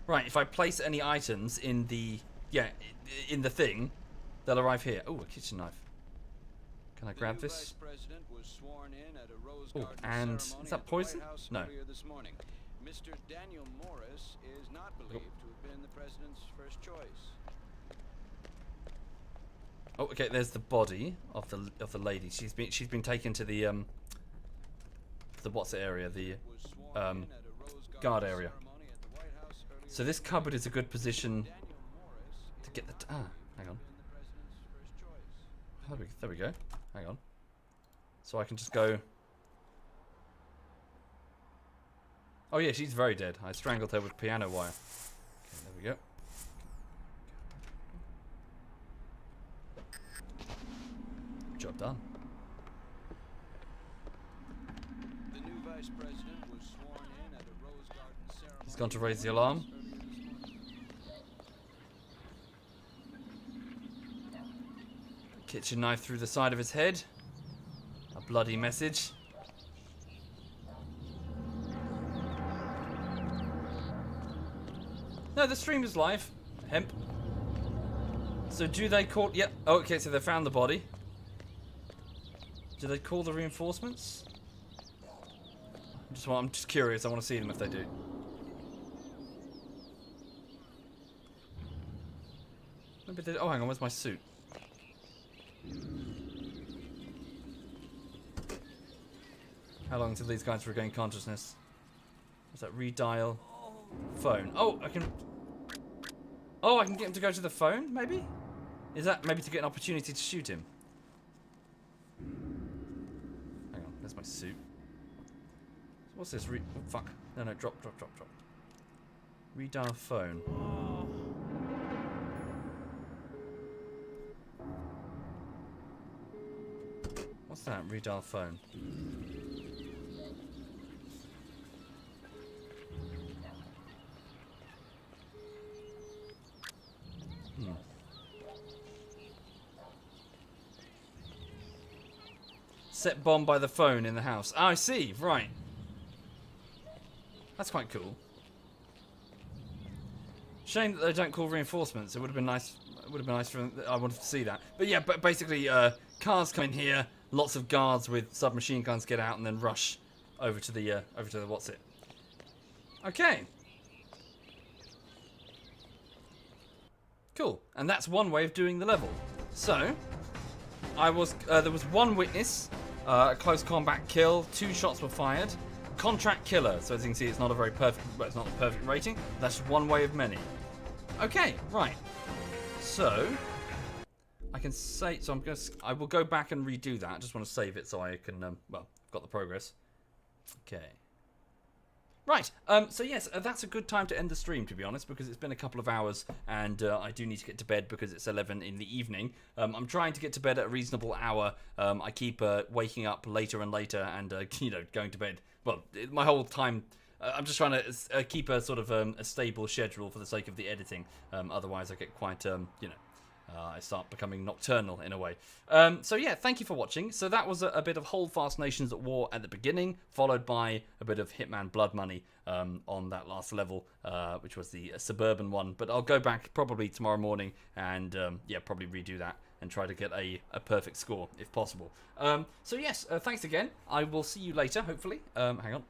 right, if I place any items in the in the thing, they'll arrive here. Oh, a kitchen knife. Can I grab this? Oh, and is that poison? No. Mr. Daniel Morris is not believed to have been the president's first choice. Oh, okay. There's the body of the lady. She's been taken to the what's it area? The guard area. So this cupboard is a good position to get the. Hang on. There we go. Hang on. So I can just go. Oh yeah, she's very dead. I strangled her with piano wire. Okay, there we go. Job done. The new vice president was sworn in at a Rose Garden ceremony. He's gone to raise the alarm. Kitchen knife through the side of his head. A bloody message. No, the stream is live. Hemp. So do they call... Yep. Oh, okay, so they found the body. Do they call the reinforcements? I'm just curious. I want to see them if they do. Maybe they... Oh, hang on. Where's my suit? How long until these guys regain consciousness? What's that? Redial... phone. Oh, I can get him to go to the phone, maybe? Is that maybe to get an opportunity to shoot him? Hang on, there's my suit. What's this? Oh, fuck. No, drop. Redial phone. What's that? Redial phone. Set bomb by the phone in the house. Oh, I see. Right. That's quite cool. Shame that they don't call reinforcements. It would have been nice. It would have been nice for them. I wanted to see that. But yeah, but basically, cars come in here. Lots of guards with submachine guns get out and then rush over to the what's it? Okay. Cool. And that's one way of doing the level. So, there was one witness, a close combat kill, 2 shots were fired. Contract killer. So as you can see, it's not a very perfect, well, it's not a perfect rating. That's one way of many. Okay, right. So, I can say, so I will go back and redo that. I just want to save it so I can, well, got the progress. Okay. Right, so yes, that's a good time to end the stream, to be honest, because it's been a couple of hours, and I do need to get to bed because it's 11 in the evening. I'm trying to get to bed at a reasonable hour. I keep waking up later and later and, you know, going to bed. Well, my whole time, I'm just trying to keep a sort of a stable schedule for the sake of the editing. Otherwise, I get quite, you know, I start becoming nocturnal in a way. So yeah, thank you for watching. So that was a bit of Holdfast Nations at War at the beginning, followed by a bit of Hitman Blood Money on that last level, which was the suburban one. But I'll go back probably tomorrow morning and yeah, probably redo that and try to get a perfect score if possible. So yes, thanks again. I will see you later, hopefully. Hang on.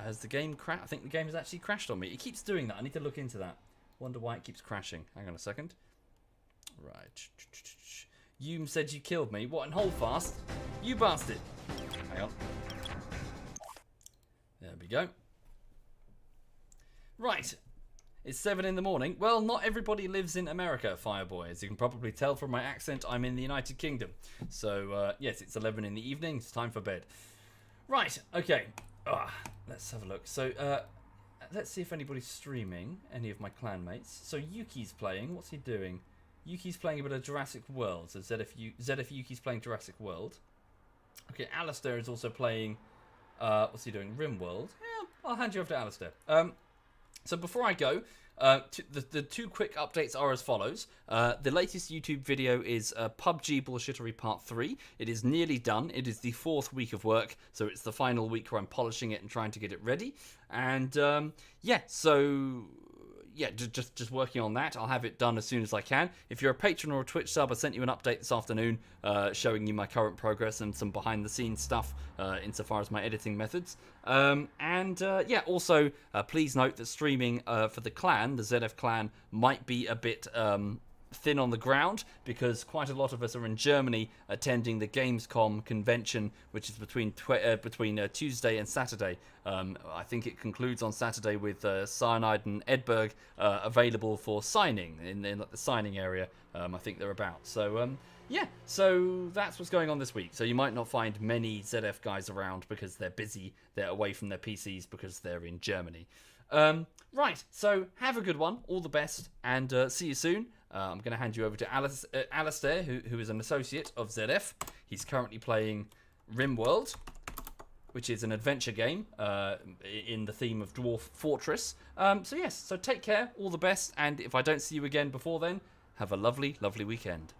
Has the game crashed? I think the game has actually crashed on me. It keeps doing that. I need to look into that. Wonder why it keeps crashing. Hang on a second. Right. You said you killed me. What, in Holdfast? You bastard. Hang on. There we go. Right. It's 7 in the morning. Well, not everybody lives in America, Fireboy. As you can probably tell from my accent, I'm in the United Kingdom. So, yes, it's 11 in the evening. It's time for bed. Right. Okay. Let's have a look. So, let's see if anybody's streaming. Any of my clanmates. So, Yuki's playing. What's he doing? Yuki's playing a bit of Jurassic World. So ZF Yuki's playing Jurassic World. Okay, Alistair is also playing, what's he doing? RimWorld. Yeah, I'll hand you over to Alistair. So before I go, the 2 quick updates are as follows. The latest YouTube video is PUBG Bullshittery Part 3. It is nearly done. It is the 4th week of work, so it's the final week where I'm polishing it and trying to get it ready. And yeah, so yeah, just working on that. I'll have it done as soon as I can. If you're a patron or a Twitch sub, I sent you an update this afternoon showing you my current progress and some behind the scenes stuff insofar as my editing methods. Yeah, also please note that streaming for the clan, the ZF clan, might be a bit thin on the ground because quite a lot of us are in Germany attending the Gamescom convention, which is between Tuesday and Saturday. I think it concludes on Saturday with Cyanide and Edberg available for signing in the signing area. I think they're about. So yeah, so that's what's going on this week. So you might not find many ZF guys around because they're busy. They're away from their PCs because they're in Germany. Right, so have a good one. All the best, and see you soon. I'm going to hand you over to Alistair, who is an associate of ZF. He's currently playing RimWorld, which is an adventure game in the theme of Dwarf Fortress. So yes, so take care, all the best, and if I don't see you again before then, have a lovely, lovely weekend.